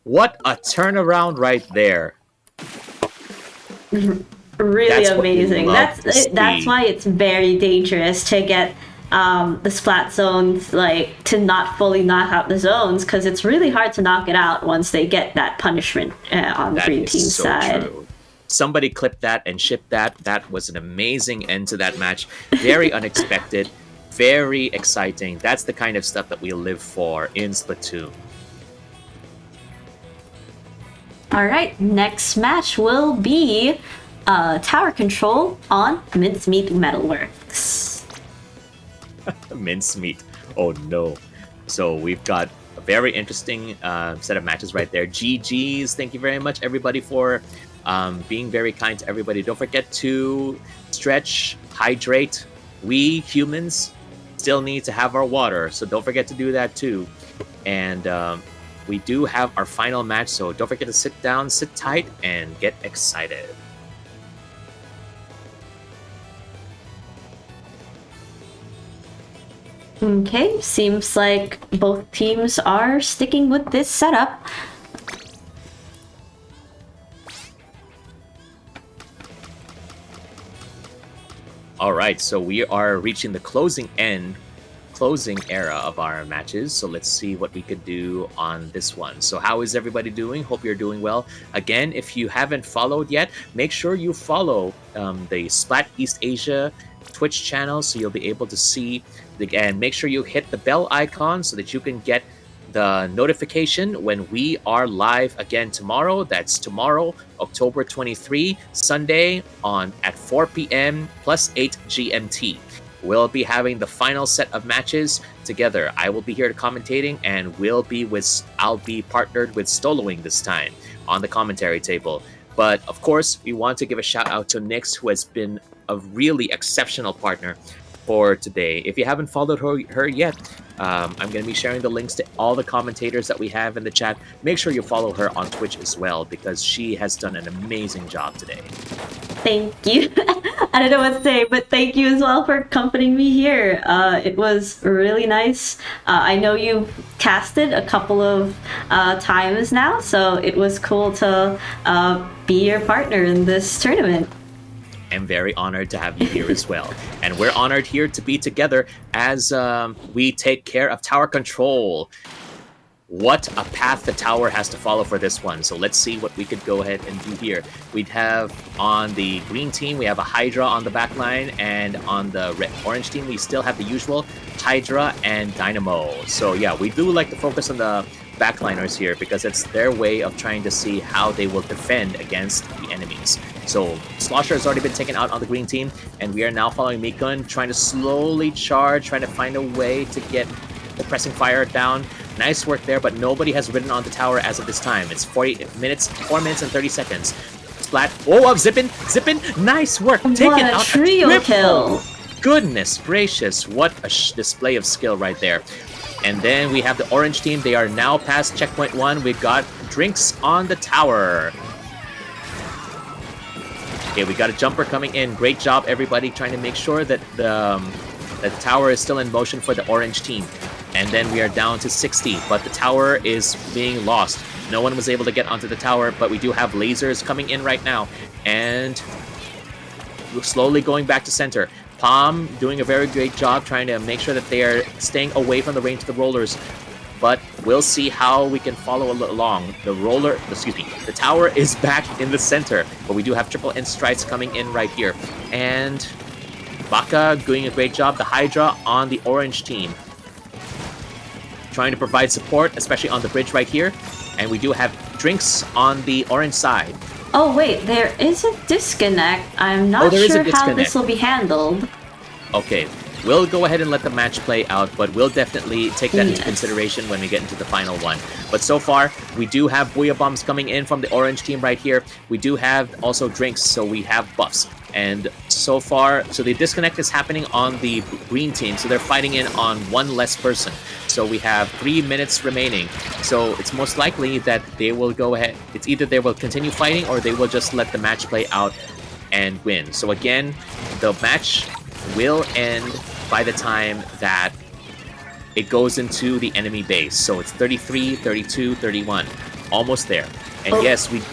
What a turnaround right there. Really amazing. That's why it's very dangerous to get the splat zones, like, to not fully knock out the zones, because it's really hard to knock it out once they get that punishment on the green team side. True. Somebody clipped that and shipped that. That was an amazing end to that match. Very unexpected. Very exciting. That's the kind of stuff that we live for in Splatoon. Alright, next match will be Tower Control on Mincemeat Metalworks. Mincemeat. Oh no. So we've got a very interesting set of matches right there. GG's. Thank you very much, everybody, for being very kind to everybody. Don't forget to stretch, hydrate. We humans still need to have our water, so don't forget to do that too. And we do have our final match, so don't forget to sit down, sit tight, and get excited. Okay, seems like both teams are sticking with this setup. All right, so we are reaching the closing era of our matches. So let's see what we could do on this one. So how is everybody doing? Hope you're doing well. Again, if you haven't followed yet, make sure you follow the Splat-East Asia Twitch channel so you'll be able to see and make sure you hit the bell icon so that you can get the notification when we are live again tomorrow. That's tomorrow, October 23, Sunday at 4 p.m. plus 8 GMT. We'll be having the final set of matches together. I will be here commentating, and I'll be partnered with Stoloing this time on the commentary table. But of course, we want to give a shout out to Nix, who has been a really exceptional partner for today. If you haven't followed her yet, I'm going to be sharing the links to all the commentators that we have in the chat. Make sure you follow her on Twitch as well, because she has done an amazing job today. Thank you. I don't know what to say, but thank you as well for accompanying me here. It was really nice. I know you've casted a couple of times now, so it was cool to be your partner in this tournament. I'm very honored to have you here as well. And we're honored here to be together as we take care of tower control. What a path the tower has to follow for this one. So let's see what we could go ahead and do here. We'd have on the green team, we have a Hydra on the back line, and on the orange team, we still have the usual Hydra and Dynamo. So yeah, we do like to focus on the backliners here because it's their way of trying to see how they will defend against the enemies. So Slosher has already been taken out on the green team, and we are now following Mikun, trying to slowly charge, trying to find a way to get the pressing fire down. Nice work there, but nobody has ridden on the tower as of this time. It's 4 minutes and 30 seconds. Splat. Oh, Zippin! Nice work! Take what it a out. Trio kill! Goodness gracious, what a display of skill right there. And then we have the orange team. They are now past checkpoint 1. We've got drinks on the tower. Okay, we got a jumper coming in. Great job, everybody, trying to make sure that the tower is still in motion for the orange team. And then we are down to 60, but the tower is being lost. No one was able to get onto the tower, but we do have lasers coming in right now. And we're slowly going back to center. Palm doing a very great job trying to make sure that they are staying away from the range of the rollers. But we'll see how we can follow along. The tower is back in the center, but we do have triple N strikes coming in right here. And Baka doing a great job. The Hydra on the orange team, trying to provide support, especially on the bridge right here. And we do have drinks on the orange side. Oh wait, there is a disconnect. I'm not sure how this will be handled. Okay, we'll go ahead and let the match play out, but we'll definitely take that into consideration when we get into the final one. But so far, we do have Booyah Bombs coming in from the orange team right here. We do have also drinks, so we have buffs. And so far, so the disconnect is happening on the green team, so they're fighting in on one less person. So we have 3 minutes remaining. So it's most likely that they will go ahead. It's either they will continue fighting or they will just let the match play out and win. So again, the match will end by the time that it goes into the enemy base. So it's 33, 32, 31. Almost there. And yes, we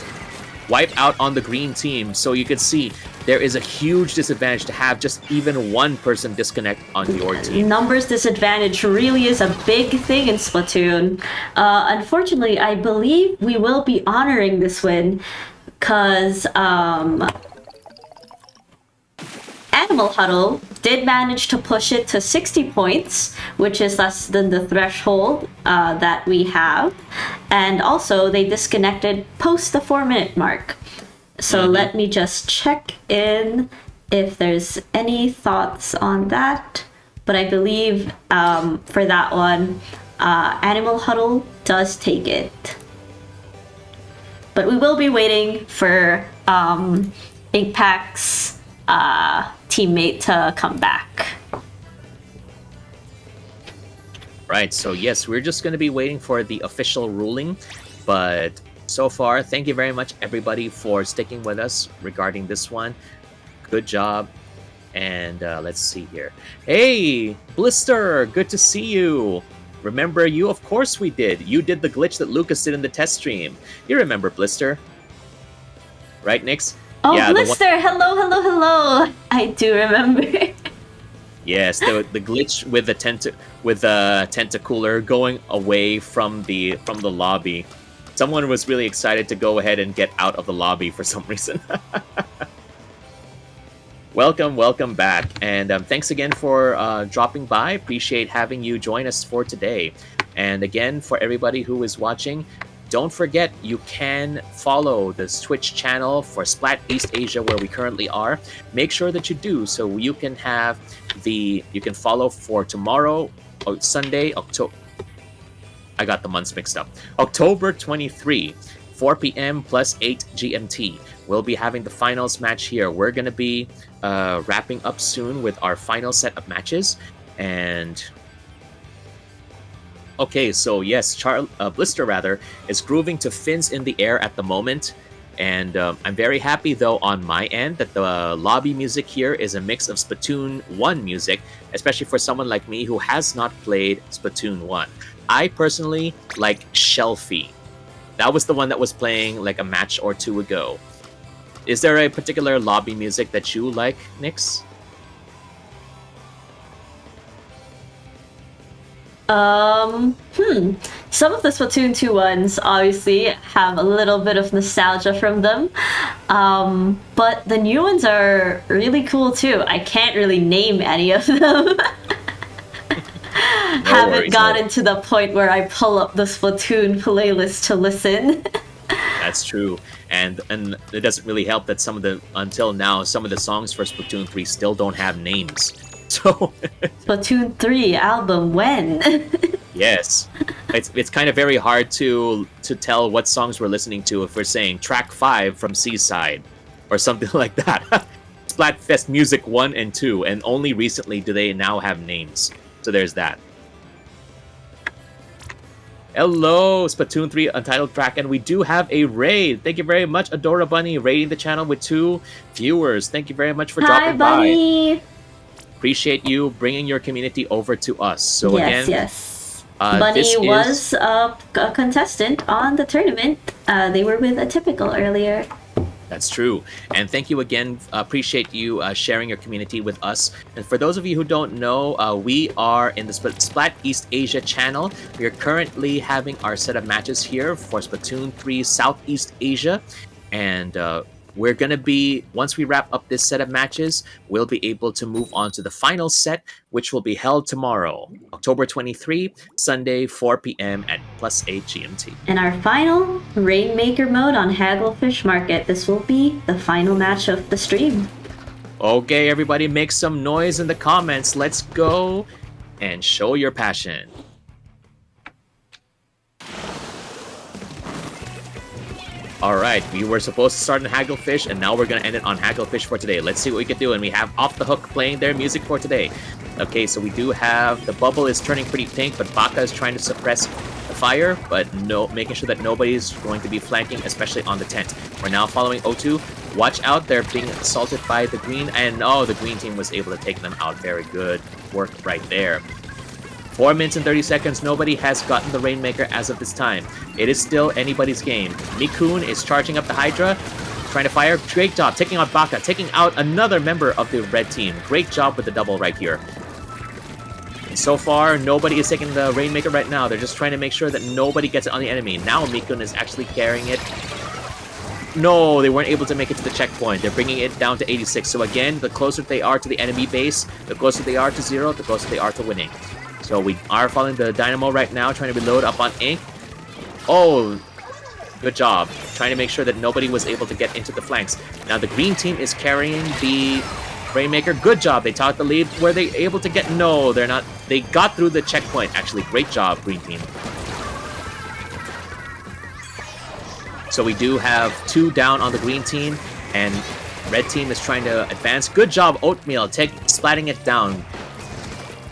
wipe out on the green team. So you can see there is a huge disadvantage to have just even one person disconnect on your team. Numbers disadvantage really is a big thing in Splatoon. Unfortunately, I believe we will be honoring this win because Animal Huddle did manage to push it to 60 points, which is less than the threshold that we have. And also, they disconnected post the 4-minute mark. So let me just check in if there's any thoughts on that. But I believe for that one, Animal Huddle does take it. But we will be waiting for Inkpack's teammate to come back. Right, so yes, we're just going to be waiting for the official ruling, but so far, thank you very much, everybody, for sticking with us regarding this one. Good job. And let's see here. Hey, Blister, good to see you. Remember you? Of course we did. You did the glitch that Lucas did in the test stream. You remember Blister? Right, Nix? Oh, Yeah, the one. Blister! Hello, hello, hello! I do remember. Yes, the glitch with the tentacooler going away from the lobby. Someone was really excited to go ahead and get out of the lobby for some reason. Welcome back, and thanks again for dropping by. Appreciate having you join us for today. And again, for everybody who is watching, don't forget you can follow this Twitch channel for Splat-East Asia, where we currently are. Make sure that you do, so you can have you can follow for tomorrow, Sunday, October. I got the months mixed up. October 23, 4 p.m. plus 8 GMT. We'll be having the finals match here. We're going to be wrapping up soon with our final set of matches. And okay, so yes, Blister rather is grooving to Fins in the Air at the moment. And I'm very happy, though, on my end that the lobby music here is a mix of Splatoon 1 music, especially for someone like me who has not played Splatoon 1. I personally like Shelfie. That was the one that was playing like a match or two ago. Is there a particular lobby music that you like, Nix? Some of the Splatoon 2 ones obviously have a little bit of nostalgia from them. But the new ones are really cool too. I can't really name any of them. Haven't gotten to the point where I pull up the Splatoon playlist to listen. That's true. And it doesn't really help that until now, some of the songs for Splatoon 3 still don't have names. So Splatoon 3 album when? Yes. It's kind of very hard to tell what songs we're listening to if we're saying track 5 from Seaside or something like that. Splatfest Music 1 and 2, and only recently do they now have names. So there's that. Hello, Splatoon 3 Untitled Track, and we do have a raid. Thank you very much, Adora Bunny, raiding the channel with 2 viewers. Thank you very much for dropping Bunny. by. Appreciate you bringing your community over to us. So yes. Bunny was a contestant on the tournament. They were with Atypical earlier. That's true. And thank you again. Appreciate you sharing your community with us. And for those of you who don't know, we are in the Splat-East Asia channel. We are currently having our set of matches here for Splatoon 3 Southeast Asia. And we're going to be, once we wrap up this set of matches, we'll be able to move on to the final set, which will be held tomorrow, October 23, Sunday, 4 p.m. at plus 8 GMT. And our final Rainmaker mode on Hagglefish Market. This will be the final match of the stream. Okay, everybody, make some noise in the comments. Let's go and show your passion. Alright, we were supposed to start on Hagglefish, and now we're going to end it on Hagglefish for today. Let's see what we can do, and we have Off the Hook playing their music for today. Okay, so we do have, the bubble is turning pretty pink, but Baka is trying to suppress the fire, but making sure that nobody's going to be flanking, especially on the tent. We're now following O2. Watch out, they're being assaulted by the green, and the green team was able to take them out. Very good work right there. 4 minutes and 30 seconds, nobody has gotten the Rainmaker as of this time. It is still anybody's game. Mikun is charging up the Hydra, trying to fire. Great job, taking out Baka, taking out another member of the red team. Great job with the double right here. And so far, nobody is taking the Rainmaker right now. They're just trying to make sure that nobody gets it on the enemy. Now Mikun is actually carrying it. No, they weren't able to make it to the checkpoint. They're bringing it down to 86. So again, the closer they are to the enemy base, the closer they are to 0, the closer they are to winning. So we are following the Dynamo right now, trying to reload up on Ink. Oh, good job. Trying to make sure that nobody was able to get into the flanks. Now the green team is carrying the Rainmaker. Good job. They took the lead. Were they able to get... No, they're not. They got through the checkpoint, actually. Great job, green team. So we do have 2 down on the green team, and red team is trying to advance. Good job, Oatmeal, splatting it down.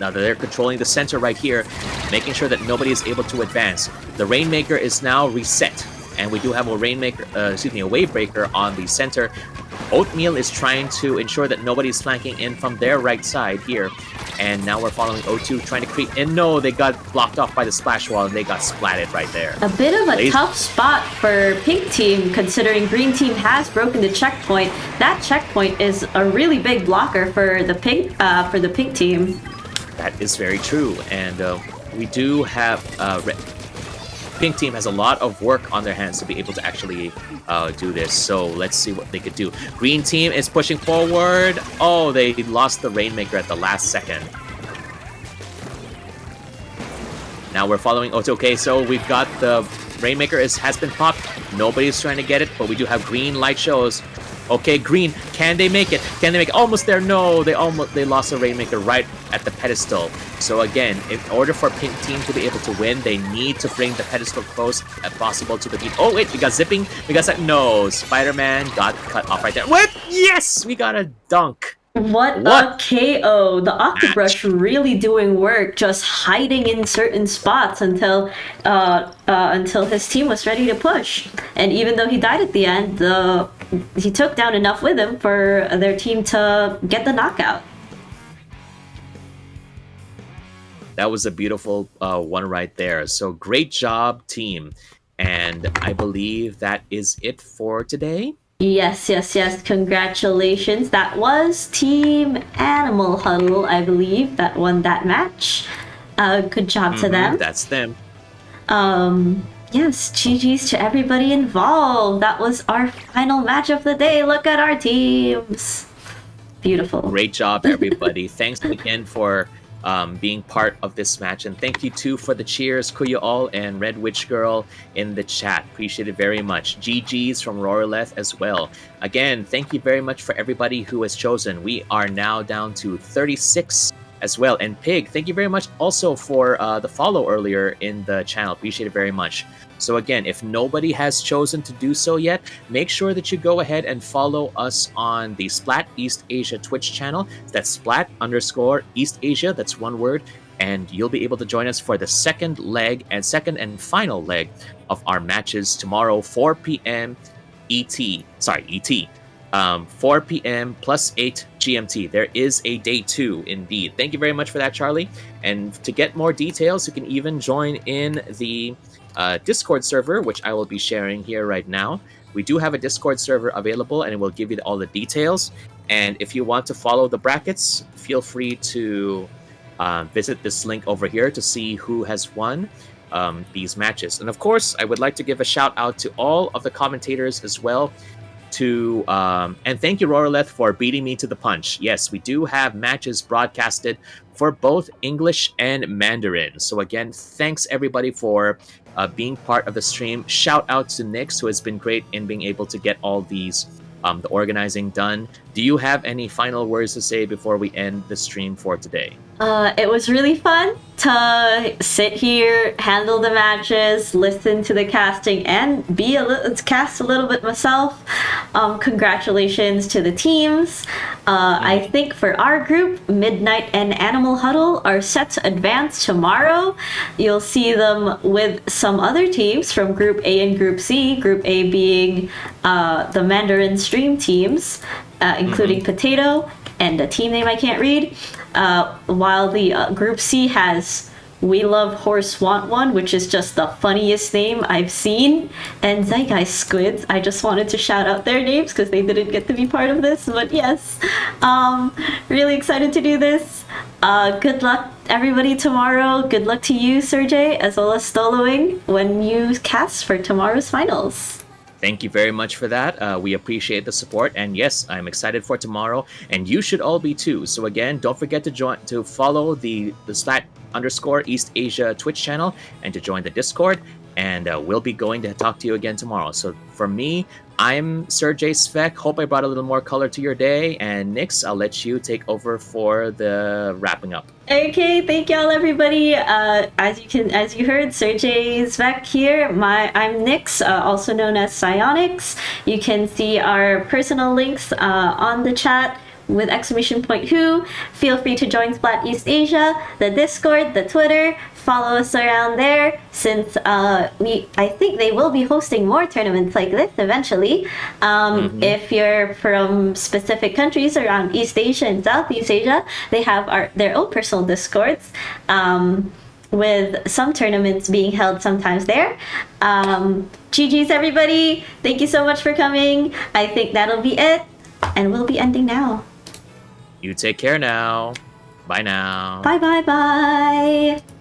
Now that they're controlling the center right here, making sure that nobody is able to advance. The Rainmaker is now reset, and we do have a a Wave Breaker on the center. Oatmeal is trying to ensure that nobody's flanking in from their right side here. And now we're following O2 trying to creep in. No, they got blocked off by the splash wall and they got splatted right there. A bit of a tough spot for Pink Team, considering Green Team has broken the checkpoint. That checkpoint is a really big blocker for the Pink Team. That is very true, and we do have Pink Team has a lot of work on their hands to be able to actually do this. So let's see what they could do. Green Team is pushing forward. Oh, they lost the Rainmaker at the last second. Now we're following Oto. Okay, so we've got the Rainmaker has been popped. Nobody's trying to get it, but we do have green light shows. Okay, green. Can they make it? Can they make it? Almost there. No, they lost the Rainmaker right at the pedestal. So again, in order for Pink Team to be able to win, they need to bring the pedestal close as possible to the team. Oh wait, we got zipping. We got that. No, Spider-Man got cut off right there. What? Yes, we got a dunk. What a KO! The Octobrush really doing work, just hiding in certain spots until his team was ready to push. And even though he died at the end, he took down enough with him for their team to get the knockout. That was a beautiful one right there. So great job, team. And I believe that is it for today. Yes. Congratulations. That was Team Animal Huddle, I believe, that won that match. Good job to them. That's them. Yes, GG's to everybody involved. That was our final match of the day. Look at our teams. Beautiful. Great job, everybody. Thanks again for being part of this match, and thank you too for the cheers, Kuya All and Red Witch Girl in the chat. Appreciate it very much. GG's from Roraleth as well. Again, thank you very much for everybody who has chosen. We are now down to 36 as well. And Pig, thank you very much also for the follow earlier in the channel. Appreciate it very much. So again, if nobody has chosen to do so yet, make sure that you go ahead and follow us on the Splat-East Asia Twitch channel. That's Splat_East Asia. That's one word. And you'll be able to join us for the second and final leg of our matches tomorrow, 4 p.m. ET. 4 p.m. plus 8 GMT. There is a day 2 indeed. Thank you very much for that, Charlie. And to get more details, you can even join in the Discord server, which I will be sharing here right now. We do have a Discord server available, and it will give you all the details. And if you want to follow the brackets, feel free to visit this link over here to see who has won these matches. And of course, I would like to give a shout out to all of the commentators as well. And thank you, Roraleth, for beating me to the punch. Yes, we do have matches broadcasted for both English and Mandarin. So again, thanks everybody for being part of the stream. Shout out to Nix, who has been great in being able to get all these the organizing done. Do you have any final words to say before we end the stream for today? It was really fun to sit here, handle the matches, listen to the casting, and cast a little bit myself. Congratulations to the teams. I think for our group, Midnight and Animal Huddle are set to advance tomorrow. You'll see them with some other teams from Group A and Group C. Group A being the Mandarin stream teams, including Potato and a team name I can't read. While the Group C has We Love Horse Want One, which is just the funniest name I've seen, and Zeitgeist Squids. I just wanted to shout out their names because they didn't get to be part of this, but yes, really excited to do this. Good luck everybody tomorrow. Good luck to you, Sergey, as well as Stoloing, when you cast for tomorrow's finals. Thank you very much for that. We appreciate the support, and yes, I'm excited for tomorrow, and you should all be too. So again, don't forget to follow the Splat_East Asia Twitch channel and to join the Discord, and we'll be going to talk to you again tomorrow. So for me, I'm Sergey Svek. Hope I brought a little more color to your day, and Nix, I'll let you take over for the wrapping up. Okay, thank y'all everybody. As you heard, Sergey Svek here. I'm Nix, also known as Psionics. You can see our personal links on the chat. with exclamation point who. Feel free to join Splat-East Asia, the Discord, the Twitter. Follow us around there, since I think they will be hosting more tournaments like this eventually. If you're from specific countries around East Asia and Southeast Asia, they have their own personal Discords. With some tournaments being held sometimes there. GG's everybody. Thank you so much for coming. I think that'll be it. And we'll be ending now. You take care now. Bye now. Bye bye bye.